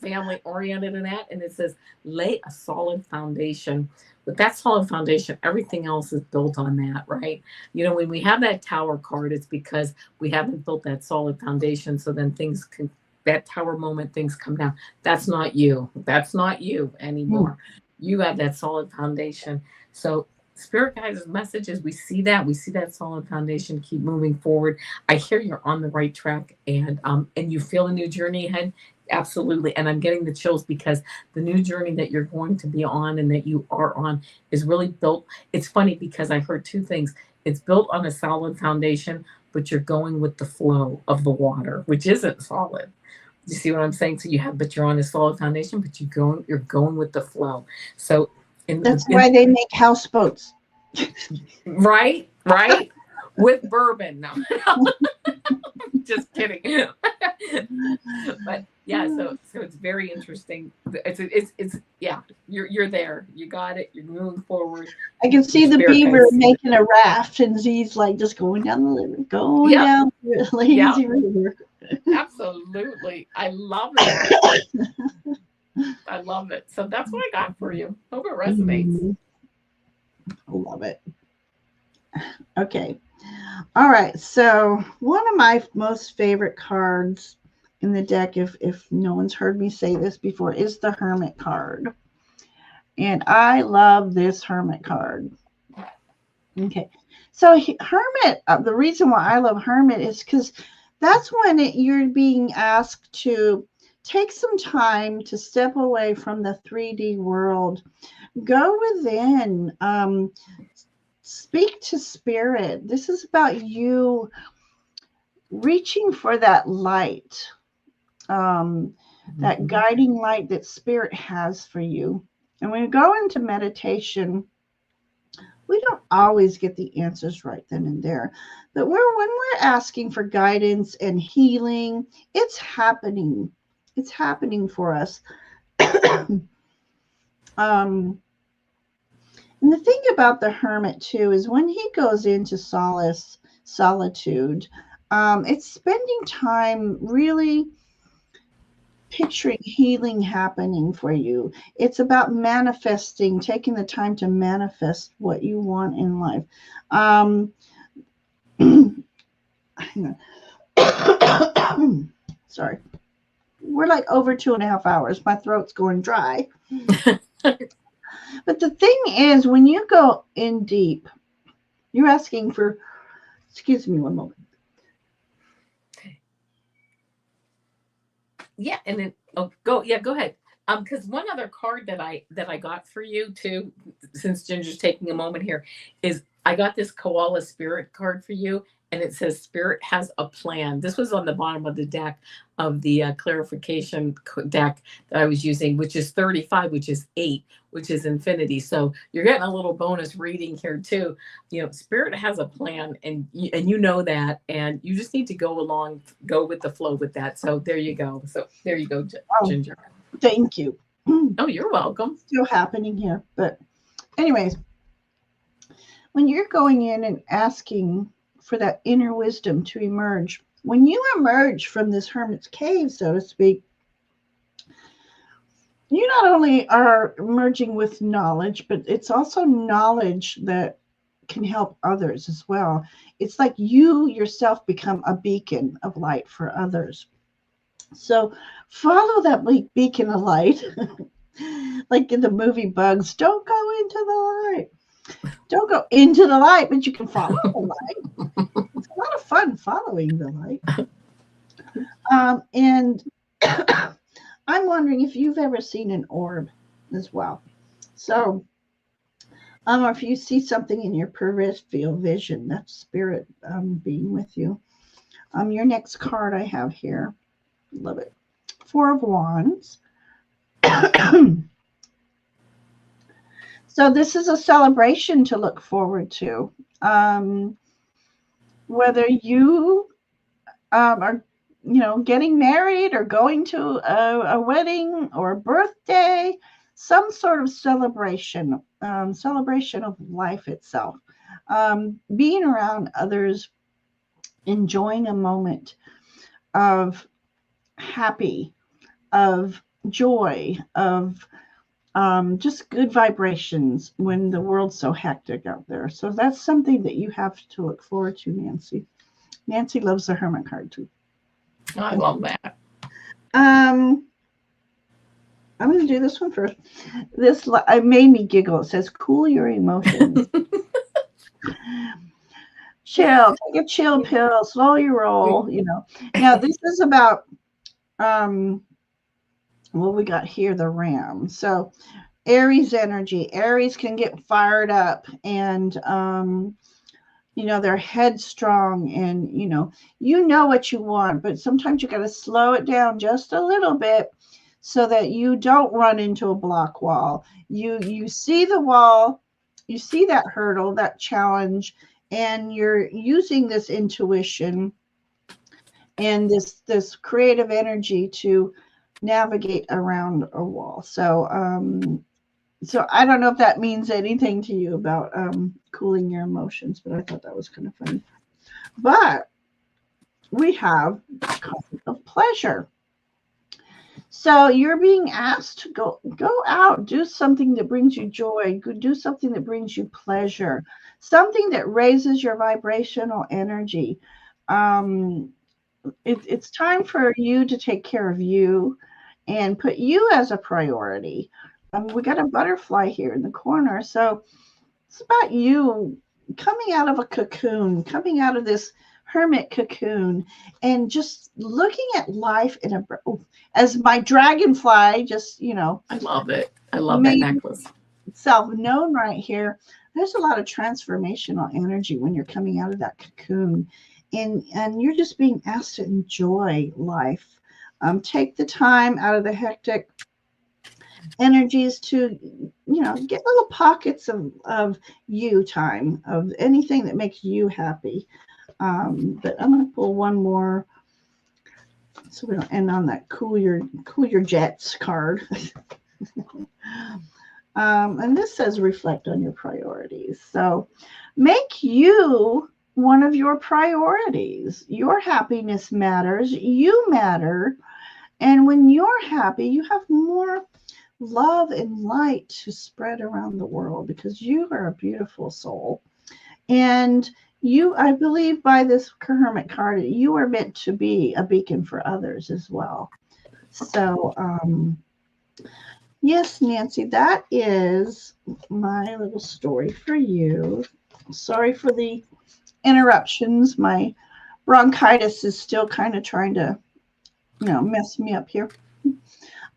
B: family oriented in that. And it says, lay a solid foundation. With that solid foundation, everything else is built on that, right? When we have that tower card, it's because we haven't built that solid foundation. So then that tower moment, things come down. That's not you. That's not you anymore. You have that solid foundation. So spirit guides messages, we see that solid foundation. Keep moving forward. I hear you're on the right track, and you feel a new journey ahead. Absolutely. And I'm getting the chills because the new journey that you're going to be on and that you are on is really built. It's funny because I heard 2 things. It's built on a solid foundation, but you're going with the flow of the water, which isn't solid. You see what I'm saying? So but you're on a solid foundation, but you're going with the flow. So
A: that's why they make houseboats.
B: Right. With bourbon. No. Just kidding. But yeah, so it's very interesting. It's yeah, you're there. You got it. You're moving forward.
A: I can see the beaver making a raft, and he's like just going down the river, down the lazy river.
B: Absolutely. I love it. I love it. So that's what I got for you. Hope it resonates.
A: I love it. Okay. All right. So one of my most favorite cards in the deck, if no one's heard me say this before, is the Hermit card. And I love this Hermit card. Okay. So Hermit, the reason why I love Hermit is because that's when you're being asked to take some time to step away from the 3D world, go within, speak to spirit. This is about you reaching for that light, that guiding light that spirit has for you. And when you go into meditation, we don't always get the answers right then and there. But when we're asking for guidance and healing, it's happening. It's happening for us. And the thing about the Hermit too is when he goes into solitude, it's spending time really picturing healing happening for you. It's about manifesting, taking the time to manifest what you want in life. Hang on. Sorry. We're like over 2.5 hours. My throat's going dry. But the thing is, when you go in deep, you're asking for, excuse me one moment.
B: Yeah, and then go ahead. Because one other card that I got for you too, since Ginger's taking a moment here, is I got this koala spirit card for you, and it says spirit has a plan. This was on the bottom of the deck of the clarification deck that I was using, which is 35, which is 8, which is infinity. So you're getting a little bonus reading here too. Spirit has a plan, and you know that, and you just need to go with the flow with that. So there you go. Ginger.
A: Thank you.
B: Oh, you're welcome.
A: Still happening here. But anyways, when you're going in and asking for that inner wisdom to emerge, when you emerge from this hermit's cave, so to speak, you not only are emerging with knowledge, but it's also knowledge that can help others as well. It's like you yourself become a beacon of light for others. So follow that beacon of light, like in the movie Bugs. Don't go into the light. Don't go into the light, but you can follow the light. It's a lot of fun following the light. And I'm wondering if you've ever seen an orb as well. So, or if you see something in your peripheral vision, that's spirit being with you. Your next card I have here, love it. Four of Wands. So this is a celebration to look forward to. Whether you are, getting married or going to a wedding or a birthday, some sort of celebration of life itself. Being around others, enjoying a moment of happy, of joy, of just good vibrations when the world's so hectic out there. So that's something that you have to look forward to, Nancy. Nancy loves the Hermit card too.
B: I love that.
A: I'm going to do this one first. This it made me giggle. It says, "Cool your emotions." Chill, take a chill pill, slow your roll. Now this is about what we got here, the Ram. So Aries energy. Aries can get fired up and they're headstrong and what you want, but sometimes you got to slow it down just a little bit so that you don't run into a block wall. You see the wall, you see that hurdle, that challenge, and you're using this intuition and this creative energy to navigate around a wall. So I don't know if that means anything to you about cooling your emotions, but I thought that was kind of funny. But we have card of pleasure. So you're being asked to go out, do something that brings you joy, do something that brings you pleasure, something that raises your vibrational energy. Um, it's time for you to take care of you and put you as a priority. We got a butterfly here in the corner. So it's about you coming out of a cocoon, coming out of this hermit cocoon, and just looking at life as my dragonfly just,
B: I love it. I love that
A: made
B: necklace.
A: itself known right here. There's a lot of transformational energy when you're coming out of that cocoon, and you're just being asked to enjoy life. Take the time out of the hectic energies to get little pockets of you time, of anything that makes you happy. But I'm going to pull one more so we don't end on that cool your jets card. And this says reflect on your priorities. So make you one of your priorities. Your happiness matters, you matter, and when you're happy you have more love and light to spread around the world because you are a beautiful soul. And I believe by this Hermit card, you are meant to be a beacon for others as well. So, yes, Nancy, that is my little story for you. Sorry for the interruptions. My bronchitis is still kind of trying to, mess me up here.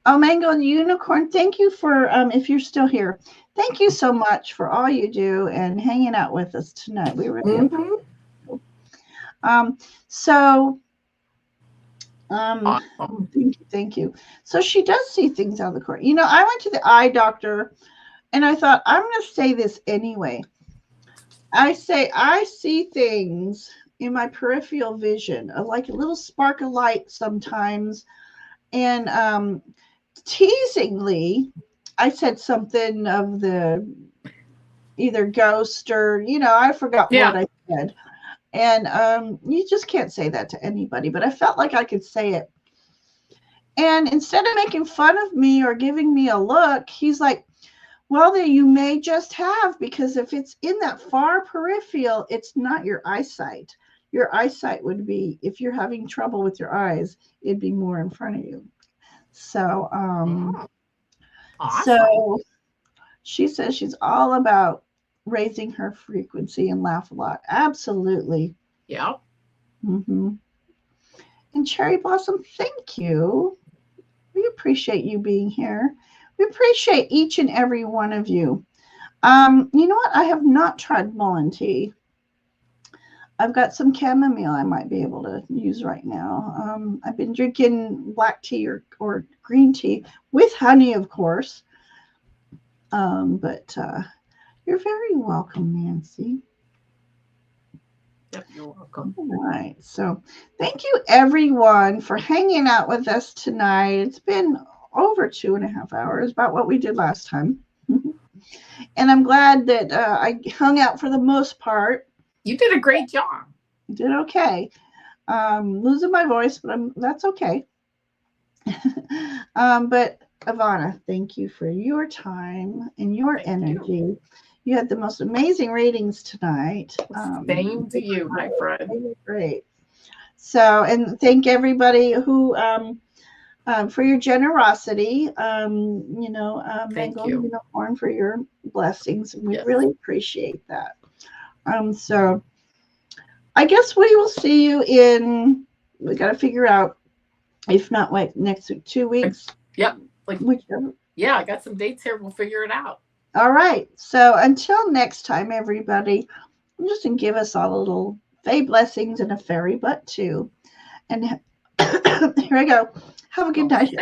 A: Oh, Mango the Unicorn, thank you for, if you're still here, thank you so much for all you do and hanging out with us tonight. We really appreciate it. So,
B: awesome.
A: Thank you. So she does see things out of the corner. I went to the eye doctor and I thought, I'm going to say this anyway. I see things in my peripheral vision, like a little spark of light sometimes. And teasingly, I said something of the either ghost or, I forgot what I said. And you just can't say that to anybody, but I felt like I could say it. And instead of making fun of me or giving me a look, he's like, well, then you may just have, because if it's in that far peripheral, it's not your eyesight. Your eyesight would be, if you're having trouble with your eyes, it'd be more in front of you. So,
B: awesome.
A: So she says she's all about raising her frequency and laugh a lot. Absolutely.
B: Yeah.
A: Mm-hmm. And Cherry Blossom, thank you. We appreciate you being here. We appreciate each and every one of you. You know what? I have not tried Mullen tea. I've got some chamomile I might be able to use right now. I've been drinking black tea or green tea with honey, of course. But you're very welcome, Nancy.
B: Yep, you're welcome.
A: All right. So thank you, everyone, for hanging out with us tonight. It's been over 2.5 hours, about what we did last time. And I'm glad that I hung out for the most part.
B: You did a great job.
A: Did okay. Losing my voice, but that's okay. But Avana, thank you for your time and your energy. You had the most amazing readings tonight.
B: Same to you, my friend.
A: They were great. So, and thank everybody who for your generosity.
B: Thank
A: Mango
B: you.
A: Unicorn, for your blessings. We really appreciate that. So I guess we will see you in. We got to figure out, if not next week, 2 weeks.
B: Yep.
A: Whichever.
B: Yeah, I got some dates here. We'll figure it out.
A: All right. So until next time, everybody, I'm just going to give us all a little Fae blessings and a fairy butt too. And here I go. Have a good night.